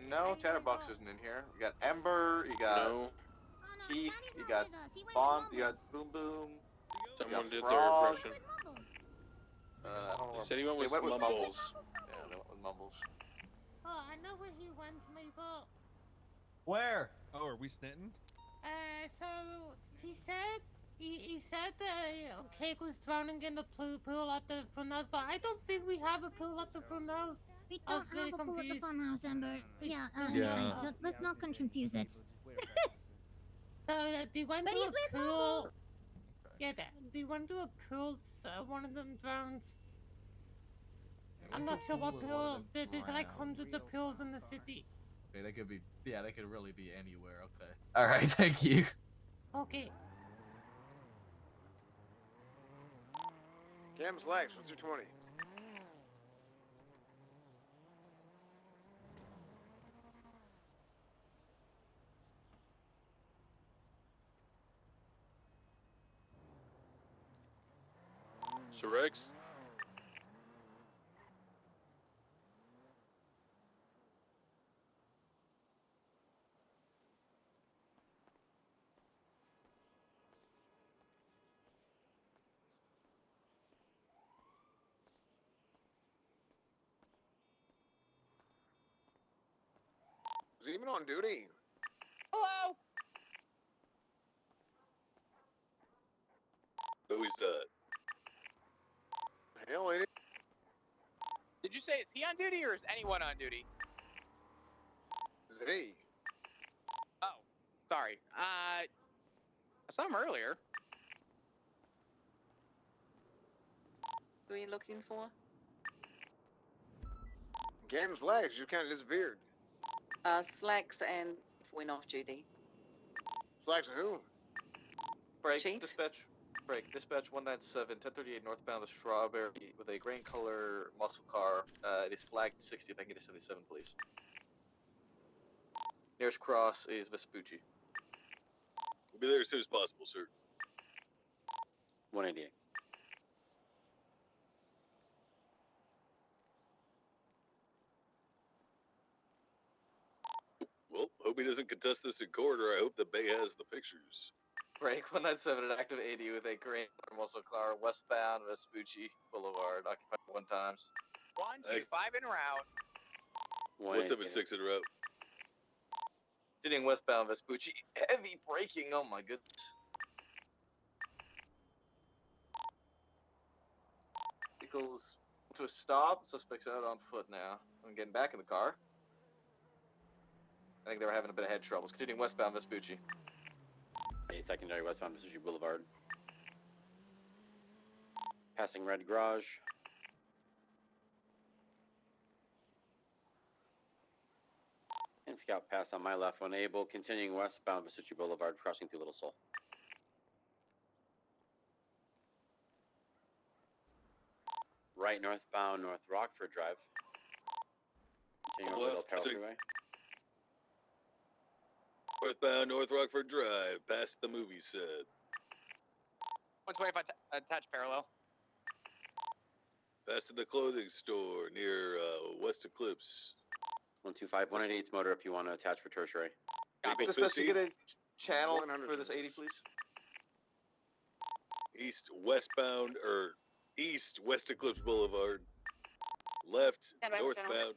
no, Chatterbox isn't in here. You got Ember, you got No. Keith, you got Bond, you got Boom Boom. Someone did their Frog. impression. I don't know. He said he went They with went with Mumbles. Yeah, they went with Mumbles. Oh, I know where he went, Mabel. Where? Oh, are we snitting? So he said he said that Cake was drowning in the pool at the funhouse, but I don't think we have a pool at the funhouse. We I was don't very have a pool at the confused. funhouse, Ember. Yeah, Yeah. let's not confuse it. So they went But to he's a with pool. Mumbles. Yeah, they went to a pool. So one of them drowned. I'm not sure what pool. There's like hundreds of pools in the city. Okay, they could be. Yeah, they could really be anywhere. Okay. All right. Thank you. Okay. Cam's Lex, what's your 20? Sir Rex? Is he even on duty? Hello. No, he's not. Hell, ain't it? Did you say is he on duty or is anyone on duty? Is it he? Oh, sorry. I saw him earlier. Who are you looking for? Cam's Lex just kind of disappeared. Slacks and when off duty. Slacks are who? Break, Chief? dispatch. Break, dispatch 197, 1038 northbound the Strawberry with a green color muscle car. It is flagged 60. If I can get a 77, please. Nearest cross is Vespucci. We'll be there as soon as possible, sir. 188. Well, hope he doesn't contest this in court, or I hope the Bay has the pictures. Break 197 at active 80 with a green color muscle car westbound Vespucci Boulevard. Occupied 1 times. 125 en route. 176 en route. Sitting westbound Vespucci. Heavy braking. Oh my goodness. Vehicles to a stop. Suspects out on foot now. I'm getting back in the car. I think they were having a bit of head troubles. Continuing westbound Vespucci. A secondary westbound Vespucci Boulevard. Passing red garage. And scout pass on my left when able. Continuing westbound Vespucci Boulevard, crossing through Little Seoul. Right northbound North Rockford Drive. Continuing over Little Peril Freeway. Northbound North Rockford Drive, past the movie set. 125 attached parallel. Past the clothing store near West Eclipse. 125, 188's motor if you want to attach for tertiary. Copy. Dispatch, you get a channel for this 80, please? East westbound, or east West Eclipse Boulevard. Left northbound.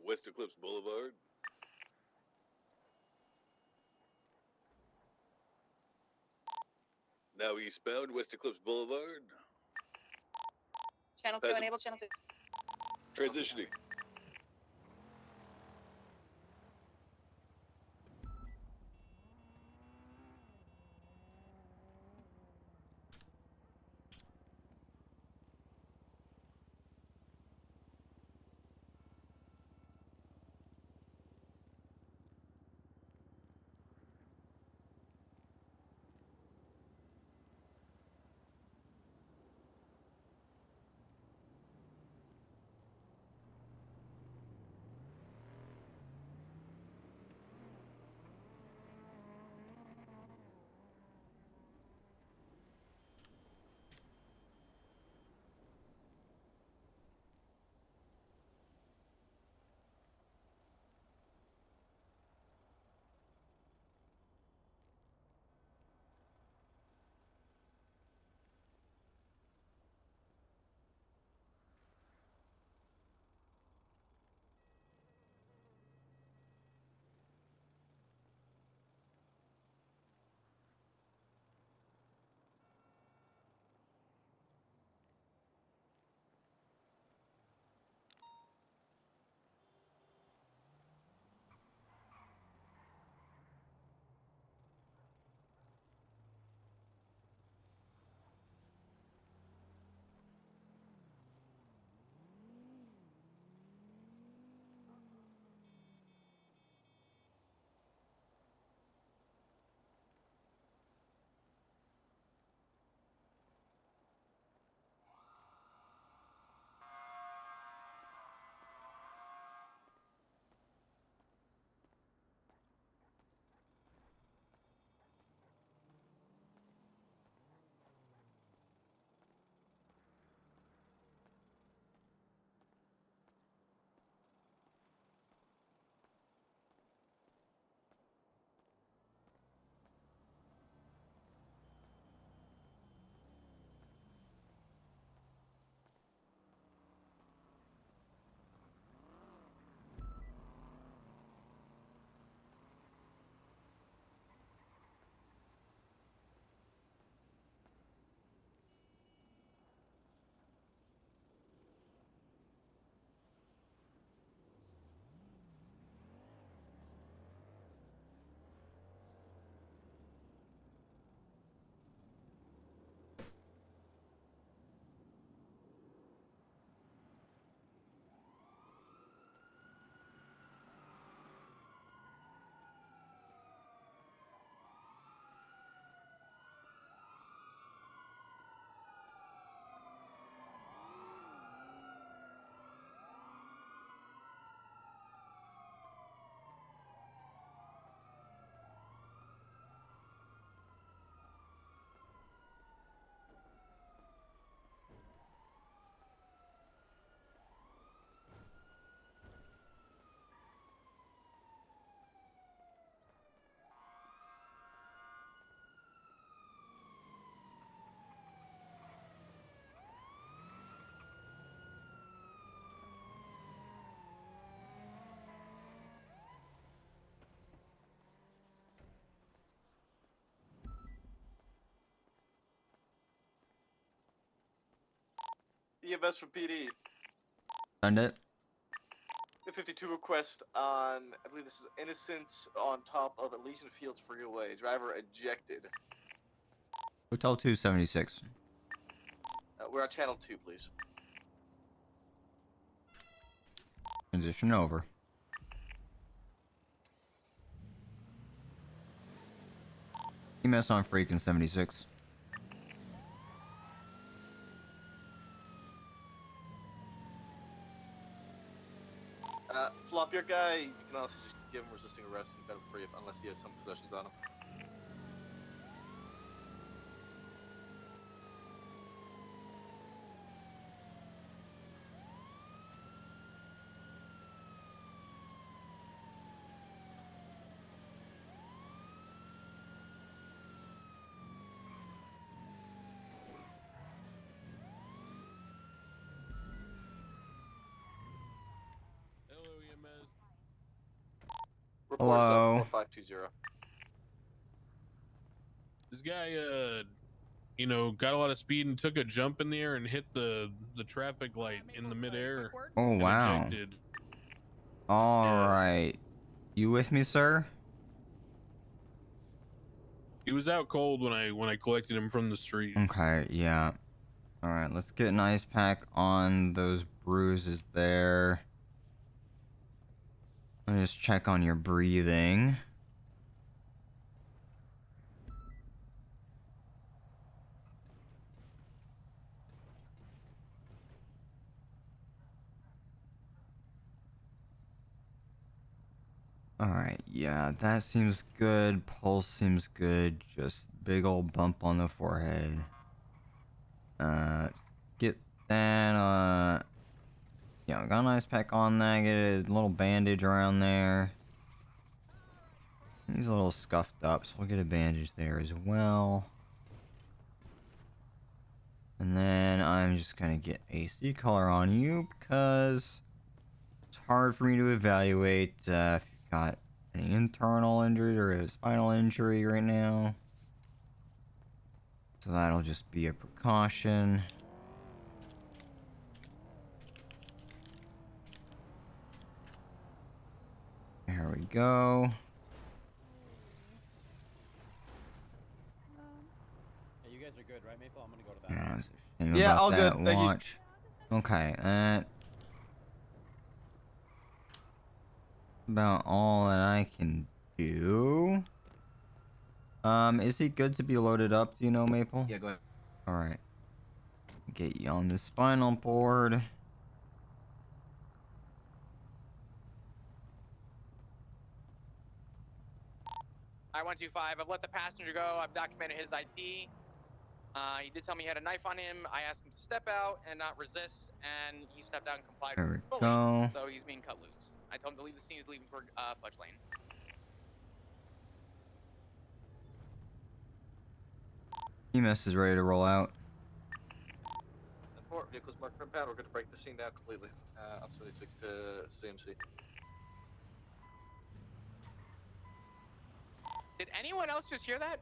West Eclipse Boulevard. Now eastbound West Eclipse Boulevard. Channel 2 enabled, channel 2. Transitioning. EMS from PD. Send it. The 52 request on, I believe this is Innocence on top of Elysian Fields Freeway. Driver ejected. Hotel 276. We're on channel 2, please. Transition over. EMS on Freak in 76. Flop, your guy, you can honestly just give him resisting arrest and set him free unless he has some possessions on him. Hello, EMS. Reports Hello. 4520. This guy, you know, got a lot of speed and took a jump in the air and hit the traffic light in the midair. Oh, and wow. ejected. Alright. You with me, sir? He was out cold when I collected him from the street. Okay, yeah. Alright, let's get an ice pack on those bruises there. Let me just check on your breathing. Alright, yeah, that seems good. Pulse seems good. Just big old bump on the forehead. Get that, yeah, got an ice pack on that. Get a little bandage around there. He's a little scuffed up, so we'll get a bandage there as well. And then I'm just gonna get AC color on you because it's hard for me to evaluate if you've got any internal injury or a spinal injury right now. So that'll just be a precaution. There we go. Hey, you guys are good, right, Maple? I'm gonna go to that. Yeah, it's a shame Yeah, about all that good, thank you. watch. Okay, that about all that I can do. Is he good to be loaded up? Do you know, Maple? Yeah, go ahead. All right. Get you on the spinal board. I-125, I've let the passenger go. I've documented his ID. He did tell me he had a knife on him. I asked him to step out and not resist, and he stepped out and complied There we fully. go. So he's being cut loose. I told him to leave the scene. He's leaving for Fudge Lane. EMS is ready to roll out. Import vehicles marked for impound. We're going to break the scene down completely. On 76 to CMC. Did anyone else just hear that?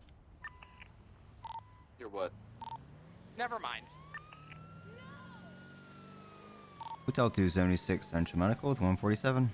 Hear what? Never mind. Hotel 276, Central Medical with 147.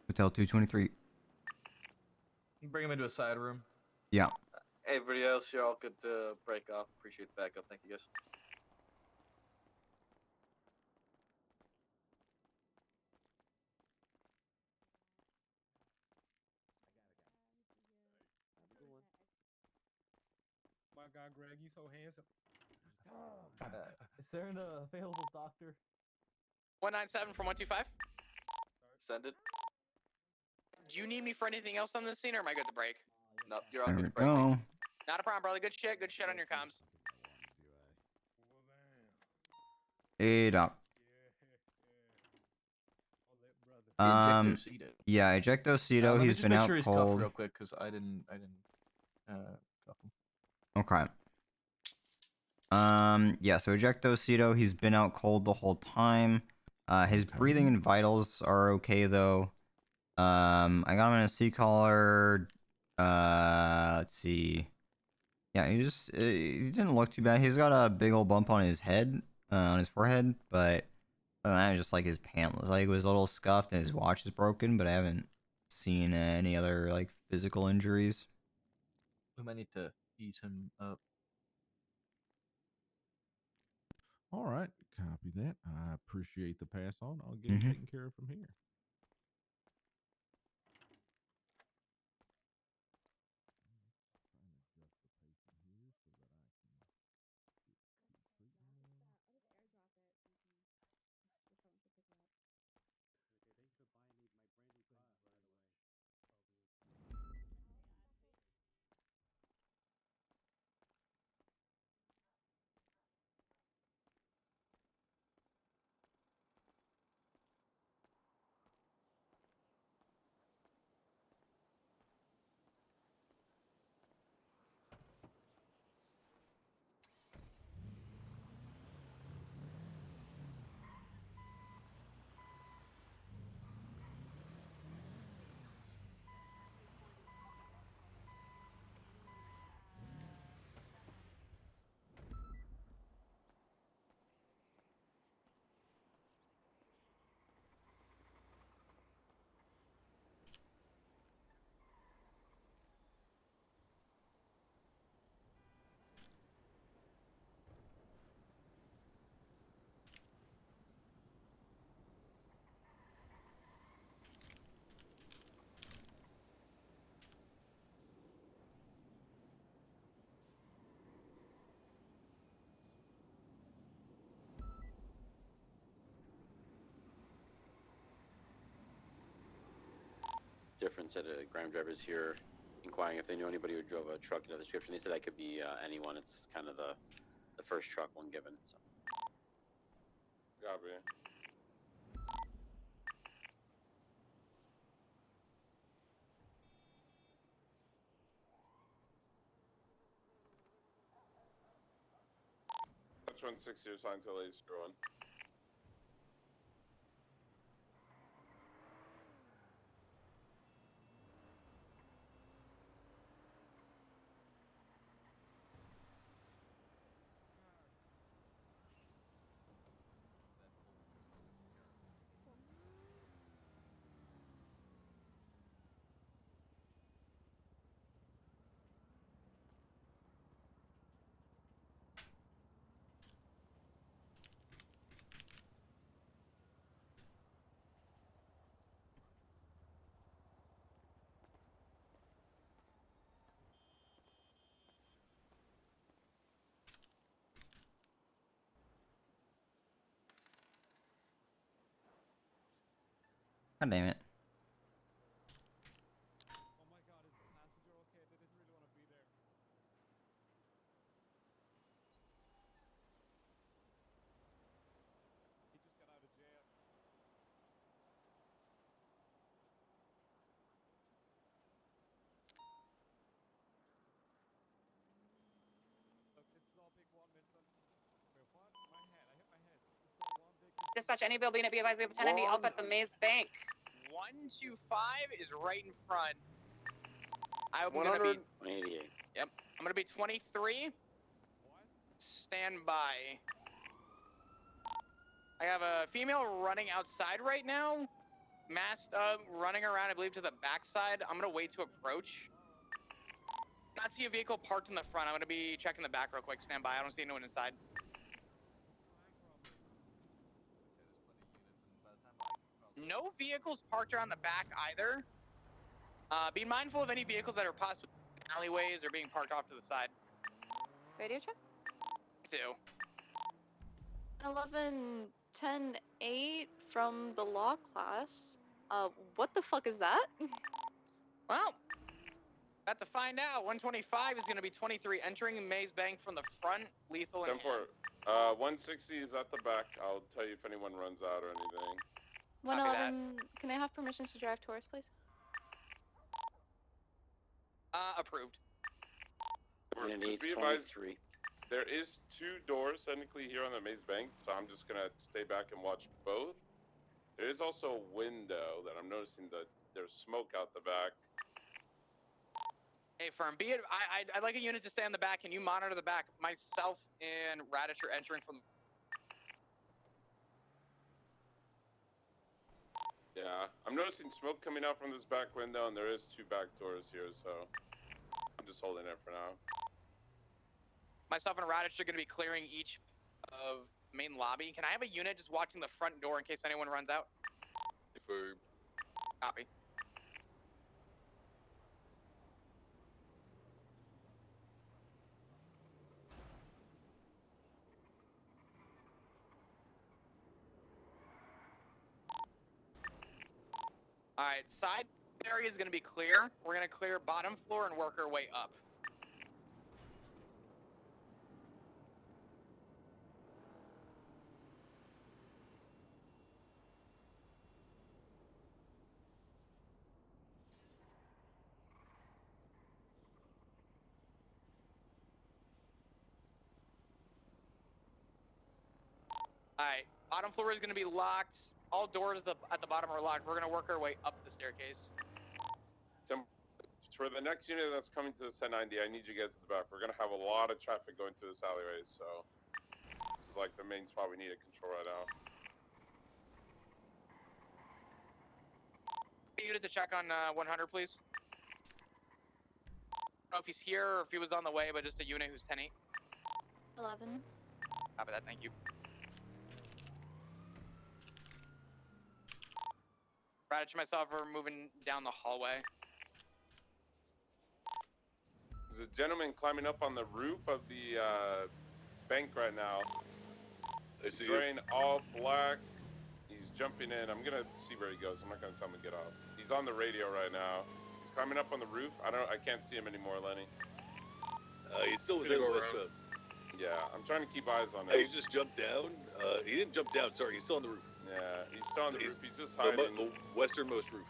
Hotel 223. Bring him into a side room. Yeah. Everybody else, you're all good to break off. Appreciate the backup. Thank you, guys. My God, Greg, you so handsome. Is there an available doctor? 197 from 125. Send it. Do you need me for anything else on this scene, or am I good to break? Nope, you're on There we good freight, mate. go. Not a problem, brother. Good shit on your comms. Hey, Doc. Ejectocito. Yeah, Ejectocito. Let me He's just been make out sure he's cold. cuffed real quick, because I didn't cuff him. Okay. Yeah, so Ejectocito, he's been out cold the whole time. His breathing and vitals are okay though. I got him in a sea collar. Let's see. Yeah, he didn't look too bad. He's got a big old bump on his head, on his forehead, but other than that, just like his pant leg was a little scuffed and his watch is broken, but I haven't seen any other like physical injuries. We might need to ease him up. All right, copy that. I appreciate the pass on. I'll get him Mhm. taken care of from here. Different set of crime drivers here inquiring if they know anybody who drove a truck in the description. They said that could be anyone. It's kind of the first truck one given. So. Copy. Touch 160 is fine until he's going. God damn it. Dispatch, any bill being be advised we have 1090 up at the Maze Bank. 125 is right in front. I'm 100. gonna be. 188. Yep. I'm gonna be 23. Stand by. I have a female running outside right now. Masked up, running around, I believe, to the backside. I'm gonna wait to approach. Not see a vehicle parked in the front. I'm gonna be checking the back real quick. Stand by. I don't see anyone inside. No vehicles parked around the back either. Be mindful of any vehicles that are possibly in alleyways or being parked off to the side. Radio check? 2. 11, 10, 8 from the law class. What the fuck is that? Well, About to find out. 125 is going to be 23 entering Maze Bank from the front. Lethal in 10-4. 160 is at the back. I'll tell you if anyone runs out or anything. 111, can I have permissions to drive towards, please? Approved. Unit Just be 8's advised, 23. there is 2 doors technically here on the Maze Bank, so I'm just gonna stay back and watch both. There is also a window that I'm noticing that there's smoke out the back. Hey, firm. I'd like a unit to stay on the back. Can you monitor the back? Myself and Radish are entering from. Yeah, I'm noticing smoke coming out from this back window, and there is 2 back doors here, so I'm just holding it for now. Myself and Radish are going to be clearing each of main lobby. Can I have a unit just watching the front door in case anyone runs out? Copy. All right, side area is going to be clear. We're going to clear bottom floor and work our way up. All right, bottom floor is going to be locked. All doors at the bottom are locked. We're going to work our way up the staircase. For the next unit that's coming to the 1090, I need you guys at the back. We're gonna have a lot of traffic going through this alleyway, so this is like the main spot we need to control right now. Unit to check on 100, please. I don't know if he's here or if he was on the way, but just a unit who's 10-8. 11. Copy that, thank you. Radish and myself are moving down the hallway. There's a gentleman climbing up on the roof of the bank right now. He's wearing all black. He's jumping in. I'm gonna see where he goes. I'm not gonna tell him to get off. He's on the radio right now. He's climbing up on the roof. I can't see him anymore, Lenny. He still was there westbound. Yeah, I'm trying to keep eyes on him. Hey, he just jumped down. He didn't jump down. Sorry, he's still on the roof. Yeah, he's still on the roof. He's just hiding. The westernmost roof.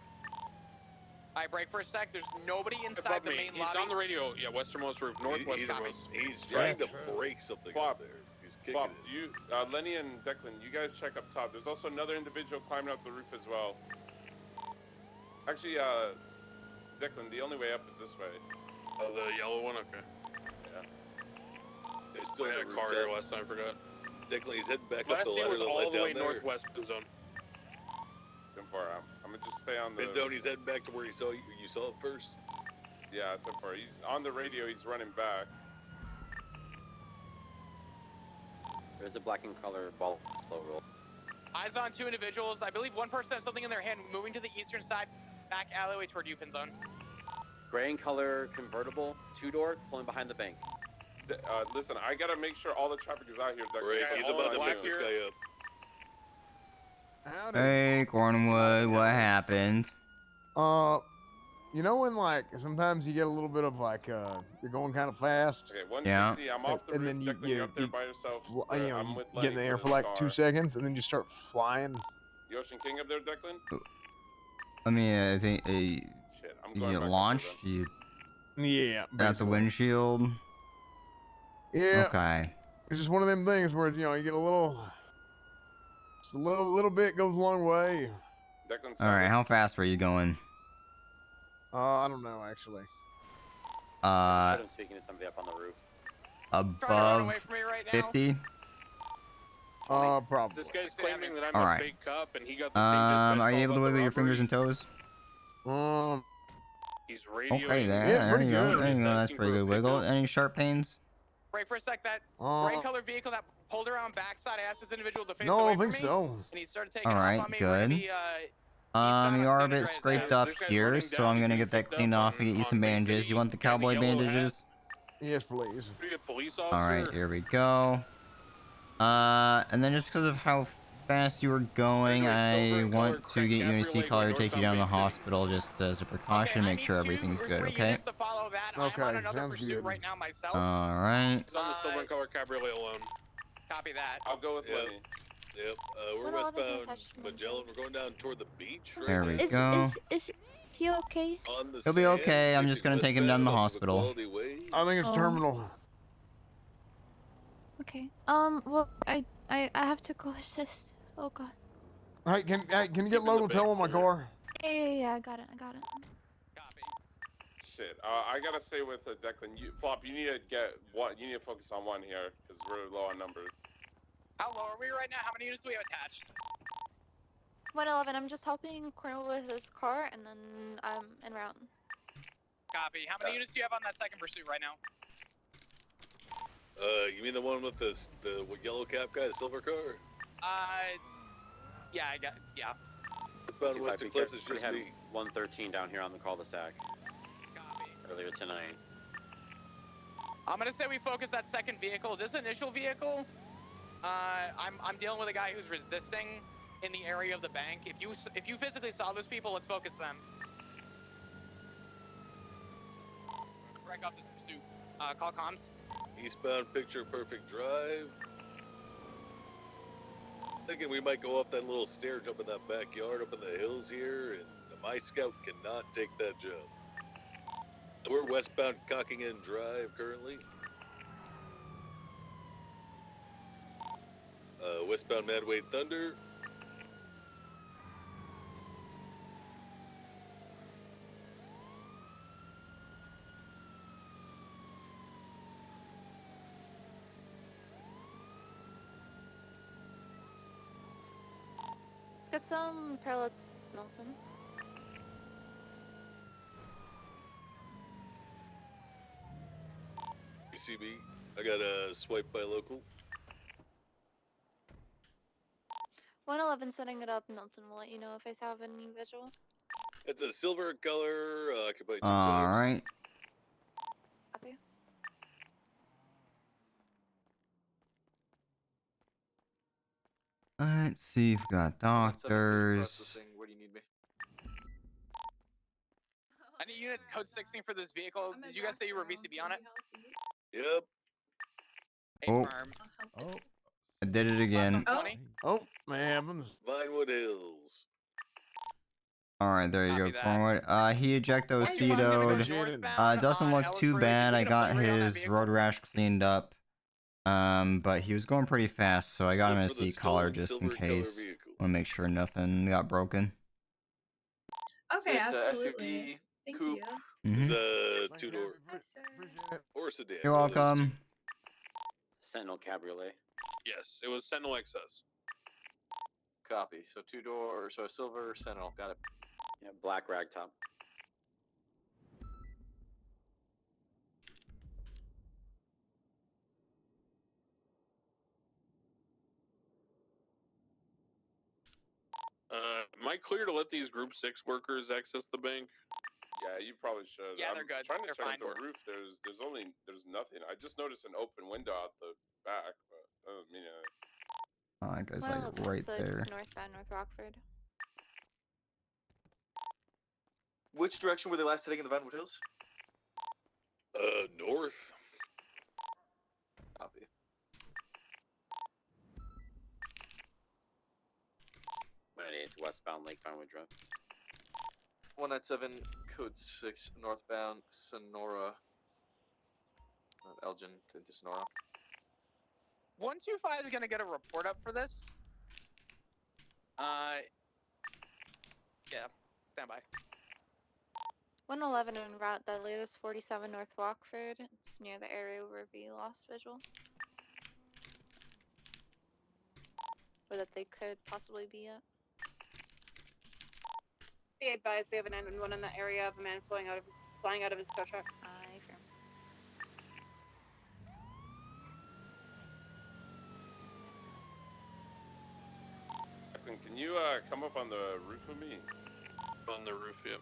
All right, break for a sec. There's nobody inside the main lobby. He's on the radio. Yeah, westernmost roof, northwesternmost. He's trying to break something up there. He's kicking Bob, it. you, Lenny and Declan, you guys check up top. There's also another individual climbing up the roof as well. Actually, Declan, the only way up is this way. Oh, the yellow one? Okay. Yeah. There's still a car here last time, I forgot. Declan, he's heading back up Last the year ladder was that all led the down way there. northwest mid zone. Too far out. I'm gonna just stay on the... Mid zone, he's heading back to where you saw it first. Yeah, too far. He's on the radio. He's running back. There's a black and color ball slow roll. Eyes on 2 individuals. I believe one person has something in their hand moving to the eastern side, back alleyway toward Upin Zone. Gray and color convertible, 2-door, pulling behind the bank. Listen, I gotta make sure all the traffic is out here, Declan. Right, he's about to pick this guy up. Hey, Cornwood, what happened? You know when like sometimes you get a little bit of like you're going kind of fast. Okay, 160, I'm off the and roof, then Declan, you're up there by yourself. you know, I'm you with get in the Lenny air for for this like car. 2 seconds, and then you start flying. The Ocean King up there, Declan? I mean, I think I'm you going get back launched. You Yeah. got the basically. windshield. Yeah. Okay. It's just one of them things where you know you get a little, just a little bit goes a long way. Declan's All right. How fast were you going? I don't know actually. I'm speaking to somebody up on the roof. Above 50. Probably. This guy's claiming that I'm All a right. fake cop, and he got the same Are you dispatch able to call about wiggle the your fingers robbery. and toes? He's radioing. Okay, there. Yeah, there pretty you go. good. There you go. That's Asking pretty for a good wiggle. pickup. Any sharp pains? Break for a sec. That gray colored vehicle that pulled around backside, I asked this individual to face No, I away don't think from me, so. and he started taking All right, off on me. We're gonna good. be, You are a bit scraped up This guy's here, running so down. I'm He's gonna been get that picked up cleaned off and on- get you some on Bay bandages. City. You want the Got a cowboy yellow hat. bandages? Yes, please. Pretty good police officer. All right, here we go. And then just because of how fast you were going, I want to get you in a C collar, take you down to the hospital just as a precaution, make sure everything's good, okay? To follow know that. I'm on Okay, another sounds pursuit good. right now myself. All right. He's on the silver and color cabriolet alone. Copy that. I'll go with Lenny. Yep. We're 111 can westbound touch Magellan. We're going down toward the beach right There now. we go. Is he okay? On the He'll be sand, okay. I'm just facing gonna take him down to the westbound off of hospital. Equality Way. I think it's Oh. terminal. Okay. Well, I have to go assist. Oh God. Hey, can you get Keep in the local back tail on my for you. car? Yeah, I got it. Shit. I gotta stay with Declan. Flop, you need to you need to focus on one here because we're low on numbers. How low are we right now? How many units do we have attached? 111. I'm just helping Cornel with his car, and then I'm en route. Copy. How many units do you have on that second pursuit right now? You mean the one with the yellow cap guy, the silver car? Yeah, yeah. Westbound West Eclipse is We just had me. 113 down here on the cul-de-sac earlier tonight. I'm gonna say we focus that second vehicle. This initial vehicle, I'm dealing with a guy who's resisting in the area of the bank. If you physically saw those people, let's focus them. Break up this pursuit. Call comms. Eastbound Picture Perfect Drive. Thinking we might go up that little stair jump in that backyard up in the hills here, and my scout cannot take that jump. We're westbound Cockingham Drive currently. Westbound Madway Thunder. Get some parallel Milton. BCB. I got a swipe by local. 111 setting it up, Milton. We'll let you know if I have any visual. It's a silver color, occupied 2 All tires. right. Copy. Let's see if we got doctors. Where do you need me? I need units code 16 for this vehicle. Did you guys say you were VCB on it? Yep. Oh. Confirm. Oh. I did it again. Oh, man. Vinewood Hills. All right, there you Copy go, that. Cornwood. He ejecto CE'd. Doesn't look too bad. I got his road rash cleaned up. But he was going pretty fast, so I got him a seat collar just in case. Want to make sure nothing got broken. Okay, absolutely. Thank you. Mhm. It's a 2-door. Or sedan. You're one of those welcome. Sentinel Cabriolet. two. Yes, it was Sentinel XS. Copy. So 2-door, so a silver Sentinel. Got it. Yeah, black rag top. Am I clear to let these Group 6 workers access the bank? Yeah, you probably should. Yeah, I'm they're good. trying to They're check fine. the roof. There's nothing. I just noticed an open window out the back, but that doesn't mean anything. Oh, that guy's 111, like right so there. it's northbound North Rockford. Which direction were they last heading in the Vinewood Hills? North. Copy. It's westbound Lake Vinewood Drive. 197, code 6, northbound Sonora. Elgin to Sonora. 125 is gonna get a report up for this. Yeah, stand by. 111 en route, the latest 47 North Rockford. It's near the area where we lost visual. Or that they could possibly be at. Be advised, we have an 911 in that area of a man flying out of his tow truck. I affirm. Declan, can you come up on the roof with me? On the roof, yep.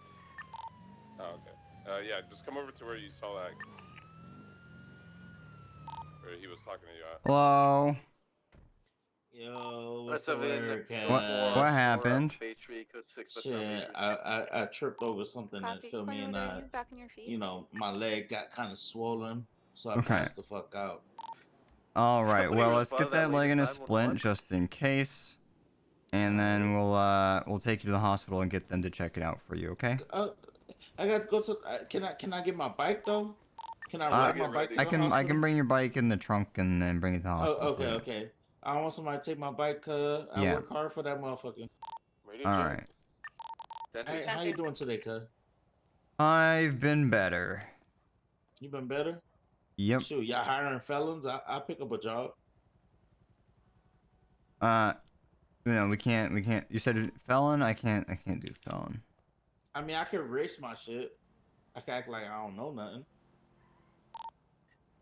Oh, okay. Yeah, just come over to where you saw that. Where he was talking to you at. Hello. Yo, what's Let's the have in word, code What Cat? 4, happened? Bay Tree, code 6, Shit, Bay Tree. I tripped over something that Copy. feel me, and Cornwood, are you back on your feet? you know, my leg got kind of swollen, so I Okay. passed the fuck out. All right. Somebody Well, would have let's thought get of that that late leg in in a 911. splint just in case, and then we'll take you to the hospital and get them to check it out for you. Okay? I got to go to. Can I get my bike though? Can I Uh, ride my bike to the hospital? I can bring your bike in the trunk and then bring it to the Oh, hospital okay, for you. okay. I don't want somebody to take my bike, cuz. I Yeah. work hard for that motherfucker. All right. Hey, how you doing today, cuz? I've been better. You been better? Yep. Shoot, y'all hiring felons? I pick up a job. No, we can't. You said felon. I can't do felon. I mean, I can risk my shit. I can act like I don't know nothing.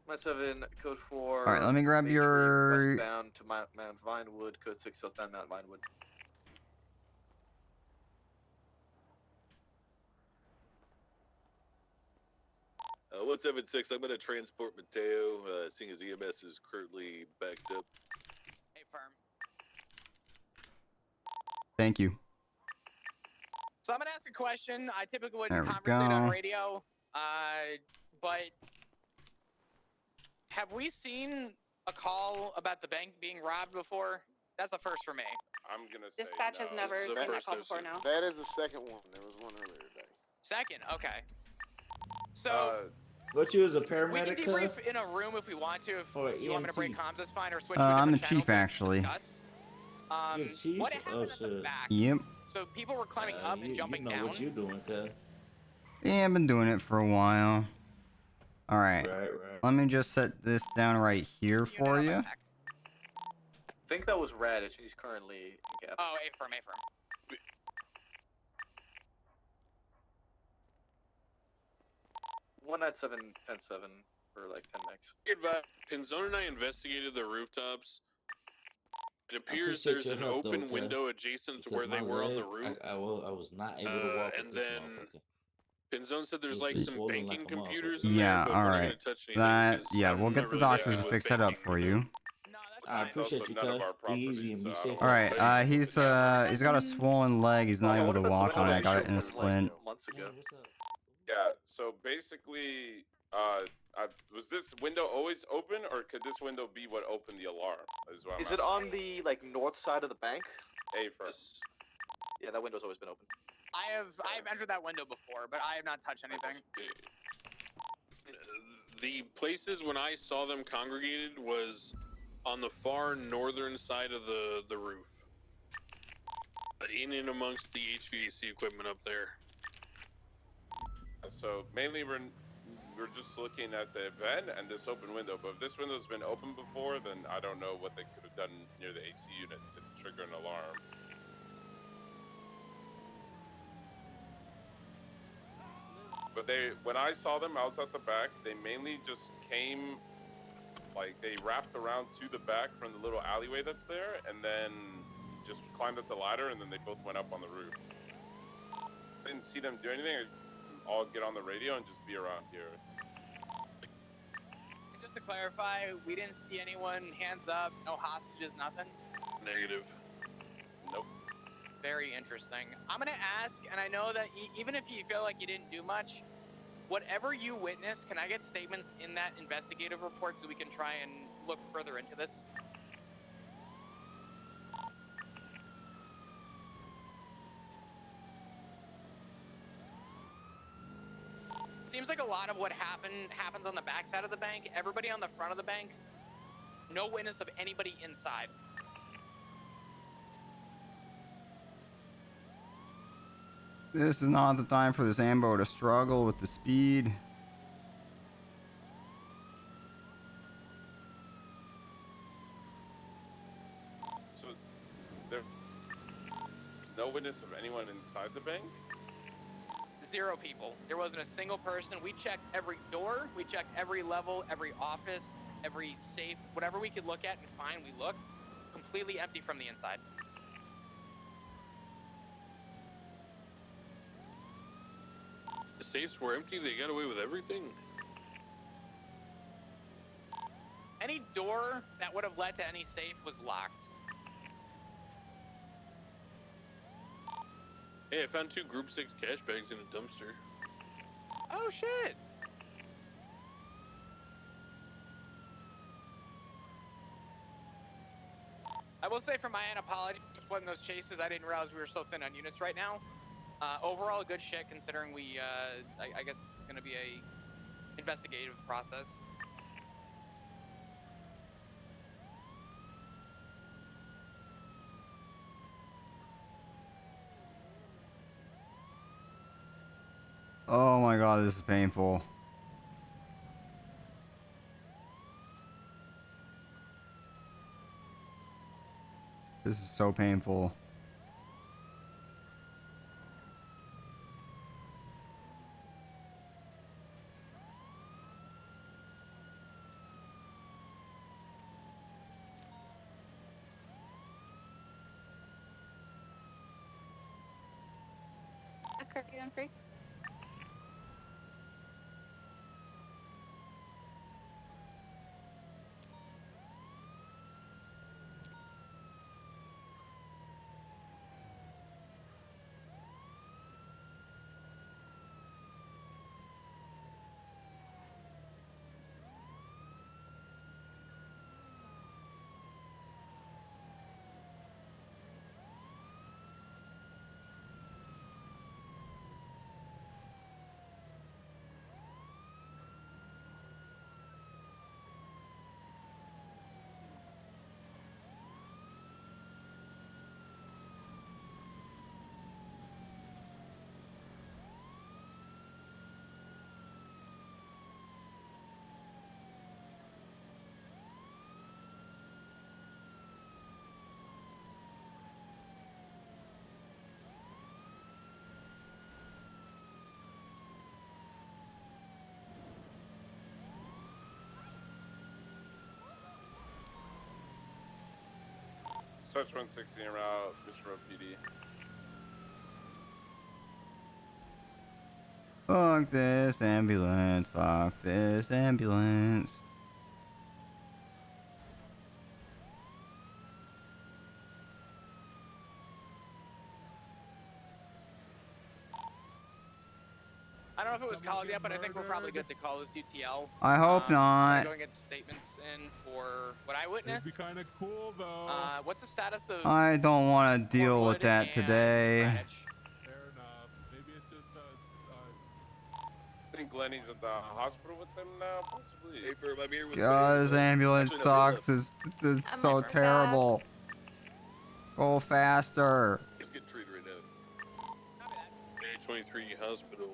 Let's have in code 4. All right, let me grab Bay Tree, your. westbound to Mount Vinewood, code 6, southbound Mount Vinewood. What's 7-6? I'm gonna transport Mateo, seeing as EMS is currently backed up. Hey, firm. Thank you. So I'm gonna ask a question. I typically There wouldn't we conversate on go. radio, but have we seen a call about the bank being robbed before? That's a first for me. I'm gonna say Dispatch has no. never This is the seen that first call I've before, seen. no. That is the second one. There was one earlier today. Second, okay. So What you was a we can paramedic, cuz? debrief in a room if we want to. If Or you want me to break EMT? comms, that's fine, or switch to a I'm the different channel chief to actually. discuss. You're the chief? What happened Oh, at the shit. back? Yep. So people were climbing up and jumping you know down. what you doing, cuz. Yeah, I've been doing it for a while. All right. Right. Let me just set this down right here for you. I think that was Radish. He's currently in cap. Oh, A-firm. One at 7-10-7 for like 10 max. Pinzone and I investigated the rooftops. It appears appreciate there's your an help, though, open cuz, window adjacent to because where they my were on the leg, roof. I was not able to walk with And this then motherfucker. Pinzone said there's It's like been some swollen banking like a computers motherfucker. in there, Yeah. but All we're not right. gonna touch anything. Yeah, we'll I'm get not the really doctors to with fix that up banking. for you. I appreciate also you, none of cuz. our Be easy and be safe. All right. He's got a swollen leg. He's not able to walk on it. I got it in a splint. Months ago. Yeah. So basically, was this window always open, or could this window be what opened the alarm? What I'm Is it on the like north side of the bank? A first. Yeah, that window's always been open. I've entered that window before, but I have not touched anything. The places when I saw them congregated was on the far northern side of the roof. In and amongst the HVAC equipment up there. So mainly we're just looking at the vent and this open window. But if this window's been open before, then I don't know what they could have done near the AC unit to trigger an alarm. But when I saw them, I was at the back. They mainly just came, like they wrapped around to the back from the little alleyway that's there, and then just climbed up the ladder, and then they both went up on the roof. I didn't see them do anything. I'll get on the radio and just be around here. Just to clarify, we didn't see anyone hands up, no hostages, nothing? Negative. Nope. Very interesting. I'm gonna ask, and I know that even if you feel like you didn't do much, whatever you witnessed, can I get statements in that investigative report so we can try and look further into this? Seems like a lot of what happens on the back side of the bank. Everybody on the front of the bank, no witness of anybody inside. This is not the time for this ambo to struggle with the speed. So there's no witness of anyone inside the bank? 0 people. There wasn't a single person. We checked every door. We checked every level, every office, every safe, whatever we could look at and find, we looked. Completely empty from the inside. The safes were empty. They got away with everything. Any door that would have led to any safe was locked. Hey, I found 2 Group 6 cash bags in a dumpster. Oh shit! I will say from my end, apologies for splitting those chases. I didn't realize we were so thin on units right now. Overall, good shit considering we, I guess this is going to be a investigative process. Oh my god, this is painful. This is so painful. Curfew on free. Search 160 en route, Mission Road PD. Fuck this ambulance. Fuck this ambulance. I don't know if it was called yet, but I think we're probably good to call this UTL. I hope I'm not. gonna go and get statements in for what I witnessed. It'd be kind of cool though. What's the status of I don't want to deal with Cornwood that and today. Greenwich? Fair enough. Maybe it's just I think Lenny's at the hospital with them now, possibly. Paper, my beer was God, this ambulance Actually, no, we sucks. This is I'm so right back. terrible. Go faster. He's getting treated right now. A23 hospital.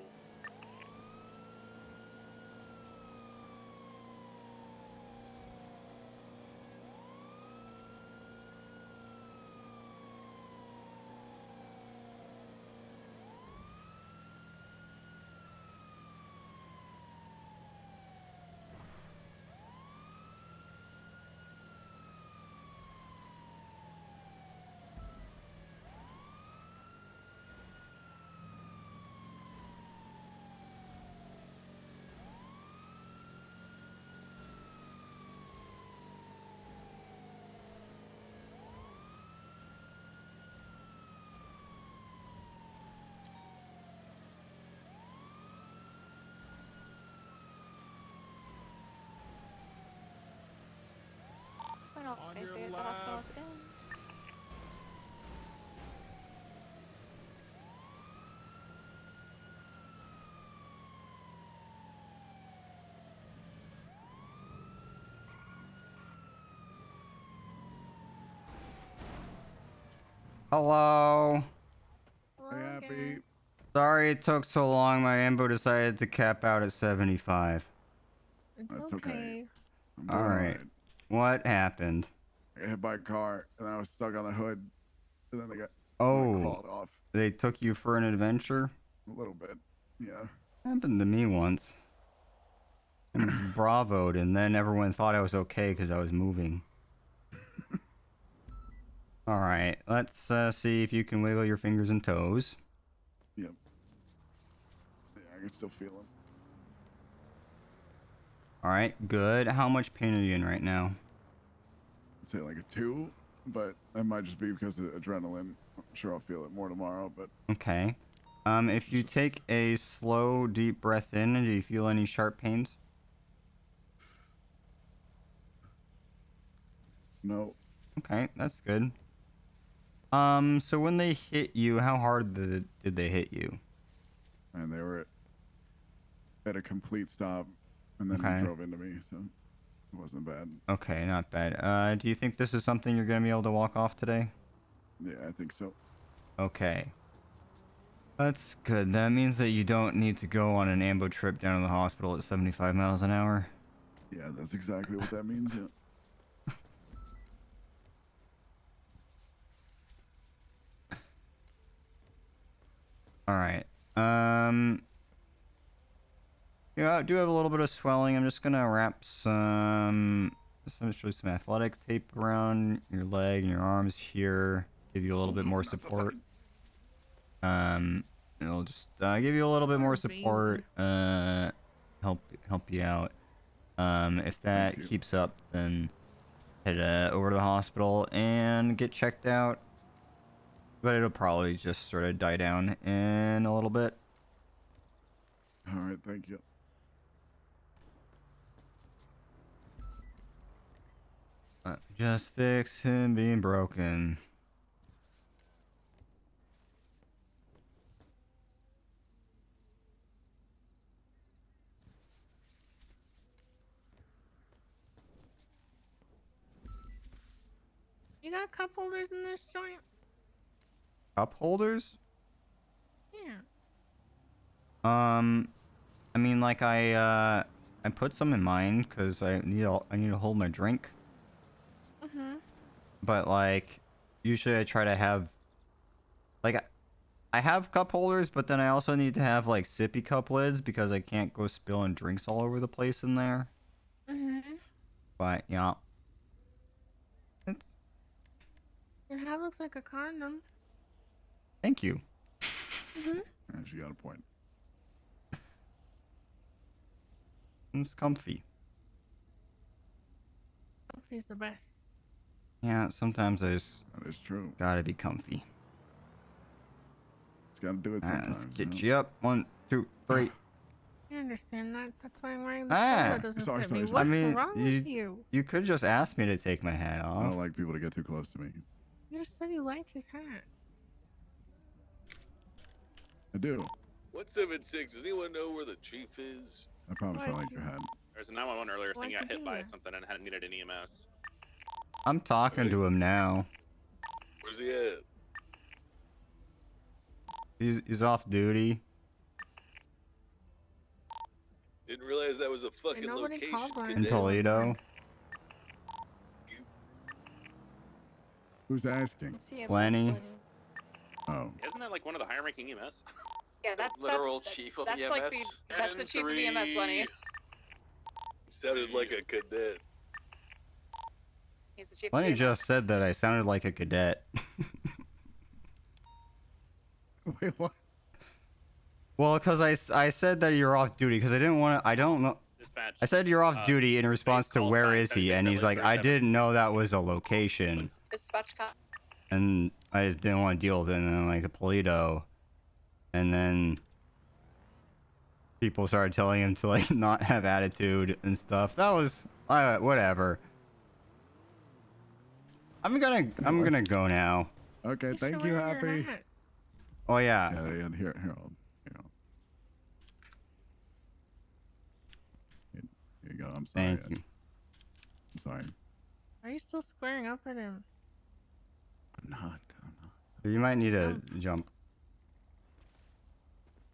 We're not On safe your here at the hospital left. again. Hello. Hello again. Sorry it took so long. My ambo decided to cap out at 75. It's That's okay. okay. I'm All doing right. What happened? I got hit by a car, and then I was stuck on the hood, and then they got Oh, crawled off they took you for an adventure? a little bit. Yeah. Happened to me once. And bravoed, and then everyone thought I was okay because I was moving. Alright, let's see if you can wiggle your fingers and toes. Yep. Yeah, I can still feel them. Alright, good. How much pain are you in right now? I'd say like a 2, but that might just be because of adrenaline. I'm sure I'll feel it more tomorrow, but Okay. If you take a slow, deep breath in, do you feel any sharp pains? no. Okay, that's good. So when they hit you, how hard did they hit you? And they were at a complete stop and then Okay. drove into me, so it wasn't bad. Okay, not bad. Do you think this is something you're gonna be able to walk off today? Yeah, I think so. Okay. That's good. That means that you don't need to go on an ambo trip down to the hospital at 75 miles an hour. Yeah, that's exactly what that means, yeah. Alright. Yeah, I do have a little bit of swelling. I'm just gonna wrap some athletic tape around your leg and your arms here. Give you a little bit more support. It'll just give you a little bit more support. Help you out. If that keeps up, then head over to the hospital and get checked out. But it'll probably just sort of die down in a little bit. All right, thank you. Just fix him being broken. You got cup holders in this joint? Cup holders? Yeah. I mean, like I put some in mine because I need to hold my drink. But like, usually I try to have, like, I have cup holders, but then I also need to have like sippy cup lids because I can't go spilling drinks all over the place in there. But yeah. Your hat looks like a condom. Thank you. Yeah, she got a point. It's comfy. Comfy's the best. Yeah, sometimes I just that is true. Gotta be comfy. It's gotta do it sometimes. Let's get you up. 1, 2, 3. I understand that. That's why I'm wearing the shirt that doesn't fit me. What's I mean, wrong with you? You could just ask me to take my hat off. I don't like people to get too close to me. You just said you liked his hat. I do. 176, does anyone know where the chief is? I promise I like your hat. There's a 911 earlier saying Why'd he got you hit do by that? something and had needed an EMS. I'm talking to him now. Where's he at? He's off duty. Didn't realize that was a fucking nobody location. called or In Toledo. Who's asking? Lenny. Oh. Isn't that like one of the higher ranking EMS? Yeah, that's literal chief of that's EMS. like that's the chief of EMS, Lenny. Sounded like a cadet. He's the chief Lenny of EMS. just said that I sounded like a cadet. Wait, what? Well, because I said that you're off duty because I didn't want to. I don't know. Dispatch. I said you're off duty in response to where is he, and he's like, I didn't know that was a location, Dispatch cop. and I just didn't want to deal with it. And then like a Polito, and then people started telling him to like not have attitude and stuff. That was whatever. I'm gonna go now. Okay, thank you, Happy. Oh yeah. Yeah, here, here, here you go. I'm sorry. Thank you. I'm sorry. Are you still squaring up at him? I'm not. You might need a jump.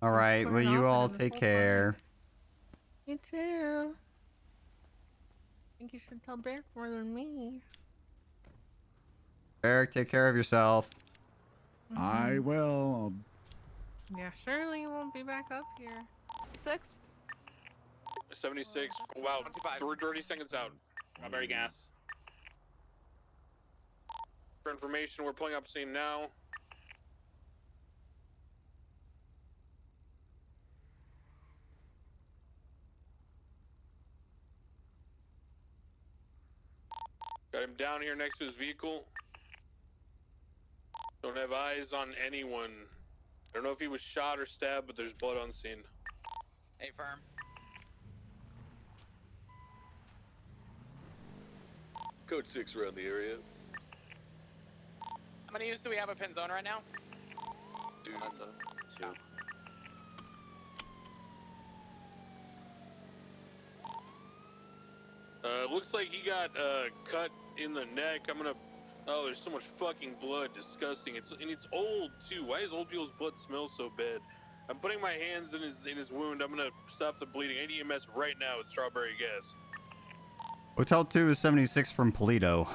All right. Well, squaring you off at all him the take whole care. You too. I think you should tell Bear more than me. Eric, take care of yourself. I will. Yeah, surely you won't be back up here. 6? 76. Wow, 30 seconds out. Strawberry gas. For information, we're pulling up scene now. Got him down here next to his vehicle. Don't have eyes on anyone. I don't know if he was shot or stabbed, but there's blood on scene. Hey, firm. Code 6 around the area. How many units do we have at pin zone right now? 2. That's a 2. Looks like he got cut in the neck. I'm gonna. Oh, there's so much fucking blood. Disgusting. It's old too. Why does old people's blood smell so bad? I'm putting my hands in his wound. I'm gonna stop the bleeding. I need EMS right now with strawberry gas. Hotel 2 is 76 from Polito.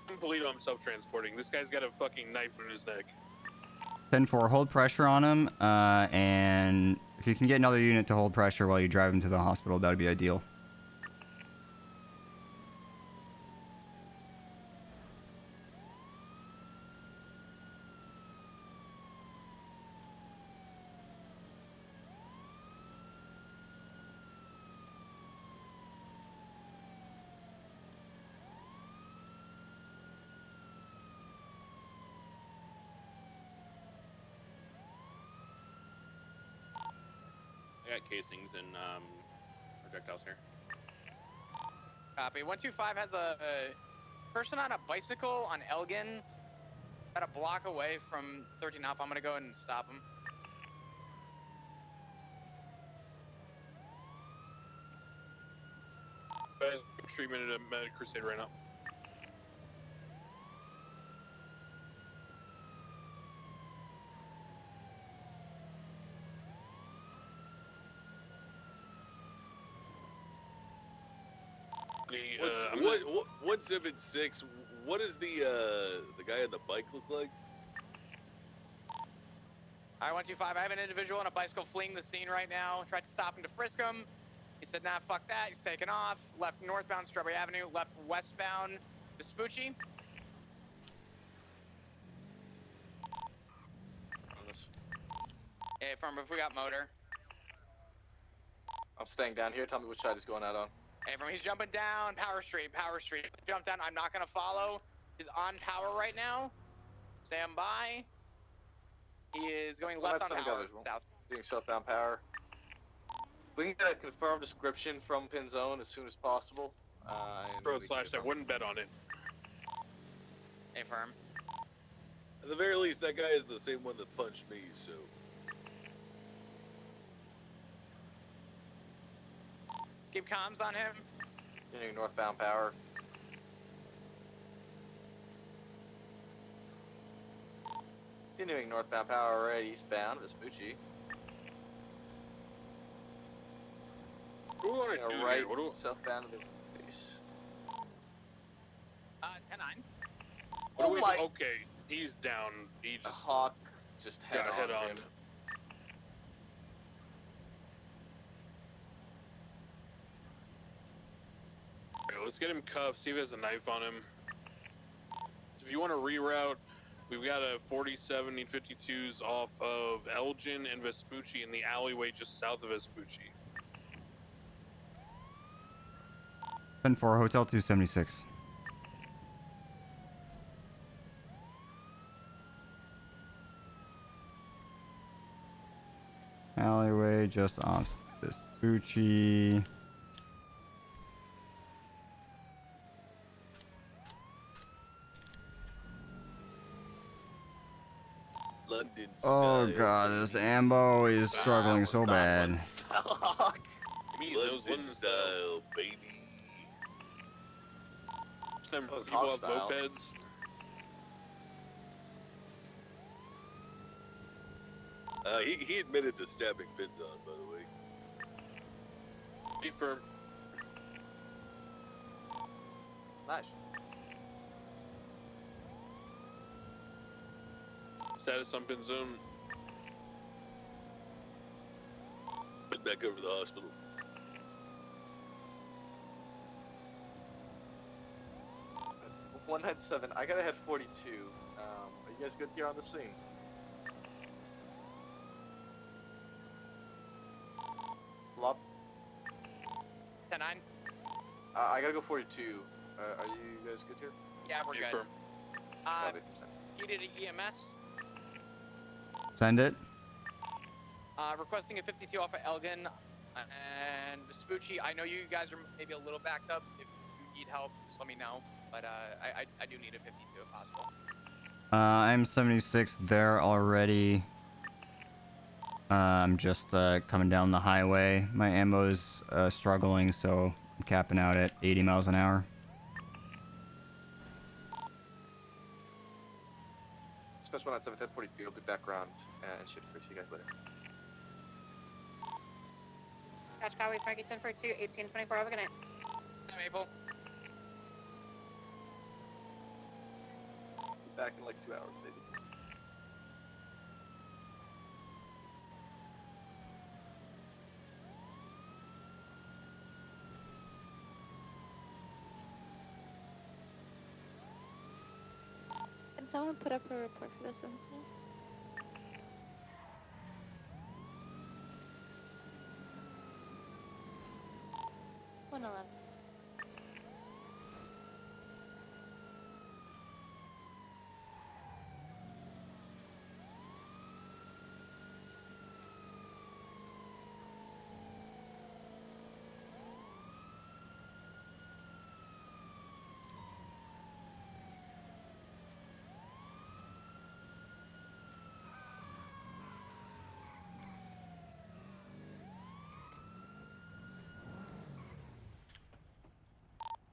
I'm Polito. I'm self-transporting. This guy's got a fucking knife in his neck. 10-4, hold pressure on him, and if you can get another unit to hold pressure while you drive him to the hospital, that would be ideal. I got casings and projectiles here. Copy. 125 has a person on a bicycle on Elgin, about a block away from 13 up. I'm gonna go ahead and stop him. Guys, treatment at a Medic Crusade right now. What 176? What does the guy on the bike look like? Alright, 125, I have an individual on a bicycle fleeing the scene right now. Tried to stop him to frisk him. He said, nah, fuck that. He's taken off. Left northbound Strawberry Avenue. Left westbound Vespucci. Hey, firm, if we got motor. I'm staying down here. Tell me which side he's going out on. Hey, firm, he's jumping down Power Street. Power Street. Jump down. I'm not gonna follow. He's on power right now. Stand by. He is going left on power. South. Doing southbound power. We can get a confirmed description from pin zone as soon as possible. Road slash, I wouldn't bet on it. Hey, firm. At the very least, that guy is the same one that punched me, so. Let's keep comms on him. Doing northbound power. Continuing northbound power right eastbound, Vespucci. What do we want to do right, here? What do southbound of the base. 10-9. Oh my! Okay, he's down. He just a hawk just head on him. Okay, let's get him cuffed, see if he has a knife on him. So if you want to reroute, we've got a 47 need 52s off of Elgin and Vespucci in the alleyway just south of Vespucci. 10-4, Hotel 276. Alleyway just off Vespucci. London Oh style, god, this ambo is struggling so bad. Me, those London style, baby. Some Those people hawk have style. mopeds. He admitted to stabbing Pinzon, by the way. Be firm. Flash. Status on pin zone. Head back over to the hospital. One head 7. I gotta head 42. Are you guys good here on the scene? Lop. 10-9. I gotta go 42. Are you guys good here? Yeah, we're good. Needed an EMS. Send it. Requesting a 52 off of Elgin. And Spoochie, I know you guys are maybe a little backed up. If you need help, just let me know. But I do need a 52 if possible. I'm 76 there already. I'm just coming down the highway. My ammo's struggling, so I'm capping out at 80 miles an hour. Special 1 at 71043. I'll be back around and shit for you guys later. Catch Cowboys, Frankie 1042, 1824. Have a good night. Maple. Be back in like 2 hours, baby. Can someone put up a report for this incident? 111.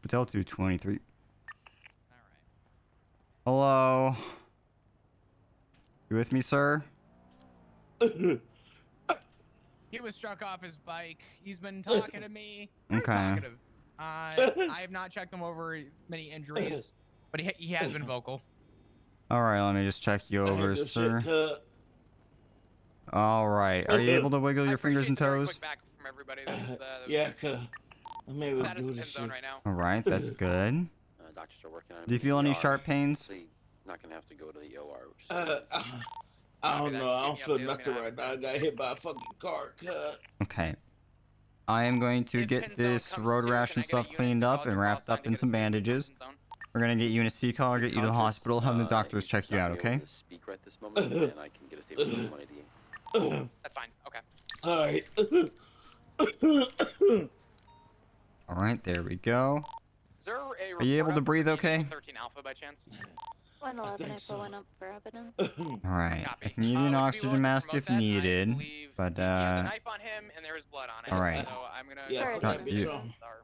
Patel 223. Hello. You with me, sir? He was struck off his bike. He's been talking to me. Very Okay. talkative. I have not checked him over many injuries, but he has been vocal. All right, let me just check you over, sir. All right. Are you able to wiggle your fingers and toes? Back from everybody. This is the Yeah, I'm able to status do of this pin zone shit. right now. All right, that's good. Doctors are working on it. Do you feel any sharp pains? So you're not gonna have to go to the OR. Which is I don't know. I don't feel nothing right now. I got hit by a fucking car. Cut. Okay. I am going to get this road ration stuff cleaned up and wrapped up in some bandages. We're gonna get you in a C-car, get you to the hospital, have the doctors check you out, okay? speak right this moment, and I can get a statement from ID. That's fine. Okay. All right. All right, there we go. Is there a Are you able to breathe okay? 13 Alpha by chance? 111, I put one up for evidence. All right. I can give you an oxygen mask if needed, but Knife on him and there is blood on it. all right. So I'm gonna.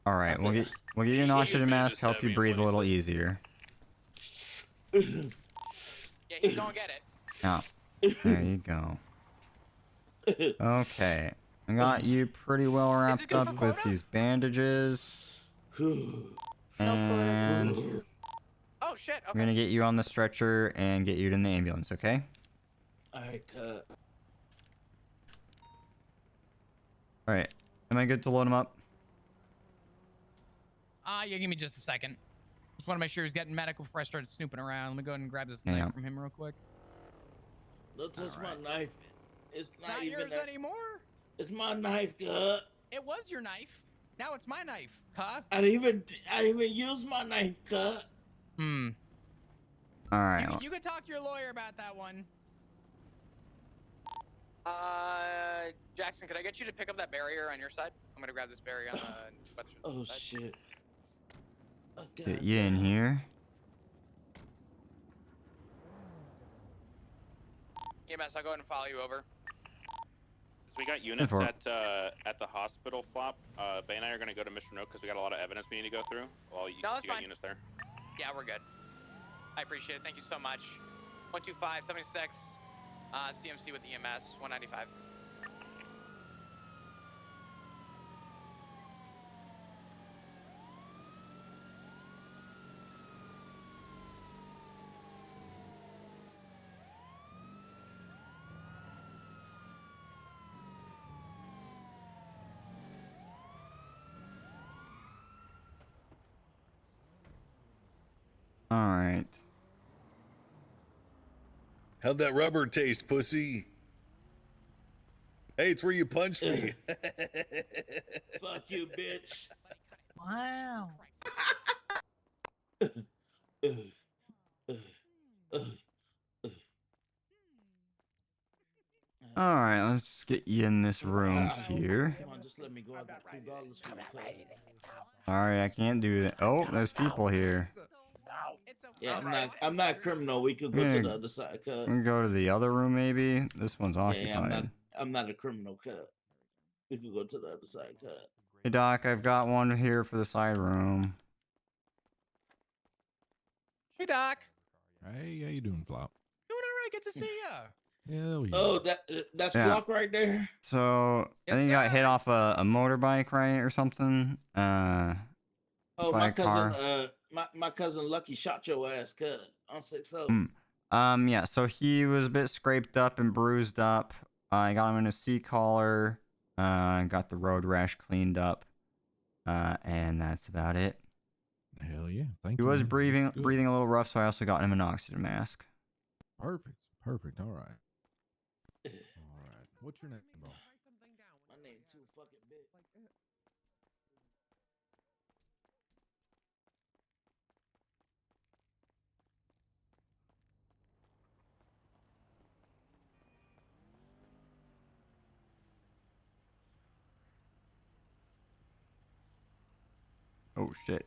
All right. We'll get you an oxygen mask. Help you breathe a little easier. Yeah, he's gonna get it. Yeah. There you go. Okay. I got you pretty well wrapped up with these bandages. And oh shit. Okay. we're gonna get you on the stretcher and get you in the ambulance, okay? Alright, cut. Alright. Am I good to load him up? Yeah, give me just a second. Just want to make sure he's getting medical before I started snooping around. Let me go ahead and grab this Yeah. knife from him real quick. Don't touch my knife. It's not even yours that. anymore. It's my knife, cut. It was your knife. Now it's my knife, huh? I didn't even use my knife, cut. Alright. You can talk to your lawyer about that one. Jackson, could I get you to pick up that barrier on your side? I'm gonna grab this barrier on the western Oh side. shit. Oh, Get you in here. EMS, I'll go ahead and follow you over. So we got units for- at the hospital flop. Bay and I are gonna go to Mission Road because we got a lot of evidence we need to go through. Well, you No, that's got fine. units there. Yeah, we're good. I appreciate it. Thank you so much. 125-76. CMC with EMS. 195. Alright. How'd that rubber taste, pussy? Hey, it's where you punched me. Fuck you, bitch. Wow. All right, let's get you in this room here. Come on, just let me go. I got $2 for you. Sorry, I can't do that. Oh, there's people here. Yeah, I'm not a criminal. We could go to the other side, cut. We can go to the other room, maybe. This one's Yeah, occupied. I'm not a criminal, cut. We could go to the other side, cut. Hey, Doc, I've got one here for the side room. Hey, Doc. Hey, how you doing, Flop? Doing all right. Good to see ya. Hell yeah. Oh, that's Yeah. Flock right there. So I think he got hit off a motorbike, right, or something. Oh, by my a car. cousin, my cousin Lucky shot your ass, cut on 6-0. Yeah. So he was a bit scraped up and bruised up. I got him in a seat collar. Got the road rash cleaned up. And that's about it. Hell yeah. Thank He you. was man. breathing That's good. a little rough, so I also got him an oxygen mask. Perfect. All right. All right. What's your name, bro? My name too fucking big. Oh shit.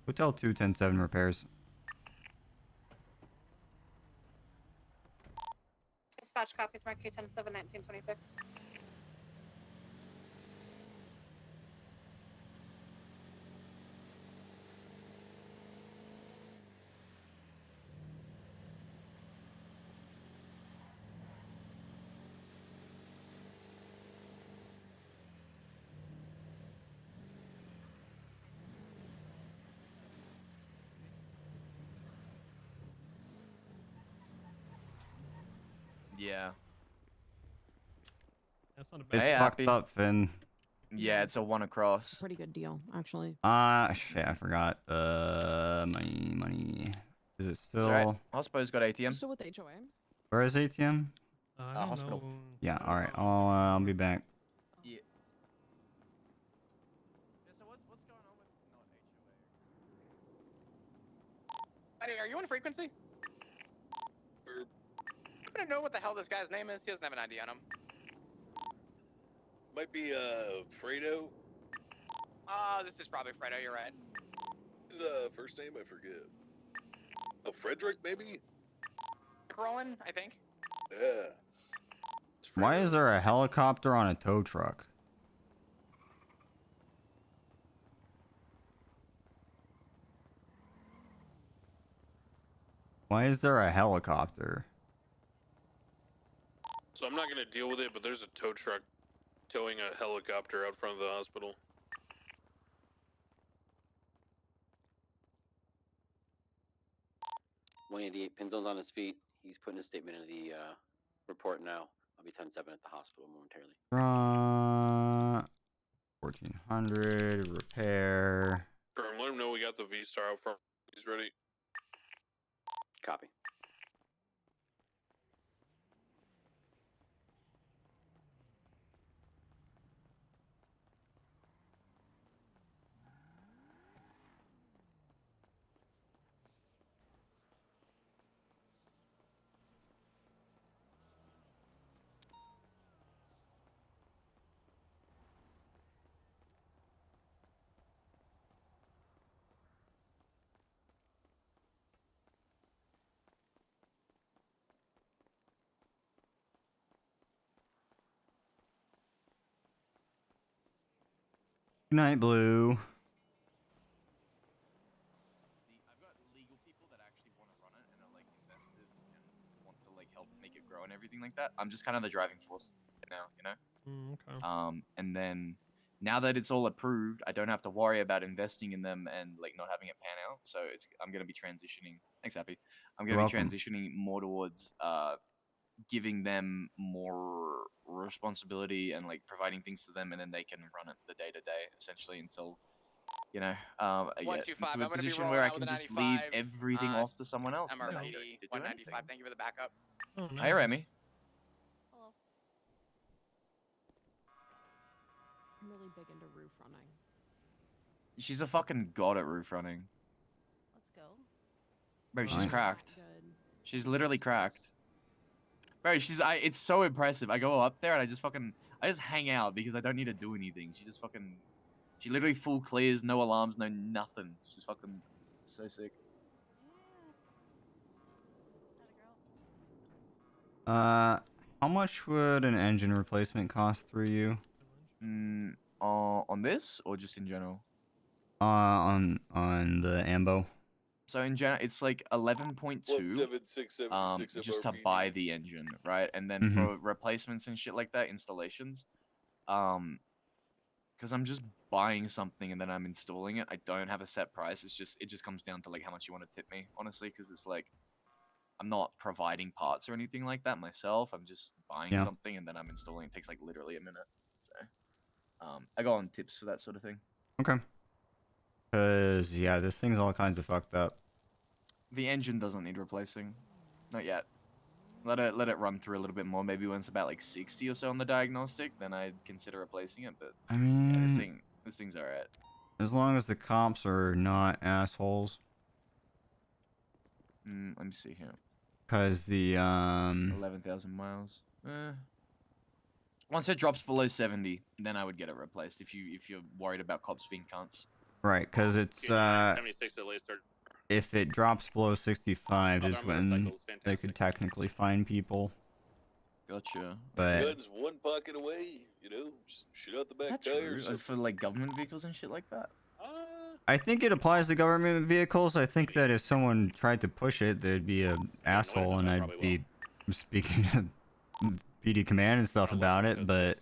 Hotel 210-7 repairs. Dispatch copies, Mark Q 10-7, 1926. Yeah. That's not a bad. It's fucked up, Finn. Yeah, it's a one across. Pretty good deal, actually. Shit, I forgot. Money. Is it still? Alright. Hospital's got ATM. Still with HOA. Where is ATM? Hospital. Yeah. All right. I'll be back. Yeah. Buddy, are you on frequency? I'm gonna know what the hell this guy's name is. He doesn't have an ID on him. Might be Fredo. This is probably Fredo. You're right. His first name I forget. Oh, Frederick maybe. Rowan, I think. Yeah. Why is there a helicopter on a tow truck? Why is there a helicopter? So I'm not gonna deal with it, but there's a tow truck towing a helicopter out front of the hospital. $188, Pinzone's on his feet. He's putting a statement into the report now. I'll be 10-7 at the hospital momentarily. 1400 repair. Let him know we got the V-Star out front. He's ready. Copy. Good night, Blue. I've got legal people that actually want to run it and are like invested and want to like help make it grow and everything like that. I'm just kind of the driving force right now, you know? Okay. And then now that it's all approved, I don't have to worry about investing in them and like not having it pan out. So I'm gonna be transitioning. Thanks, Happy. I'm gonna be transitioning more towards giving them more responsibility and like providing things to them, and then they can run it the day to day essentially until I get 125. into a I'm gonna be position rolling where I out with can a just leave 95. everything off to someone else. and then I don't MRPD need to do anything. 195. Thank you for the backup. Oh, Hi, Remy. big into roof running. She's a fucking god at roof running. Let's go. Bro, she's Nice. cracked. Good. She's literally cracked. Bro, it's so impressive. I go up there and I just hang out because I don't need to do anything. She literally full clears, no alarms, no nothing. She's fucking so sick. How much would an engine replacement cost through you? On this or just in general? On the ambo. So in general, it's like 11.2. Just to buy the engine, right? And then for replacements and shit like that, installations, because I'm just buying something and then I'm installing it. I don't have a set price. It just comes down to like how much you want to tip me, honestly, because it's like I'm not providing parts or anything like that myself. I'm just buying something and then I'm installing. It takes like literally a minute. So, I go on tips for that sort of thing. Okay. Cause yeah, this thing's all kinds of fucked up. The engine doesn't need replacing, not yet. Let it run through a little bit more. Maybe when it's about like 60 or so on the diagnostic, then I'd consider replacing it. But I mean, yeah, this thing's alright. As long as the cops are not assholes. Let me see here. Cause the 11,000 miles. Once it drops below 70, then I would get it replaced. If you're worried about cops being cunts. Right, cause it's 76 at least. if it drops below 65 is when they could technically find people. Gotcha. But Guns one pocket away, you know, just shoot out the Is back that tire. true? For like government vehicles and shit like that? I think it applies to government vehicles. I think that if someone tried to push it, they'd be an asshole, and I'd be speaking to PD command and stuff about it. But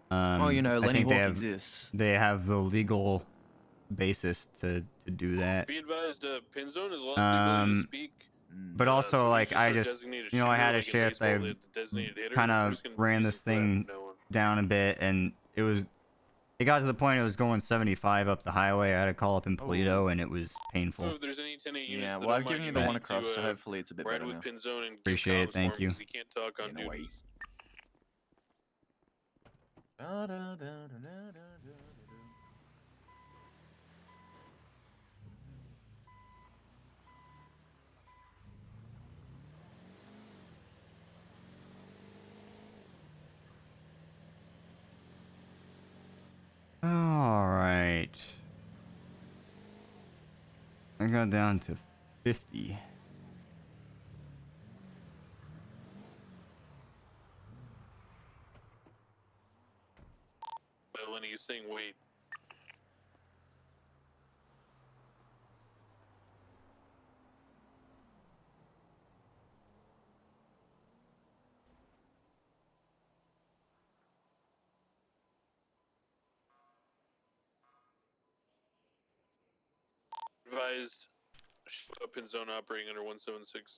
well, you know, I Lenny think Hawk exists. they have the legal basis to do that. Be advised, pin zone is a lot legal to speak. But also, like, I just, designated you know, I had a shooter, like in shift. I baseball, the designated hitter. kind We're of just gonna ran use this it for that thing from now on. down a bit, and it got to the point it was going 75 up the highway. I had to call up in Polito, and it was painful. So if there's any 10 units Yeah, that well, don't I've given mind, you the may one need across, to, so hopefully it's a bit ride better with now. pin zone and give Appreciate it, comms thank for him you. 'cause he can't talk on no duty. worries. All right. I got down to 50. But Lenny is saying wait. Advised, pin zone operating under 176.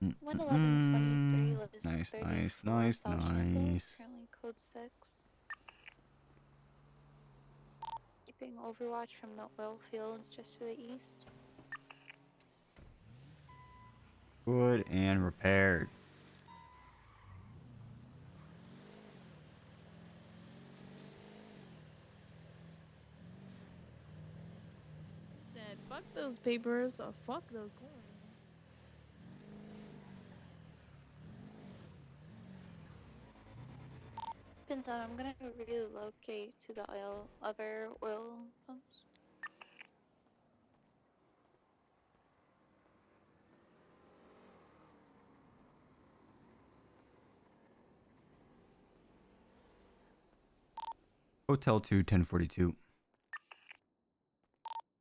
Mm, 11123 lives Nice, 34 nice, South Shambles, nice. currently code 6. Keeping overwatch from the oil fields just to the east. Good and repaired. Said, fuck those papers, or fuck those coins. Depends on, I'm gonna relocate to the other oil pumps. Hotel 2, 1042.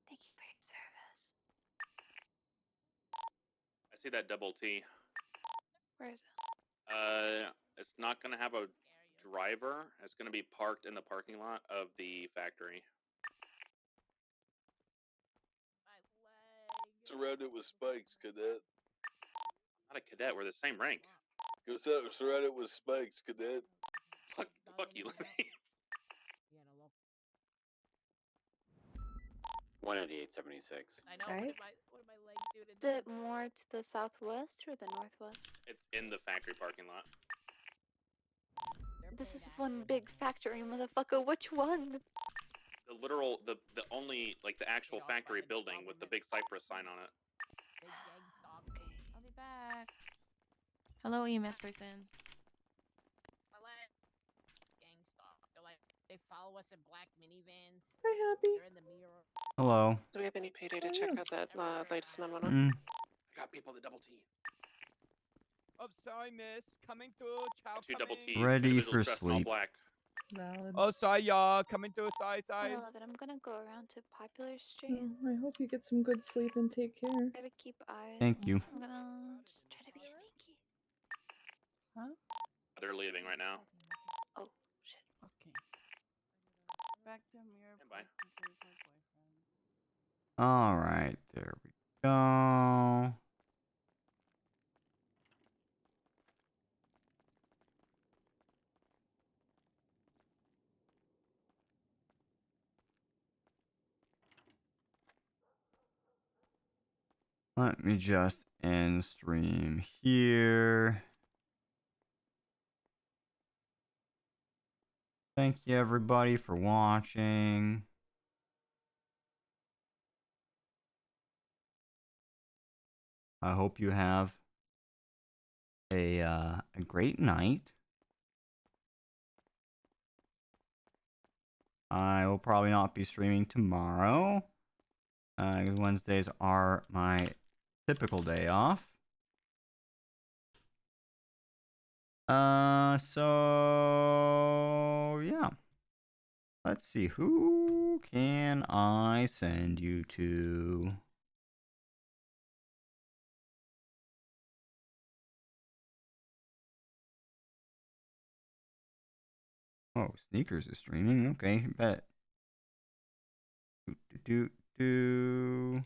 Thank you for your service. I see that double T. Where is it? It's not gonna have a driver. It's gonna be parked in the parking lot of the factory. Surrounded with spikes, cadet. Not a cadet. We're the same rank. Go surround it with spikes, cadet. Fuck you, Lenny. 188.76. I know. Sorry? What did my leg do to Is it more to the southwest or the northwest? It's in the factory parking lot. This is one big factory, motherfucker. Which one? The literal, the only, like the actual factory building with the big cypress sign on it. Big gang stalking. I'll be back. Hello, EMS person. Gang stalk. They're like, they follow us in black minivans. Hi, Happy. They're in the mirror. Hello. Do we have any payday to check out that latest 911? Mm. I got people that double T. Oh, sorry, miss. Coming through. Chow Two double coming. T's. Ready individuals for dressed in all sleep. black. Valid. Oh, sorry, y'all. Coming through. Sorry. I love it. I'm gonna go around to Popular Street. Oh, I hope you get some good sleep and take care. Try to keep eyes. Thank you. I'm gonna just try to be sneaky. Huh? They're leaving right now. Oh, shit. Okay. Back to mirror. Bye. All right, there we go. Let me just end stream here. Thank you everybody for watching. I hope you have a great night. I will probably not be streaming tomorrow. 'Cause Wednesdays are my typical day off. So yeah. Let's see, who can I send you to? Oh, Sneakers is streaming. Okay, bet. Do. Do.